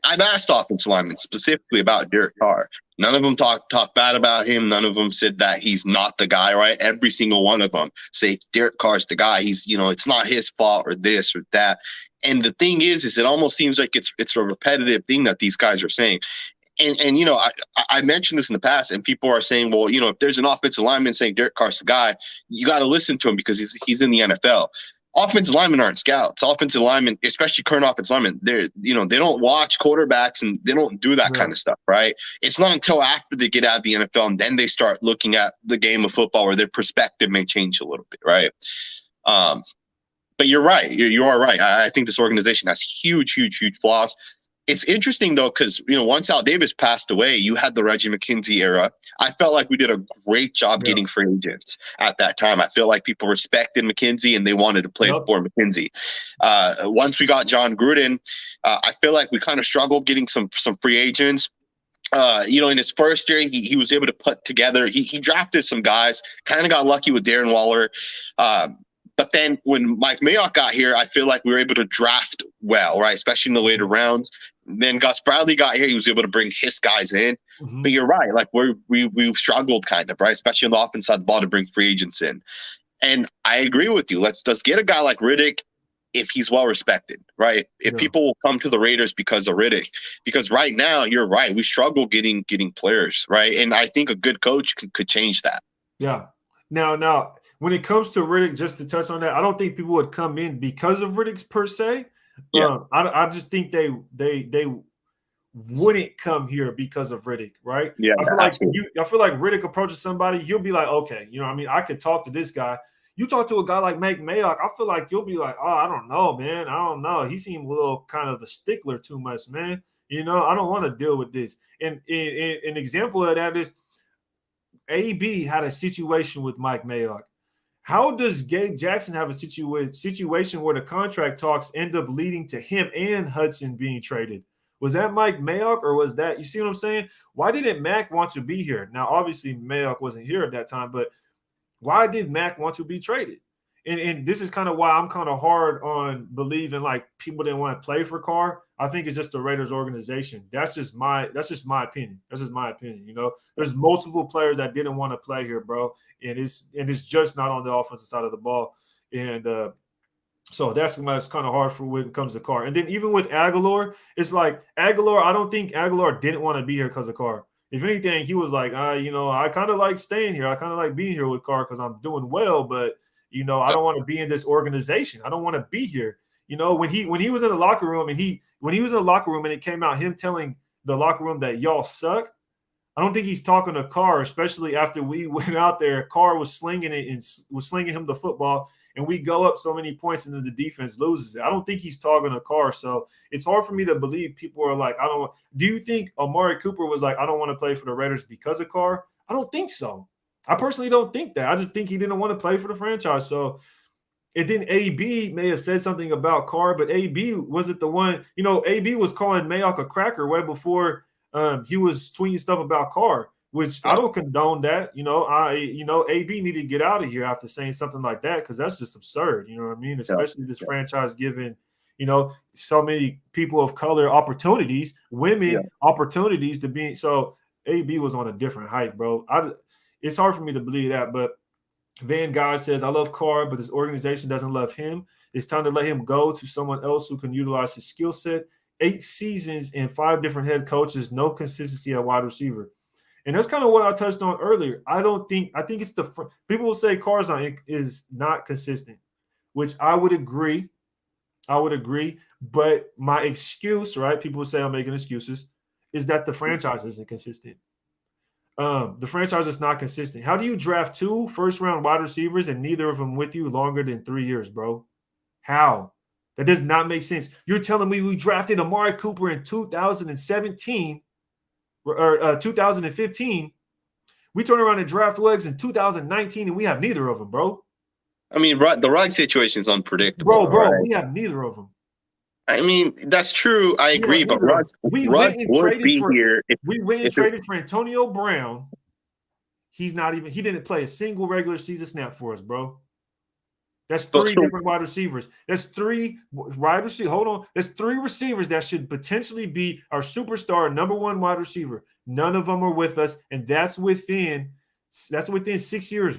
I've asked offensive linemen specifically about Derek Carr. None of them talk bad about him. None of them said that he's not the guy, right? Every single one of them say Derek Carr's the guy. He's, it's not his fault or this or that. And the thing is it almost seems like it's a repetitive thing that these guys are saying. And I mentioned this in the past, and people are saying, well, if there's an offensive lineman saying Derek Carr's the guy, you got to listen to him because he's in the NFL. Offensive linemen aren't scouts. Offensive linemen, especially current offensive linemen, they don't watch quarterbacks and they don't do that kind of stuff, right? It's not until after they get out of the NFL and then they start looking at the game of football where their perspective may change a little bit, right? But you're right. You are right. I think this organization has huge flaws. It's interesting, though, because, once Al Davis passed away, you had the Reggie McKenzie era. I felt like we did a great job getting free agents at that time. I feel like people respected McKenzie and they wanted to play for McKenzie. Once we got John Gruden, I feel like we kind of struggled getting some free agents. In his first year, he was able to put together. He drafted some guys, kind of got lucky with Darren Waller. But then when Mike Mayock got here, I feel like we were able to draft well, right? Especially in the later rounds. Then Gus Bradley got here. He was able to bring his guys in. Mm-hmm. But you're right. Like we've struggled kind of, right? Especially on the offense side of the ball to bring free agents in. And I agree with you. Let's get a guy like Riddick if he's well respected, right? If people will come to the Raiders because of Riddick. Because right now, you're right. We struggle getting players, right? And I think a good coach could change that. Yeah. Now, when it comes to Riddick, just to touch on that, I don't think people would come in because of Riddick's per se. Yeah. I just think they wouldn't come here because of Riddick, right? Yeah, I feel like Riddick approaches somebody, you'll be like, okay, I could talk to this guy. You talk to a guy like Mike Mayock, I feel like you'll be like, oh, I don't know, man. I don't know. He seemed a little kind of a stickler too much, man. I don't want to deal with this. And an example of that is AB had a situation with Mike Mayock. How does Gabe Jackson have a situation where the contract talks end up leading to him and Hudson being traded Was that Mike Mayock or was that, you see what I'm saying? Why didn't Mac want to be here? Now, obviously, Mayock wasn't here at that time, but why did Mac want to be traded? And this is kind of why I'm kind of hard on believing like people didn't want to play for Carr. I think it's just the Raiders organization. That's just my opinion. That's just my opinion. You know, there's multiple players that didn't want to play here, bro, and it's just not on the offensive side of the ball. And so that's kind of hard for when it comes to Carr. And then even with Aguilar, it's like Aguilar. I don't think Aguilar didn't want to be here because of Carr. If anything, he was like, you know, I kind of like staying here. I kind of like being here with Carr because I'm doing well, but you know, I don't want to be in this organization. I don't want to be here. You know, when he was in the locker room and it came out him telling the locker room that y'all suck, I don't think he's talking to Carr, especially after we went out there. Carr was slinging it and was slinging him the football, and we go up so many points and then the defense loses it. I don't think he's talking to Carr. So it's hard for me to believe people are like, do you think Amari Cooper was like, I don't want to play for the Raiders because of Carr? I don't think so. I personally don't think that. I just think he didn't want to play for the franchise. So, and then AB may have said something about Carr, but AB wasn't the one. You know, AB was calling Mayock a cracker way before he was tweeting stuff about Carr, which I don't condone that. You know, AB needed to get out of here after saying something like that because that's just absurd. You know what I mean? Especially this franchise giving, you know, so many people of color opportunities, women opportunities to be. So AB was on a different height, bro. It's hard for me to believe that, but Van Guy says, I love Carr, but this organization doesn't love him. It's time to let him go to someone else who can utilize his skill set. 8 seasons and 5 different head coaches, no consistency at wide receiver. And that's kind of what I touched on earlier. I think it's people will say Carr is not consistent, which I would agree. But my excuse, right? People will say I'm making excuses, is that the franchise isn't consistent. The franchise is not consistent. How do you draft 2 first-round wide receivers and neither of them with you longer than 3 years, bro? How? That does not make sense. You're telling me we drafted Amari Cooper in 2017 or 2015. We turn around and draft Legs in 2019, and we have neither of them, bro. I mean, the Ruggs situation is unpredictable. Bro, right? We have neither of them. I mean, that's true. I agree, but Ruggs would be here. We went and traded for Antonio Brown. He didn't play a single regular season snap for us, bro. That's 3 different wide receivers. That's 3 wide receivers. Hold on. That's 3 receivers that should potentially be our superstar number 1 wide receiver. None of them are with us, and that's within 6 years.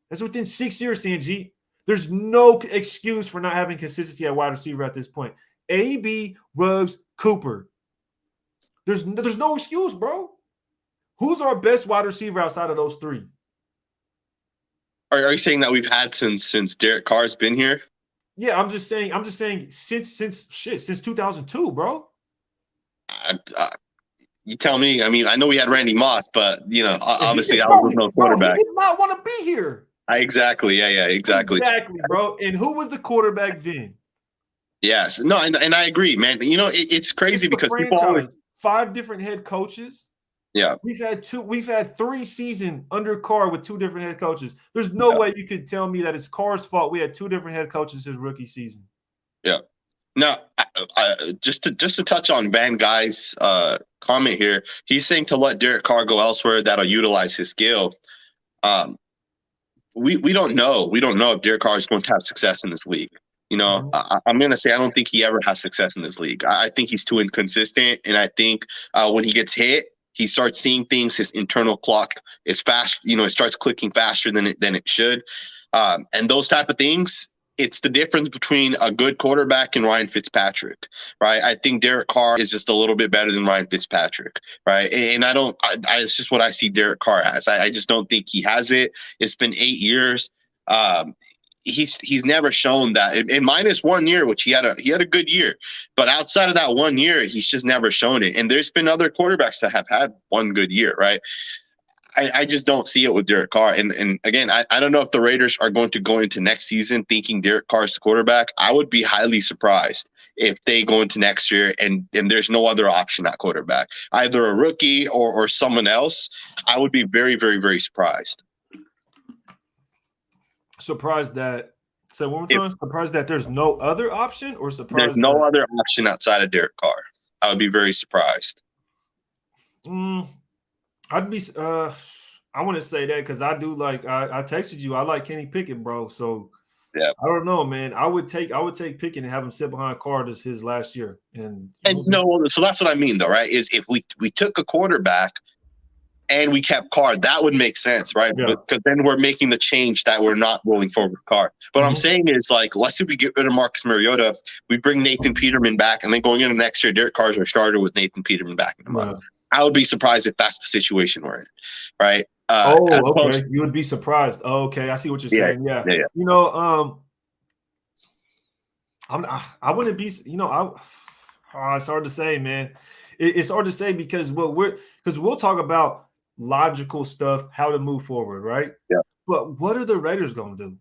That's within 6 years, Sanjit. There's no excuse for not having consistency at wide receiver at this point. AB, Ruggs, Cooper. There's no excuse, bro. Who's our best wide receiver outside of those 3? Are you saying that we've had since Derek Carr's been here? Yeah, I'm just saying since 2002, bro. You tell me. I mean, I know we had Randy Moss, but you know, obviously, I was no quarterback. He did not want to be here. Exactly. Yeah. Exactly, bro. And who was the quarterback then? Yes. No, and I agree, man. You know, it's crazy because people always 5 different head coaches. Yeah. We've had 3 seasons under Carr with 2 different head coaches. There's no way you could tell me that it's Carr's fault we had 2 different head coaches his rookie season. Yeah. Now, just to touch on Van Guy's comment here, he's saying to let Derek Carr go elsewhere that'll utilize his skill. We don't know. We don't know if Derek Carr is going to have success in this league. You know, I'm going to say I don't think he ever has success in this league. I think he's too inconsistent, and I think when he gets hit, he starts seeing things. His internal clock is fast. You know, it starts clicking faster than it should, and those type of things. It's the difference between a good quarterback and Ryan Fitzpatrick, right? I think Derek Carr is just a little bit better than Ryan Fitzpatrick, right? And it's just what I see Derek Carr as. I just don't think he has it. It's been 8 years. He's never shown that in minus 1 year, which he had a good year, but outside of that 1 year, he's just never shown it. And there's been other quarterbacks that have had one good year, right? I just don't see it with Derek Carr. And again, I don't know if the Raiders are going to go into next season thinking Derek Carr's the quarterback. I would be highly surprised if they go into next year and there's no other option at quarterback, either a rookie or someone else. I would be very, very, very surprised. Surprised that – say one more time. Surprised that there's no other option or surprised there's no other option outside of Derek Carr. I would be very surprised. I'd be. I want to say that because I do like. I texted you. I like Kenny Pickett, bro. So yeah, I don't know, man. I would take Pickett and have him sit behind Carr this his last year. And no, so that's what I mean, though, right? Is if we took a quarterback and we kept Carr, that would make sense, right? Yeah. Because then we're making the change that we're not rolling forward with Carr. But I'm saying is, like, let's say we get rid of Marcus Mariota, we bring Nathan Peterman back, and then going into next year, Derek Carr's our starter with Nathan Peterman back in the month. I would be surprised if that's the situation we're in, right? Okay. You would be surprised. Oh, okay, I see what you're saying. Yeah. You know, I wouldn't be. You know, it's hard to say, man. It's hard to say because we'll talk about logical stuff, how to move forward, right? Yeah. But what are the Raiders going to do?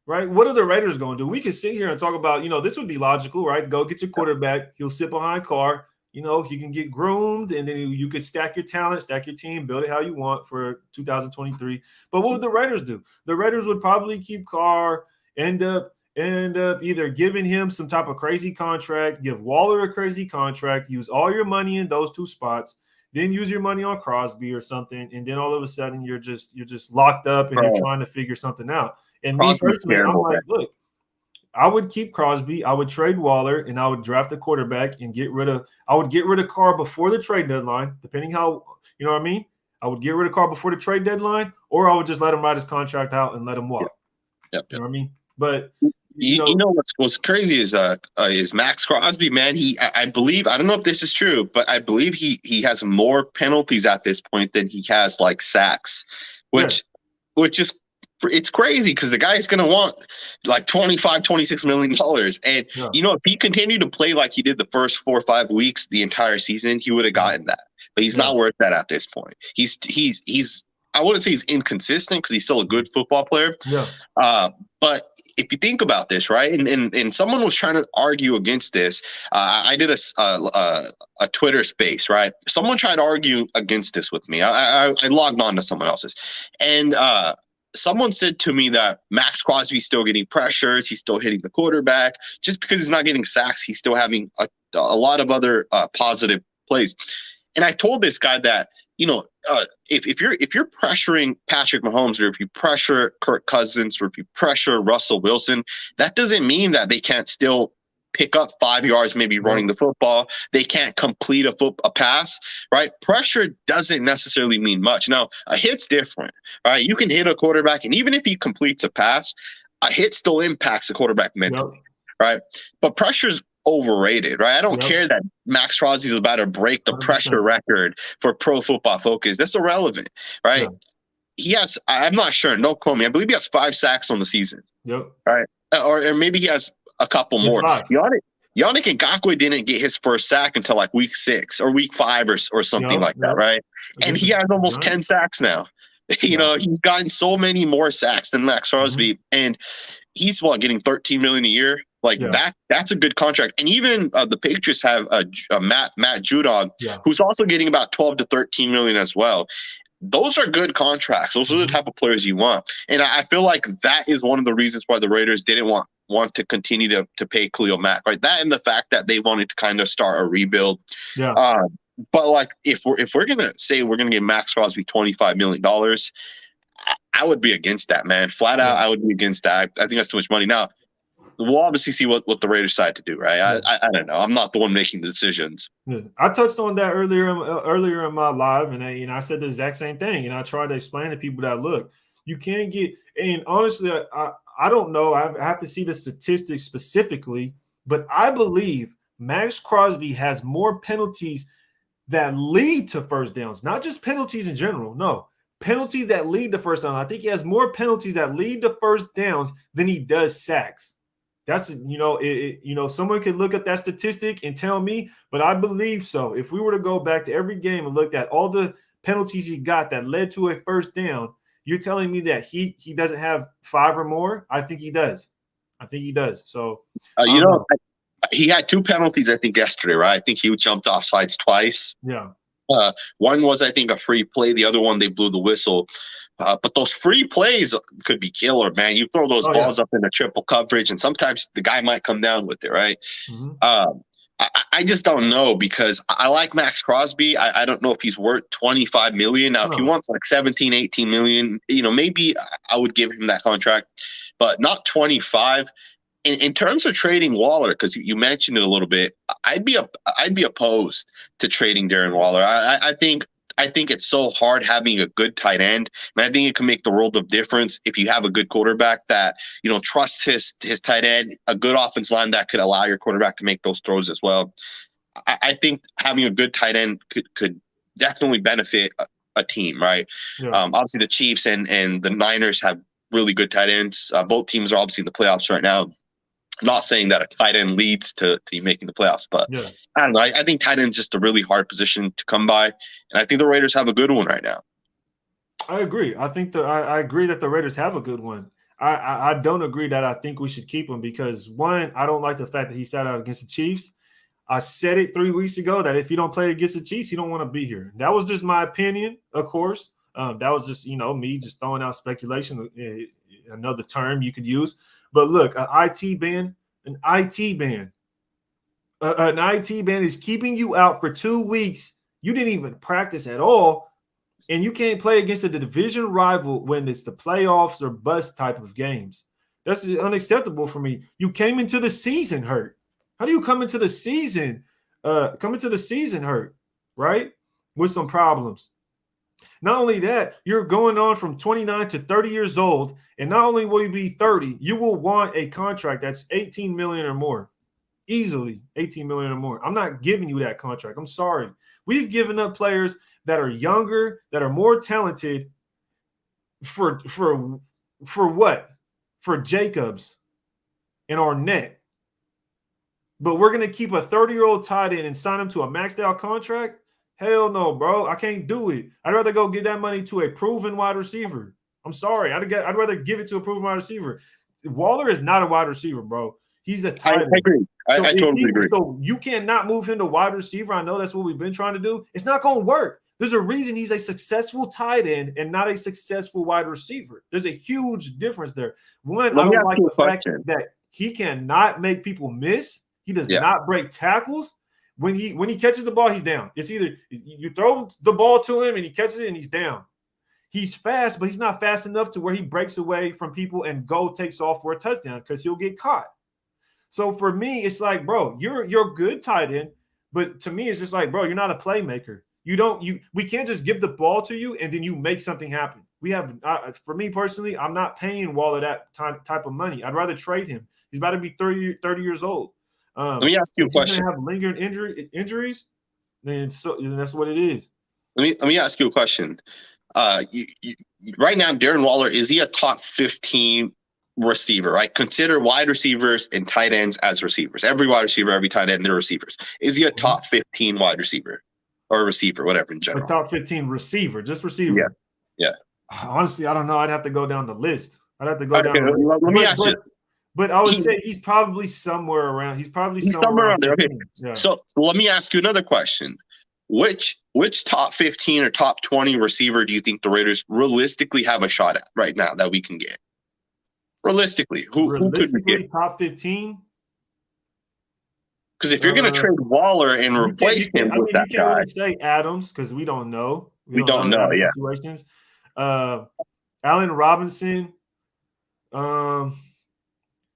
Right? What are the Raiders going to do? We can sit here and talk about, this would be logical, right? Go get your quarterback. He'll sit behind Carr. He can get groomed, and then you could stack your talent, stack your team, build it how you want for 2023. But what would the Raiders do? The Raiders would probably keep Carr, end up either giving him some type of crazy contract, give Waller a crazy contract, use all your money in those two spots, then use your money on Crosby or something, and then all of a sudden you're just locked up and you're trying to figure something out. And Crosby's me personally, terrible, I'm like, look, I would keep Crosby, I would trade Waller, and I would draft a quarterback and get rid of Carr before the trade deadline, depending how, you know what I mean? I would get rid of Carr before the trade deadline, or I would just let him ride his contract out and let him walk. Yep. You know what I mean? But you know what's crazy is Max Crosby, man. I believe, I don't know if this is true, but I believe he has more penalties at this point than he has like sacks, which is, it's crazy because the guy is going to want like $25-26 million. And, if he continued to play like he did the first 4 or 5 weeks, the entire season, he would have gotten that. But he's not worth that at this point. He's I wouldn't say he's inconsistent because he's still a good football player. Yeah. But if you think about this, right, and someone was trying to argue against this, I did a Twitter space, right? Someone tried to argue against this with me. I logged on to someone else's, and someone said to me that Max Crosby's still getting pressures, he's still hitting the quarterback. Just because he's not getting sacks, he's still having a lot of other positive plays. And I told this guy that, if you're pressuring Patrick Mahomes, or if you pressure Kirk Cousins, or if you pressure Russell Wilson, that doesn't mean that they can't still pick up 5 yards, maybe running the football. They can't complete a pass, right? Pressure doesn't necessarily mean much. Now, a hit's different, right? You can hit a quarterback, and even if he completes a pass, a hit still impacts the quarterback mentally, right? But pressure's overrated, right? I don't care that Max Crosby is about to break the 100%. Pressure record for Pro Football Focus. That's irrelevant, right? He has, I'm not sure, no quote me, I believe he has 5 sacks on the season. Right? Or maybe he has a couple more. Yannick Ngakoue didn't get his first sack until like week 6 or week 5 or something like that, right? And he has almost 10 sacks now. He's gotten so many more sacks than Max Crosby, and he's getting $13 million a year. That's a good contract. And even the Patriots have Matt Judon, who's also getting about $12 to $13 million as well. Those are good contracts. Those are the type of players you want. And I feel like that is one of the reasons why the Raiders didn't want to continue to pay Khalil Mack, right? That and the fact that they wanted to kind of start a rebuild. But like if we're gonna say we're gonna give Max Crosby $25 million, I would be against that, man. Flat out, I would be against that. I think that's too much money. Now, we'll obviously see what the Raiders decide to do, right? I don't know. I'm not the one making the decisions. I touched on that earlier in my live, and I said the exact same thing. And I tried to explain to people that, look, you can't get – and honestly, I don't know. I have to see the statistics specifically, but I believe Max Crosby has more penalties that lead to first downs, not just penalties in general. No, penalties that lead to first downs. I think he has more penalties that lead to first downs than he does sacks. That's, someone could look at that statistic and tell me, but I believe so. If we were to go back to every game and look at all the penalties he got that led to a first down, you're telling me that he doesn't have 5 or more? I think he does. So, he had 2 penalties, I think, yesterday, right? I think he jumped off sides twice. Yeah. One was, I think, a free play. The other one, they blew the whistle. But those free plays could be killer, man. You throw those balls up in a triple coverage, and sometimes the guy might come down with it, right? I just don't know because I like Max Crosby. I don't know if he's worth $25 million. Now, if he wants like 17, 18 million, maybe I would give him that contract, but not 25. In terms of trading Waller, because you mentioned it a little bit, I'd be opposed to trading Darren Waller. I think it's so hard having a good tight end, and I think it can make the world of difference if you have a good quarterback that trusts his tight end, a good offensive line that could allow your quarterback to make those throws as well. I think having a good tight end could definitely benefit a team, right? Yeah. Obviously, the Chiefs and the Niners have really good tight ends. Both teams are obviously in the playoffs right now. I'm not saying that a tight end leads to you making the playoffs, but yeah. I don't know. I think tight end is just a really hard position to come by, and I think the Raiders have a good one right now. I agree. I think I agree that the Raiders have a good one. I don't agree that I think we should keep him because, one, I don't like the fact that he sat out against the Chiefs. I said it 3 weeks ago that if you don't play against the Chiefs, you don't want to be here. That was just my opinion, of course. That was just, me just throwing out speculation, another term you could use. But look, an IT ban is keeping you out for 2 weeks. You didn't even practice at all, and you can't play against a division rival when it's the playoffs or bust type of games. That's unacceptable for me. You came into the season hurt. How do you come into the season hurt, right? With some problems. Not only that, you're going on from 29 to 30 years old, and not only will you be 30, you will want a contract that's 18 million or more. Easily 18 million or more. I'm not giving you that contract. I'm sorry. We've given up players that are younger, that are more talented for what? For Jacobs and Arnett. But we're going to keep a 30-year-old tight end and sign him to a maxed out contract? Hell no, bro. I can't do it. I'd rather go give that money to a proven wide receiver. I'm sorry. I'd rather give it to a proven wide receiver. Waller is not a wide receiver, bro. He's a tight end. I agree. So I totally agree. So you cannot move him to wide receiver. I know that's what we've been trying to do. It's not going to work. There's a reason he's a successful tight end and not a successful wide receiver. There's a huge difference there. One, I don't like the fact that he cannot make people miss. He does not break tackles. When he catches the ball, he's down. It's either you throw the ball to him and he catches it and he's down. He's fast, but he's not fast enough to where he breaks away from people and takes off for a touchdown because he'll get caught. So for me, it's like, bro, you're good tight end, but to me, it's just like, bro, you're not a playmaker. We can't just give the ball to you and then you make something happen. We have, for me personally, I'm not paying Waller that type of money. I'd rather trade him. He's about to be 30 years old. Let me ask you a question. If you're going to have lingering injuries, then that's what it is. Let me ask you a question. Right now, Darren Waller, is he a top 15 receiver, right? Consider wide receivers and tight ends as receivers. Every wide receiver, every tight end, they're receivers. Is he a top 15 wide receiver or receiver, whatever in general? A top 15 receiver, just receiver. Yeah. Honestly, I don't know. I'd have to go down the list. Let me ask you. But I would say he's probably somewhere around. He's somewhere around there. Okay. Yeah. So let me ask you another question. Which top 15 or top 20 receiver do you think the Raiders realistically have a shot at right now that we can get? Realistically, who could we get? Top 15? Because if you're going to trade Waller and replace him with that guy. You can't really say Adams because we don't know. We don't know, yeah. Situations. Allen Robinson.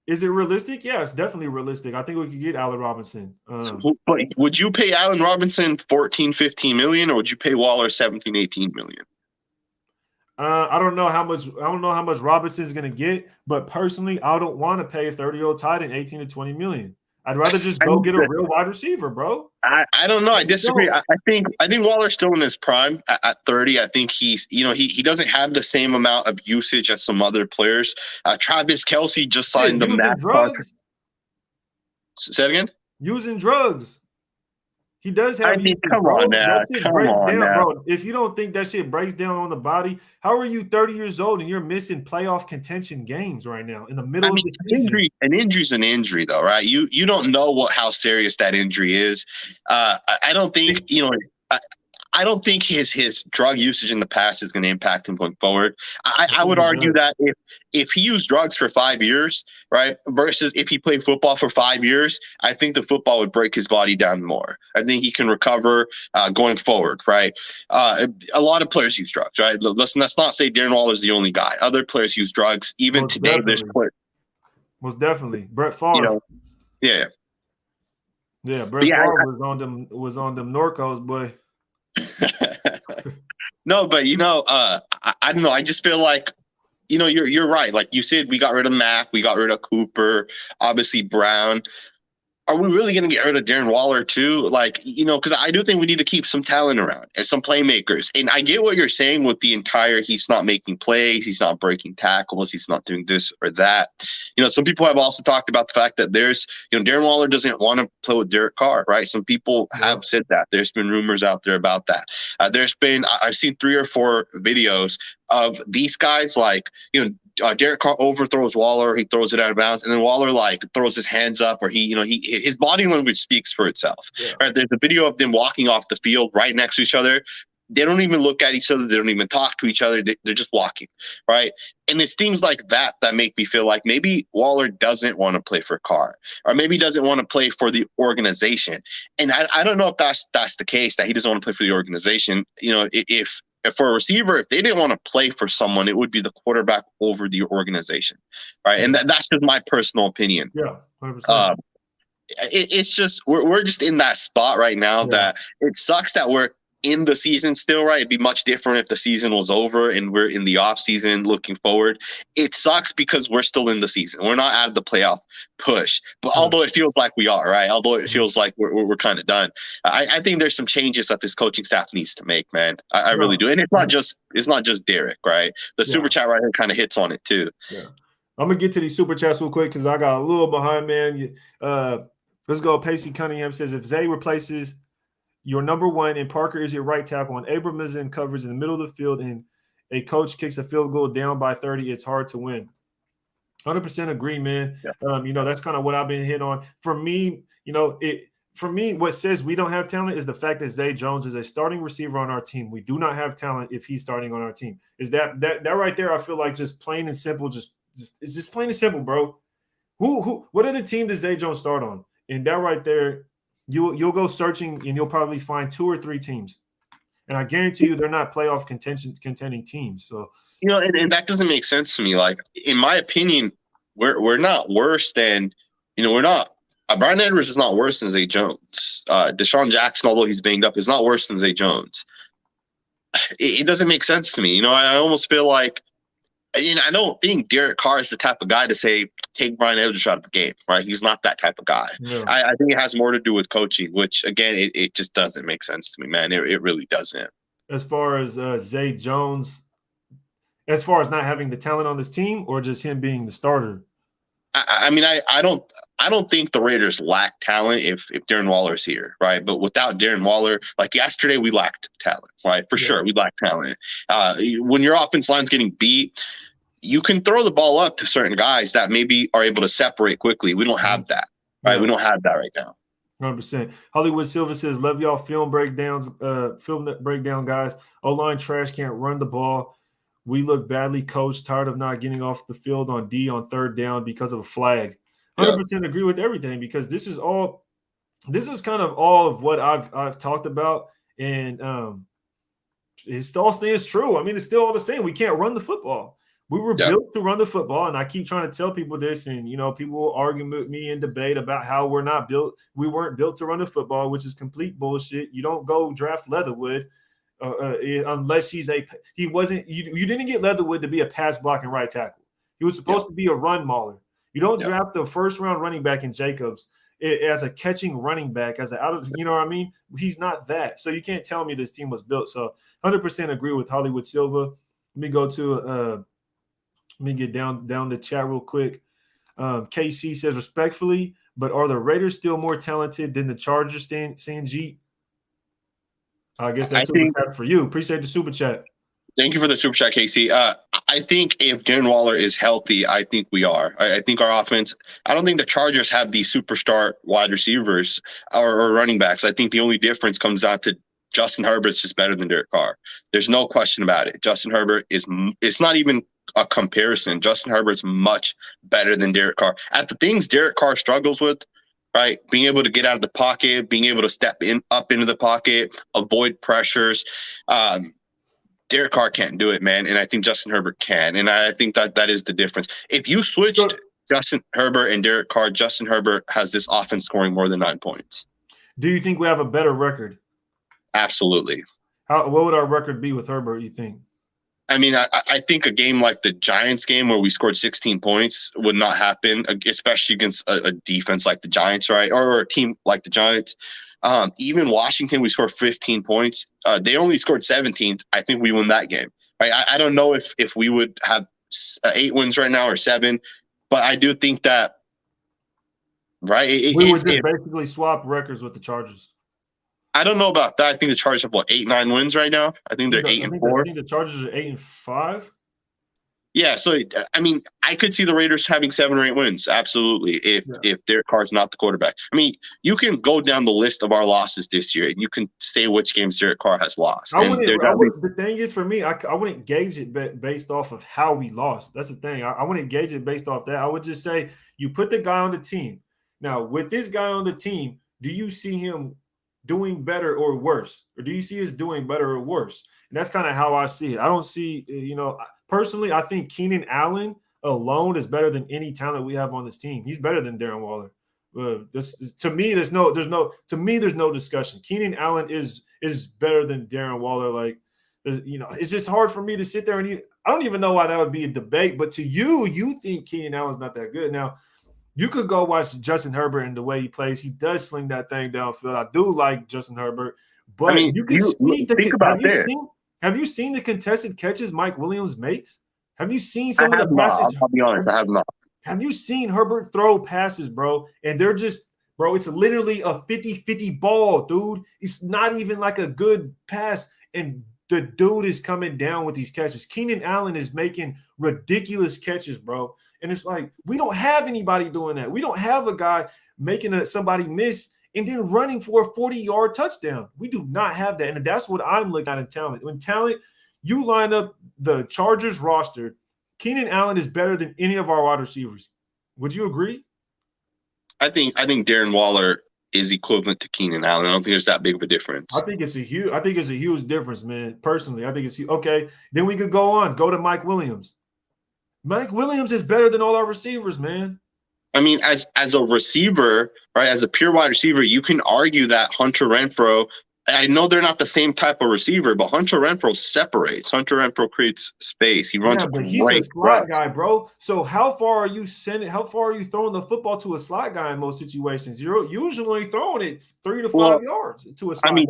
Is it realistic? Yeah, it's definitely realistic. I think we could get Allen Robinson. But would you pay Allen Robinson 14, 15 million, or would you pay Waller 17, 18 million? I don't know how much Robinson is going to get, but personally, I don't want to pay a 30-year-old tight end 18 to 20 million. I'd rather just go get a real wide receiver, bro. I don't know. I disagree. I think Waller's still in his prime at 30. I think he's, he doesn't have the same amount of usage as some other players. Travis Kelce just signed the max contract. Say it again? Using drugs. He does have. Come on now. Bro. If you don't think that shit breaks down on the body, how are you 30 years old and you're missing playoff contention games right now in the middle of the season? An injury's an injury, though, right? You don't know how serious that injury is. I don't think I don't think his drug usage in the past is going to impact him going forward. I think would he argue does. that if he used drugs for 5 years, right, versus if he played football for 5 years, I think the football would break his body down more. I think he can recover going forward, right? A lot of players use drugs, right? Let's not say Darren Waller is the only guy. Other players use drugs. Even Most today, there's definitely. players, Most definitely. Brett Favre. you know, yeah. Yeah, Brett Yeah, Favre was on them Norcos, boy. No, but I don't know. I just feel like, you're right. Like you said, we got rid of Mack, we got rid of Cooper, obviously Brown. Are we really going to get rid of Darren Waller too? Like, because I do think we need to keep some talent around and some playmakers. And I get what you're saying with the entire, he's not making plays, he's not breaking tackles, he's not doing this or that. Some people have also talked about the fact that there's, Darren Waller doesn't want to play with Derek Carr, right? Some people have said that. There's been rumors out there about that. I've seen 3 or 4 videos of these guys, like, Derek Carr overthrows Waller, he throws it out of bounds, and then Waller throws his hands up, or his body language speaks for itself. Yeah. Right? There's a video of them walking off the field right next to each other. They don't even look at each other. They don't even talk to each other. They're just walking, right? And it's things like that that make me feel like maybe Waller doesn't want to play for Carr, or maybe doesn't want to play for the organization. And I don't know if that's the case, that he doesn't want to play for the organization. If for a receiver, if they didn't want to play for someone, it would be the quarterback over the organization, right? And that's just my personal opinion. Yeah, 100%. It's just we're just in that spot right now that it sucks that we're in the season still, right? It'd be much different if the season was over and we're in the off season looking forward. It sucks because we're still in the season. We're not out of the playoff push, but although it feels like we are, right? Although it feels like we're kind of done. I think there's some changes that this coaching staff needs to make, man. I really do. And it's not just Derek, right? The super chat right here kind of hits on it too. Yeah. I'm gonna get to these super chats real quick because I got a little behind, man. Let's go. Pacey Cunningham says, if Zay replaces your number 1 and Parker is your right tackle and Abram is in coverage in the middle of the field and a coach kicks a field goal down by 30, it's hard to win. 100% agree, man. Yeah. That's kind of what I've been hit on. For me, what says we don't have talent is the fact that Zay Jones is a starting receiver on our team. We do not have talent if he's starting on our team. Is that right there? I feel like just plain and simple, it's just plain and simple, bro. What other team does Zay Jones start on? And that right there, you'll go searching and you'll probably find 2 or 3 teams. And I guarantee you they're not playoff contending teams. So and that doesn't make sense to me. Like, in my opinion, we're not worse than, we're not. Brian Edwards is not worse than Zay Jones. Deshaun Jackson, although he's banged up, is not worse than Zay Jones. It doesn't make sense to me. I almost feel like, I don't think Derek Carr is the type of guy to say, take Brian Edwards out of the game, right? He's not that type of guy. Yeah. I think it has more to do with coaching, which, again, it just doesn't make sense to me, man. It really doesn't. As far as Zay Jones, as far as not having the talent on this team, or just him being the starter? I don't think the Raiders lack talent if Darren Waller's here, right? But without Darren Waller, like yesterday, we lacked talent, right? For sure, we lacked talent. When your offense line's getting beat, you can throw the ball up to certain guys that maybe are able to separate quickly. We don't have that, right? Yeah. We don't have that right now. 100%. Hollywood Silver says, love y'all film breakdown, guys. O-line trash, can't run the ball. We look badly coached, tired of not getting off the field on D on 3rd down because of a flag. 100% agree with everything, because this is kind of all of what I've talked about. And it still stands true. I mean, it's still all the same. We can't run the football. We were built to run the football, and I keep trying to tell people this, and people will argue with me and debate about how we weren't built to run the football, which is complete bullshit. You don't go draft Leatherwood unless he wasn't. You didn't get Leatherwood to be a pass blocking right tackle. He was supposed to be a run mauler. You don't draft the 1st round running back in Jacobs as a catching running back, as you know what I mean? He's not that. So you can't tell me this team was built. So 100% agree with Hollywood Silva. Let me go to let me get down the chat real quick. KC says, respectfully, but are the Raiders still more talented than the Chargers, Sanjit? I guess that's super chat for you. Appreciate the super chat. Thank you for the super chat, KC. I think if Darren Waller is healthy, I think we are. I think our offense, I don't think the Chargers have these superstar wide receivers or running backs. I think the only difference comes down to Justin Herbert's just better than Derek Carr. There's no question about it. Justin Herbert it's not even a comparison. Justin Herbert's much better than Derek Carr. At the things Derek Carr struggles with, right? Being able to get out of the pocket, being able to step up into the pocket, avoid pressures. Derek Carr can't do it, man. And I think Justin Herbert can. And I think that is the difference. If you switched Justin Herbert and Derek Carr, Justin Herbert has this offense scoring more than 9 points. Do you think we have a better record? Absolutely. What would our record be with Herbert, you think? I mean, I think a game like the Giants game where we scored 16 points would not happen, especially against a defense like the Giants, right? Or a team like the Giants. Even Washington, we scored 15 points. They only scored 17. I think we won that game. Right? I don't know if we would have 8 wins right now or 7, but I do think that, right? We would just basically swap records with the Chargers. I don't know about that. I think the Chargers have 8-9 wins right now. I think they're 8-4. I think the Chargers are 8-5. Yeah, so I mean, I could see the Raiders having 7 or 8 wins, absolutely. If Derek Carr's not the quarterback, I mean, you can go down the list of our losses this year, and you can say which games Derek Carr has lost. The thing is, for me, I wouldn't gauge it based off of how we lost. That's the thing. I wouldn't gauge it based off that. I would just say you put the guy on the team. Now, with this guy on the team, do you see him doing better or worse, or do you see us doing better or worse? And that's kind of how I see it. I don't see, personally, I think Keenan Allen alone is better than any talent we have on this team. He's better than Darren Waller. To me, there's no discussion. Keenan Allen is better than Darren Waller. Like, it's just hard for me to sit there and I don't even know why that would be a debate. But to you think Keenan Allen's not that good. Now, you could go watch Justin Herbert and the way he plays. He does sling that thing downfield. I do like Justin Herbert, but I mean, you can think about this. Have you seen the contested catches Mike Williams makes? Have you seen some of the passes? I'll be honest, I have not. Have you seen Herbert throw passes, bro? And they're just, bro, it's literally a 50-50 ball, dude. It's not even like a good pass. And the dude is coming down with these catches. Keenan Allen is making ridiculous catches, bro. And it's like, we don't have anybody doing that. We don't have a guy making somebody miss and then running for a 40-yard touchdown. We do not have that. And that's what I'm looking at in talent. When talent, you line up the Chargers roster, Keenan Allen is better than any of our wide receivers. Would you agree? I think Darren Waller is equivalent to Keenan Allen. I don't think there's that big of a difference. I think it's a huge difference, man. Personally, I think it's okay. Then we could go to Mike Williams. Mike Williams is better than all our receivers, man. I mean, as a receiver, right, as a pure wide receiver, you can argue that Hunter Renfrow, I know they're not the same type of receiver, but Hunter Renfrow separates. Hunter Renfrow creates space. He runs but he's a slot guy, bro. So how far are you throwing the football to a slot guy in most situations? You're usually throwing it 3 to 5 yards to a slot guy. I mean,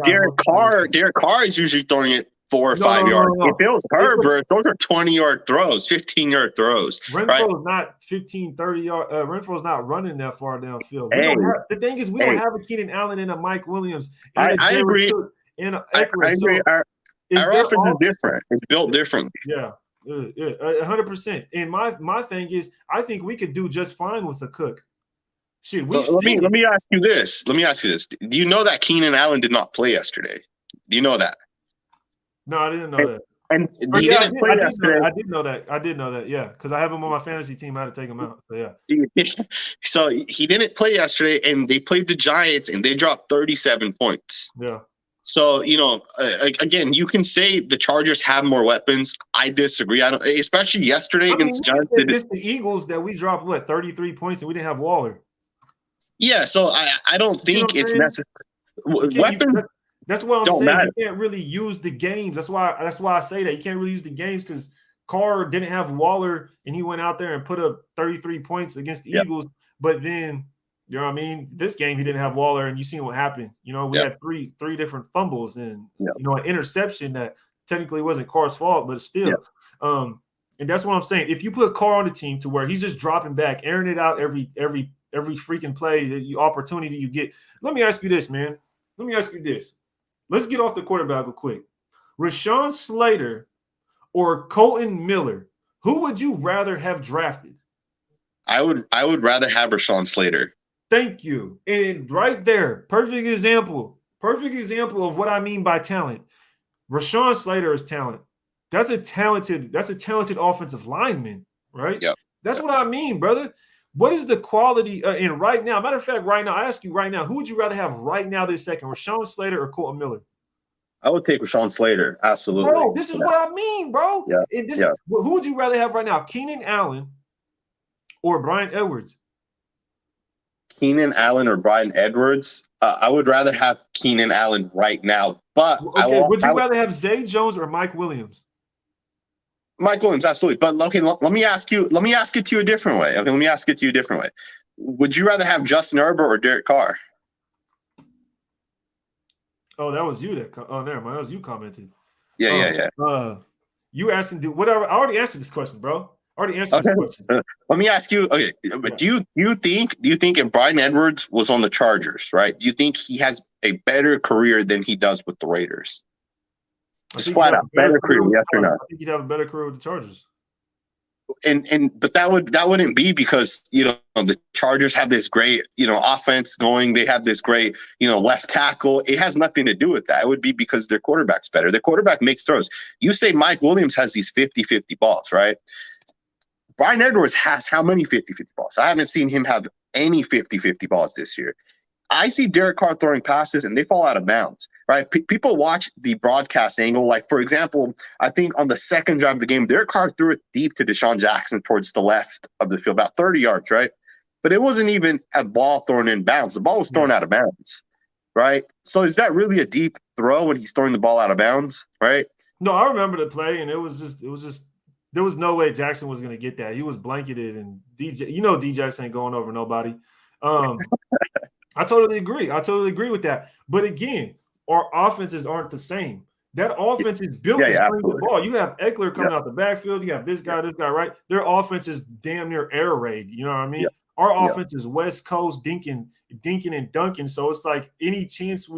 Derek Carr is usually throwing it 4 or 5 yards. If it was Herbert, those are 20-yard throws, 15-yard throws. Renfro's not 15, 30 yards. Renfro's not running that far downfield. The thing is, we don't have a Keenan Allen and a Mike Williams. And I agree. I agree. Our offense is different. It's built differently. Yeah, 100%. And my thing is, I think we could do just fine with a Cook. Shit, let me ask you this. Do you know that Keenan Allen did not play yesterday? Do you know that? No, I didn't know that. And he didn't play yesterday. I did know that. Yeah, because I have him on my fantasy team. I had to take him out. So yeah. So he didn't play yesterday, and they played the Giants, and they dropped 37 points. Yeah. So again, you can say the Chargers have more weapons. I disagree. I don't, especially yesterday against the Giants. Against the Eagles, that we dropped 33 points, and we didn't have Waller. Yeah. So I don't think it's necessary. Weapons. That's what I'm saying. You can't really use the games. That's why I say that. You can't really use the games because Carr didn't have Waller, and he went out there and put up 33 points against the Eagles. But then, you know what I mean? This game, he didn't have Waller, and you seen what happened. We had three different fumbles and, an interception that technically wasn't Carr's fault, but still. Yeah. And that's what I'm saying. If you put Carr on the team to where he's just dropping back, airing it out every freaking play, the opportunity you get. Let me ask you this, man. Let's get off the quarterback real quick. Rashawn Slater or Colton Miller, who would you rather have drafted? I would rather have Rashawn Slater. Thank you. And right there, perfect example Perfect example of what I mean by talent. Rashawn Slater is talent. That's a talented offensive lineman, right? Yeah. That's what I mean, brother. What is the quality? And right now, matter of fact, right now, I ask you right now, who would you rather have right now this second, Rashawn Slater or Colton Miller? I would take Rashawn Slater. Absolutely. Bro, this is what I mean, bro. Yeah. And this is, who would you rather have right now, Keenan Allen or Brian Edwards? Keenan Allen or Brian Edwards? I would rather have Keenan Allen right now. But would you rather have Zay Jones or Mike Williams? Mike Williams, absolutely. But okay, let me ask it to you a different way. Okay, let me ask it to you a different way. Would you rather have Justin Herbert or Derek Carr? Oh, that was you that. Oh, never mind. That was you commenting. Yeah. You asking? Whatever. I already answered this question, bro. I already answered this question. Let me ask you. Okay, do you think if Brian Edwards was on the Chargers, right? Do you think he has a better career than he does with the Raiders? Just flat out, better career, yes or no? I think he'd have a better career with the Chargers. But that wouldn't be because the Chargers have this great offense going. They have this great left tackle. It has nothing to do with that. It would be because their quarterback's better. Their quarterback makes throws. You say Mike Williams has these 50-50 balls, right? Brian Edwards has how many 50-50 balls? I haven't seen him have any 50-50 balls this year. I see Derek Carr throwing passes and they fall out of bounds, right? People watch the broadcast angle. Like, for example, I think on the second drive of the game, Derek Carr threw it deep to Deshaun Jackson towards the left of the field, about 30 yards, right? But it wasn't even a ball thrown in bounds. The ball was thrown out of bounds, right? So is that really a deep throw when he's throwing the ball out of bounds, right? No, I remember the play, and it was just there was no way Jackson was going to get that. He was blanketed, and DJ ain't going over nobody. I totally agree. I totally agree with that. But again, our offenses aren't the same. That offense is built to swing the ball. You have Eckler coming out the backfield. You have this guy, right? Their offense is damn near air raid. You know what I mean? Our offense is West Coast dinking and dunking. So it's like any chance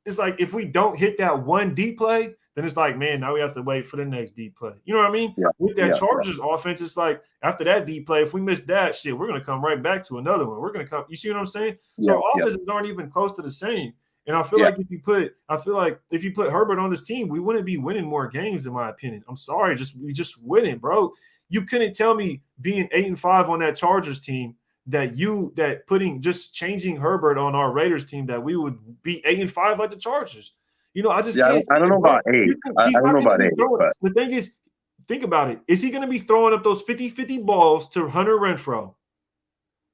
it's like if we don't hit that one deep play, then it's like, man, now we have to wait for the next deep play. You know what I mean? Yeah. With that Chargers offense, it's like after that deep play, if we miss that shit, we're going to come right back to another one. We're going to come. You see what I'm saying? So offenses aren't even close to the same. And I feel like if you put Herbert on this team, we wouldn't be winning more games, in my opinion. I'm sorry, we just wouldn't, bro. You couldn't tell me being 8-5 on that Chargers team changing Herbert on our Raiders team that we would be 8-5 like the Chargers. I just can't. I don't know about 8. I don't know about 8. But the thing is, think about it. Is he going to be throwing up those 50-50 balls to Hunter Renfrow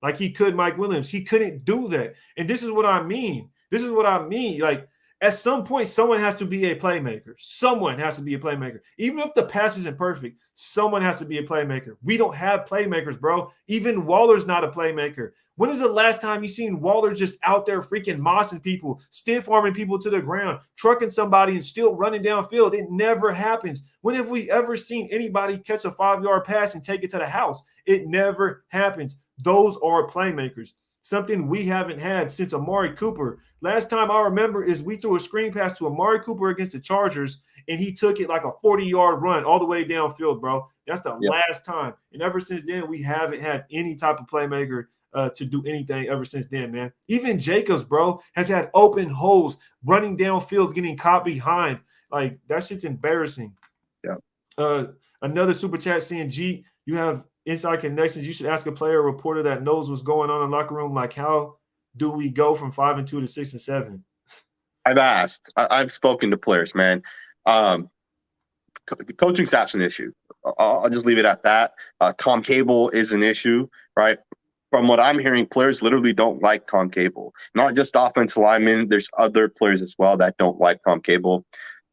like he could Mike Williams? He couldn't do that. And this is what I mean. Like, at some point, someone has to be a playmaker. Someone has to be a playmaker. Even if the pass isn't perfect, someone has to be a playmaker. We don't have playmakers, bro. Even Waller's not a playmaker. When is the last time you seen Waller just out there freaking mossing people, stiff arming people to the ground, trucking somebody and still running downfield? It never happens. When have we ever seen anybody catch a 5-yard pass and take it to the house? It never happens. Those are playmakers. Something we haven't had since Amari Cooper. Last time I remember is we threw a screen pass to Amari Cooper against the Chargers, and he took it like a 40-yard run all the way downfield, bro. That's the last time. And ever since then, we haven't had any type of playmaker to do anything ever since then, man. Even Jacobs, bro, has had open holes, running downfield, getting caught behind. Like, that shit's embarrassing. Yeah. Another super chat saying, G, you have inside connections. You should ask a player or reporter that knows what's going on in the locker room. Like, how do we go from 5-2 to 6-7? I've asked. I've spoken to players, man. The coaching staff's an issue. I'll just leave it at that. Tom Cable is an issue, right? From what I'm hearing, players literally don't like Tom Cable. Not just offensive linemen. There's other players as well that don't like Tom Cable.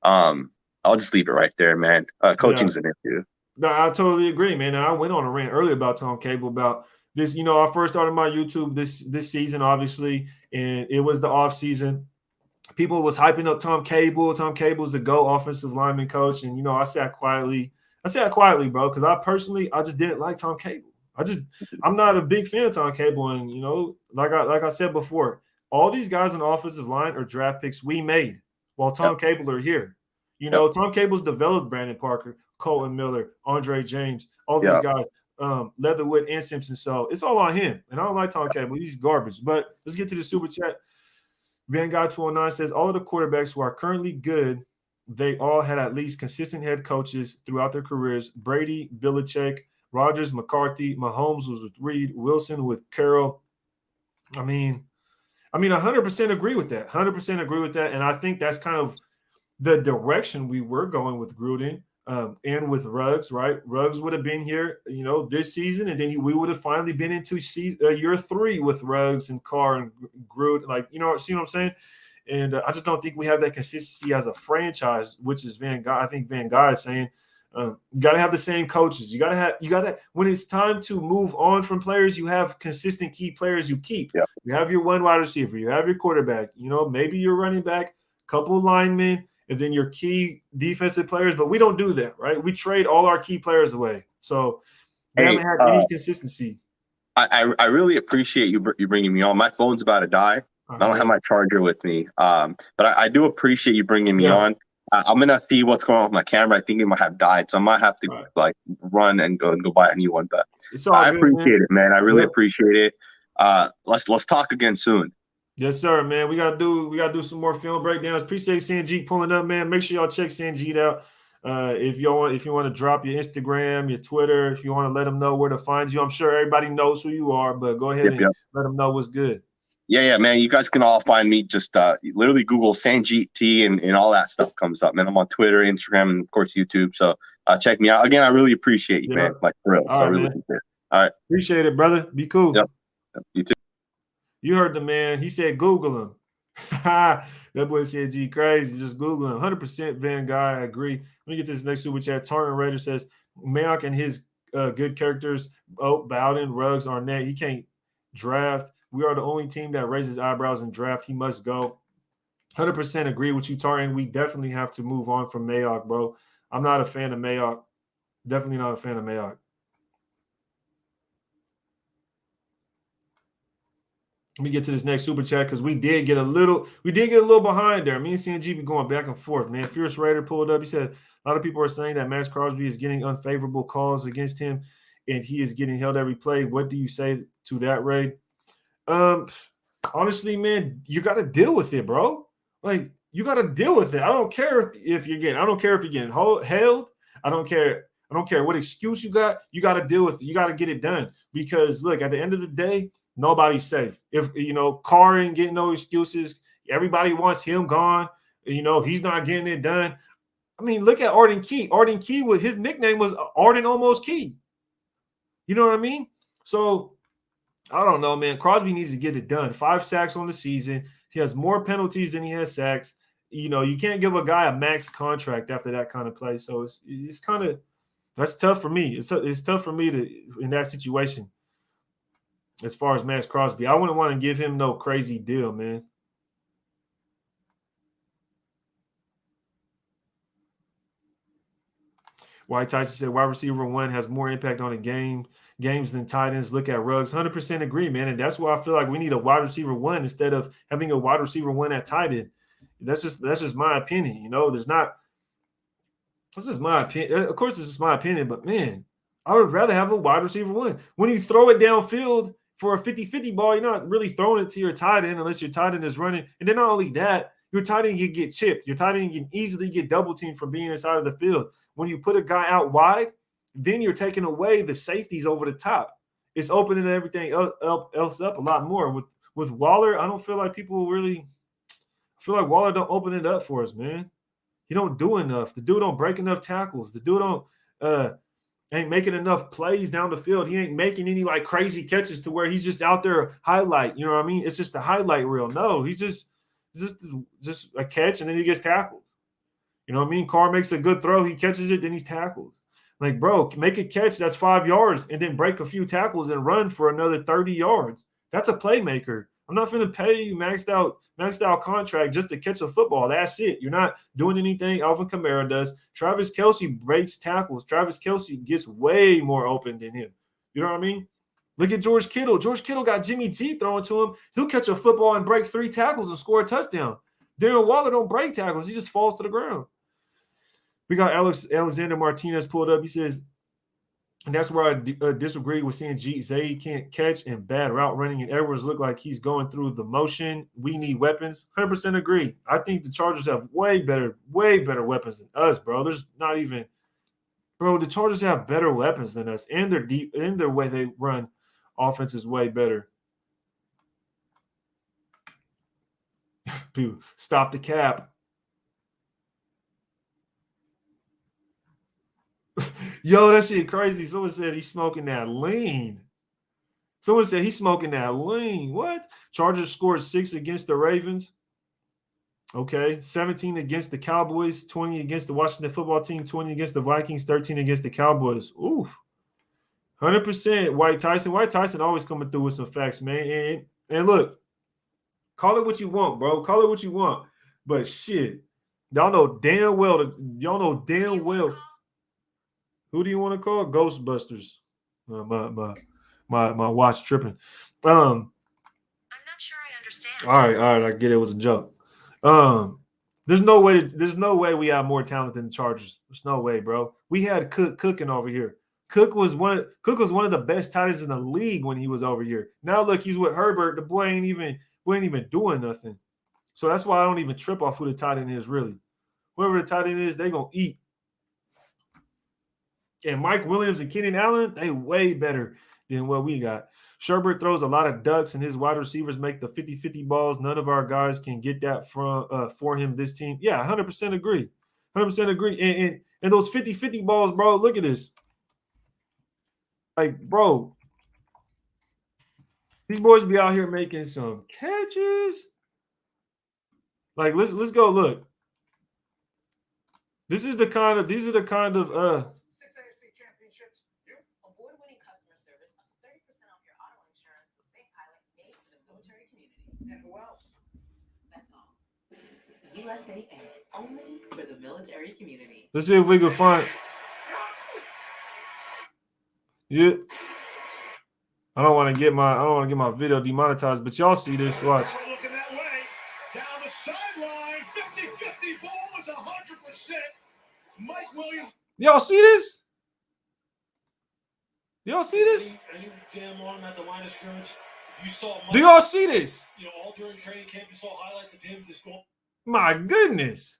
I'll just leave it right there, man. Coaching's an issue. No, I totally agree, man. And I went on a rant earlier about Tom Cable about this. I first started my YouTube this season, obviously, and it was the off season. People was hyping up Tom Cable. Tom Cable's the GOAT offensive lineman coach, and I sat quietly, bro, because I just didn't like Tom Cable. I'm not a big fan of Tom Cable, and like I said before, all these guys on the offensive line are draft picks we made while Tom Cable are here. Tom Cable's developed Brandon Parker, Colton Miller, Andre James, all these guys, Leatherwood and Simpson. So it's all on him. And I don't like Tom Cable. He's garbage. But let's get to the super chat. Vanguard 209 says all of the quarterbacks who are currently good, they all had at least consistent head coaches throughout their careers. Brady, Belichick, Rodgers, McCarthy, Mahomes was with Reed, Wilson with Carroll. I mean, 100% agree with that. 100% agree with that. And I think that's kind of the direction we were going with Gruden and with Ruggs, right? Ruggs would have been here, this season, and then we would have finally been into year 3 with Ruggs and Carr and Gruden. See what I'm saying? And I just don't think we have that consistency as a franchise, which is Van Gaal. I think Van Gaal is saying you got to have the same coaches. You got to when it's time to move on from players, you have consistent key players you keep. Yeah. You have your one wide receiver, you have your quarterback, maybe your running back, couple of linemen, and then your key defensive players. But we don't do that, right? We trade all our key players away. So we haven't had any consistency. I really appreciate you bringing me on. My phone's about to die. I don't have my charger with me. But I do appreciate you bringing me on. I'm going to see what's going on with my camera. I think it might have died. So I might have to run and go buy a new one. But I appreciate it, man. I really appreciate it. Let's talk again soon. Yes, sir, man. We gotta do some more film breakdowns. Appreciate Sanjit pulling up, man. Make sure y'all check Sanjit out. If you want to drop your Instagram, your Twitter, if you want to let them know where to find you. I'm sure everybody knows who you are, but go ahead and let them know what's good. Yeah, man. You guys can all find me. Just literally Google Sanjit T and all that stuff comes up, man. I'm on Twitter, Instagram, and of course YouTube. So check me out. Again, I really appreciate you, man. Like for real. So I really appreciate it. All right. Appreciate it, brother. Be cool. Yep. You too. You heard the man. He said Google him. That boy said, G, crazy. Just Google him. 100% Van Guy. I agree. Let me get this next super chat. Tartan Raider says, Mayock and his good characters, Bowden, Ruggs, Arnett, he can't draft. We are the only team that raises eyebrows in draft. He must go. 100% agree with you, Tartan. We definitely have to move on from Mayock, bro. I'm not a fan of Mayock. Definitely not a fan of Mayock. Let me get to this next super chat because we did get a little behind there. Me and CNG be going back and forth, man. Fierce Raider pulled up. He said a lot of people are saying that Max Crosby is getting unfavorable calls against him, and he is getting held every play. What do you say to that, Ray? Honestly, man, you got to deal with it, bro. Like you got to deal with it. I don't care if you're getting held. I don't care. I don't care what excuse you got. You got to deal with it. You got to get it done because look, at the end of the day, nobody's safe. If Carr ain't getting no excuses, everybody wants him gone. He's not getting it done. I mean, look at Arden Key. Arden Key his nickname was Arden Almost Key. You know what I mean? So I don't know, man. Crosby needs to get it done. 5 sacks on the season. He has more penalties than he has sacks. You can't give a guy a max contract after that kind of play. So it's kind of that's tough for me. It's tough for me in that situation. As far as Max Crosby, I wouldn't want to give him no crazy deal, man. White Tyson said wide receiver 1 has more impact on the games than tight ends. Look at Ruggs. 100% agree, man. And that's why I feel like we need a wide receiver 1 instead of having a wide receiver 1 at tight end. That's just my opinion. That's just my opinion. Of course, this is my opinion, but man, I would rather have a wide receiver 1. When you throw it downfield for a 50-50 ball, you're not really throwing it to your tight end unless your tight end is running. And then not only that, your tight end can get chipped. Your tight end can easily get double teamed from being inside of the field. When you put a guy out wide, then you're taking away the safeties over the top. It's opening everything else up a lot more. With Waller, I don't feel like people really – I feel like Waller don't open it up for us, man. He don't do enough. The dude don't break enough tackles. The dude don't ain't making enough plays down the field. He ain't making any like crazy catches to where he's just out there highlight. You know what I mean? It's just a highlight reel. No, he's just a catch and then he gets tackled. You know what I mean? Carr makes a good throw. He catches it, then he's tackled. Like, bro, make a catch that's 5 yards and then break a few tackles and run for another 30 yards. That's a playmaker. I'm not going to pay you maxed out contract just to catch a football. That's it. You're not doing anything Alvin Kamara does. Travis Kelce breaks tackles. Travis Kelce gets way more open than him. You know what I mean? Look at George Kittle. George Kittle got Jimmy G throwing to him. He'll catch a football and break 3 tackles and score a touchdown. Darren Waller don't break tackles. He just falls to the ground. We got Alexander Martinez pulled up. He says, And that's where I disagree with seeing Zay can't catch and bad route running, and Edwards look like he's going through the motion. We need weapons. 100% agree. I think the Chargers have way better weapons than us, bro. There's not even, bro. The Chargers have better weapons than us, and their deep in their way they run offense is way better. People, stop the cap. Yo, that shit crazy. Someone said he's smoking that lean. Someone said he's smoking that lean. What? Chargers scored 6 against the Ravens. Okay. 17 against the Cowboys, 20 against the Washington football team, 20 against the Vikings, 13 against the Cowboys. Ooh. 100% White Tyson. White Tyson always coming through with some facts, man. And look, call it what you want, bro. Call it what you want. But shit, y'all know damn well. Who do you want to call? Ghostbusters. My watch tripping. I'm not sure I understand. All right, I get it. It was a joke. There's no way we have more talent than the Chargers. There's no way, bro. We had Cook cooking over here. Cook was one of the best tight ends in the league when he was over here. Now look, he's with Herbert. The boy ain't even doing nothing. So that's why I don't even trip off who the tight end is, really. Whoever the tight end is, they gonna eat. And Mike Williams and Keenan Allen, they way better than what we got. Sherbert throws a lot of ducks, and his wide receivers make the 50-50 balls. None of our guys can get that for him, this team. Yeah, 100% agree. 100% agree. And those 50-50 balls, bro, look at this. Like, bro, these boys be out here making some catches. Like, let's go look. These are the kind of 6 AFC championships. Award-winning customer service, up to 30% off your auto insurance with Big Pilot, made for the military community. And who else? That's all. USAA, only for the military community. Let's see if we can find. Yeah. I don't want to get my video demonetized, but y'all see this. Watch. Looking that way. Down the sideline. 50-50 ball is 100%. Mike Williams. Y'all see this? Y'all see this? You damn long at the line of scrimmage. If you saw Mike, do y'all see this? All during training camp, you saw highlights of him just going. My goodness.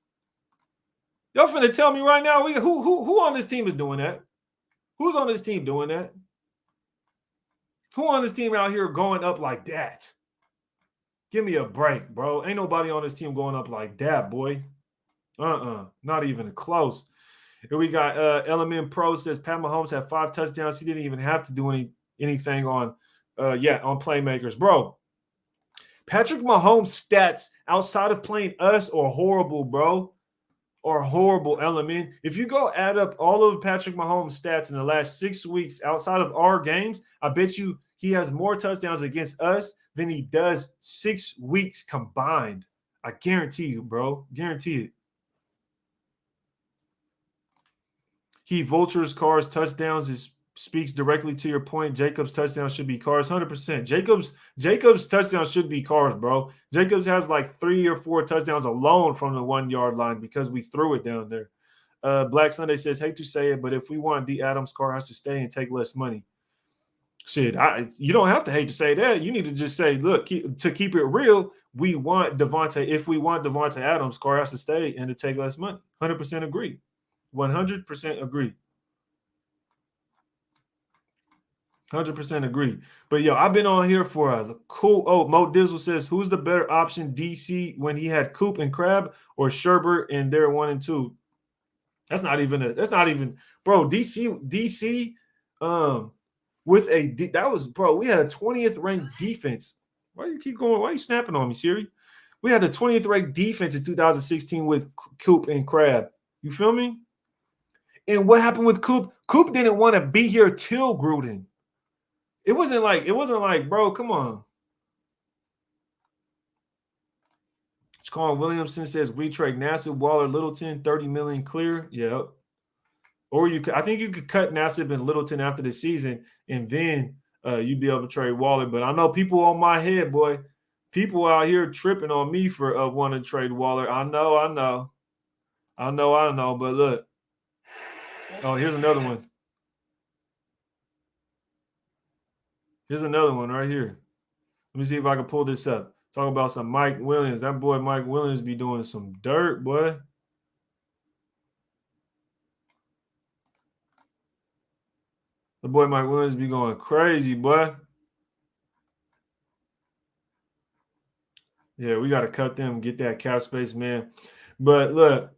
Y'all finna tell me right now who on this team is doing that? Who's on this team doing that? Who on this team out here going up like that? Give me a break, bro. Ain't nobody on this team going up like that, boy. Not even close. Here we got Element Pro says Pat Mahomes had 5 touchdowns. He didn't even have to do anything on playmakers. Bro, Patrick Mahomes' stats outside of playing us are horrible, bro. Or horrible, Element. If you go add up all of Patrick Mahomes' stats in the last 6 weeks outside of our games, I bet you he has more touchdowns against us than he does 6 weeks combined. I guarantee you, bro. Guarantee it. He vultures Carr's touchdowns. Speaks directly to your point. Jacobs' touchdown should be Carr's. 100%. Jacobs' touchdown should be Carr's, bro. Jacobs has like 3 or 4 touchdowns alone from the 1-yard line because we threw it down there. Black Sunday says, hate to say it, but if we want D. Adams, Carr has to stay and take less money. Shit, you don't have to hate to say that. You need to just say, look, to keep it real, we want Devontae. If we want Devontae Adams, Carr has to stay and to take less money. 100% agree. 100% agree. 100% agree. But, yo, I've been on here for a cool – oh, Mo Dizzle says, who's the better option, DC, when he had Coop and Crab or Sherbert and they're 1 and 2? That's not even – bro, DC with a – that was – bro, we had a 20th ranked defense. Why do you keep going? Why are you snapping on me, Siri? We had a 20th ranked defense in 2016 with Coop and Crab. You feel me? And what happened with Coop? Coop didn't want to be here till Gruden. It wasn't like, bro, come on. Colin Williamson says we trade Nassib, Waller, Littleton, 30 million clear. Yeah. Or I think you could cut Nassib and Littleton after the season, and then you'd be able to trade Waller. But I know people on my head, boy. People out here tripping on me for wanting to trade Waller. I know. But look. Oh, here's another one. Here's another one right here. Let me see if I can pull this up. Talk about some Mike Williams. That boy Mike Williams be doing some dirt, boy. The boy Mike Williams be going crazy, boy. Yeah, we got to cut them, get that cap space, man. But look,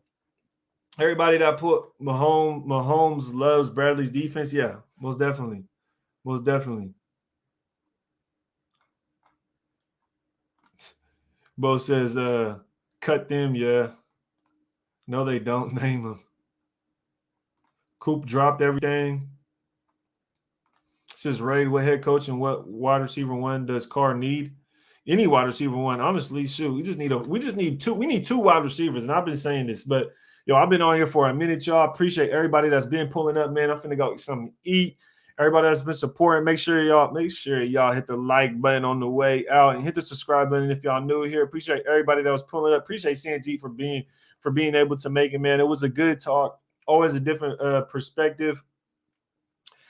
everybody that put Mahomes loves Bradley's defense. Yeah, most definitely. Most definitely. Bo says, cut them, yeah. No, they don't name them. Coop dropped everything. Says Raid, what head coach and what wide receiver one does Carr need? Any wide receiver one, honestly, shoot. We need two wide receivers. And I've been saying this, but I've been on here for a minute, y'all. Appreciate everybody that's been pulling up, man. I'm finna go get something to eat. Everybody that's been supporting, make sure y'all hit the like button on the way out and hit the subscribe button if y'all new here. Appreciate everybody that was pulling up. Appreciate Sanjit for being able to make it, man. It was a good talk. Always a different perspective.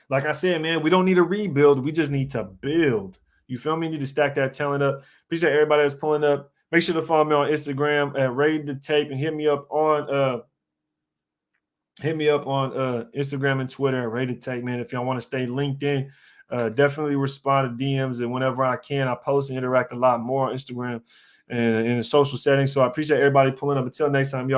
Like I said, man, we don't need a rebuild. We just need to build. You feel me? You need to stack that talent up. Appreciate everybody that's pulling up. Make sure to follow me on Instagram at Raid the Tape and hit me up on Instagram and Twitter at Raid the Tape, man. If y'all want to stay linked in, definitely respond to DMs, and whenever I can, I post and interact a lot more on Instagram and in the social settings. So I appreciate everybody pulling up. Until next time, y'all.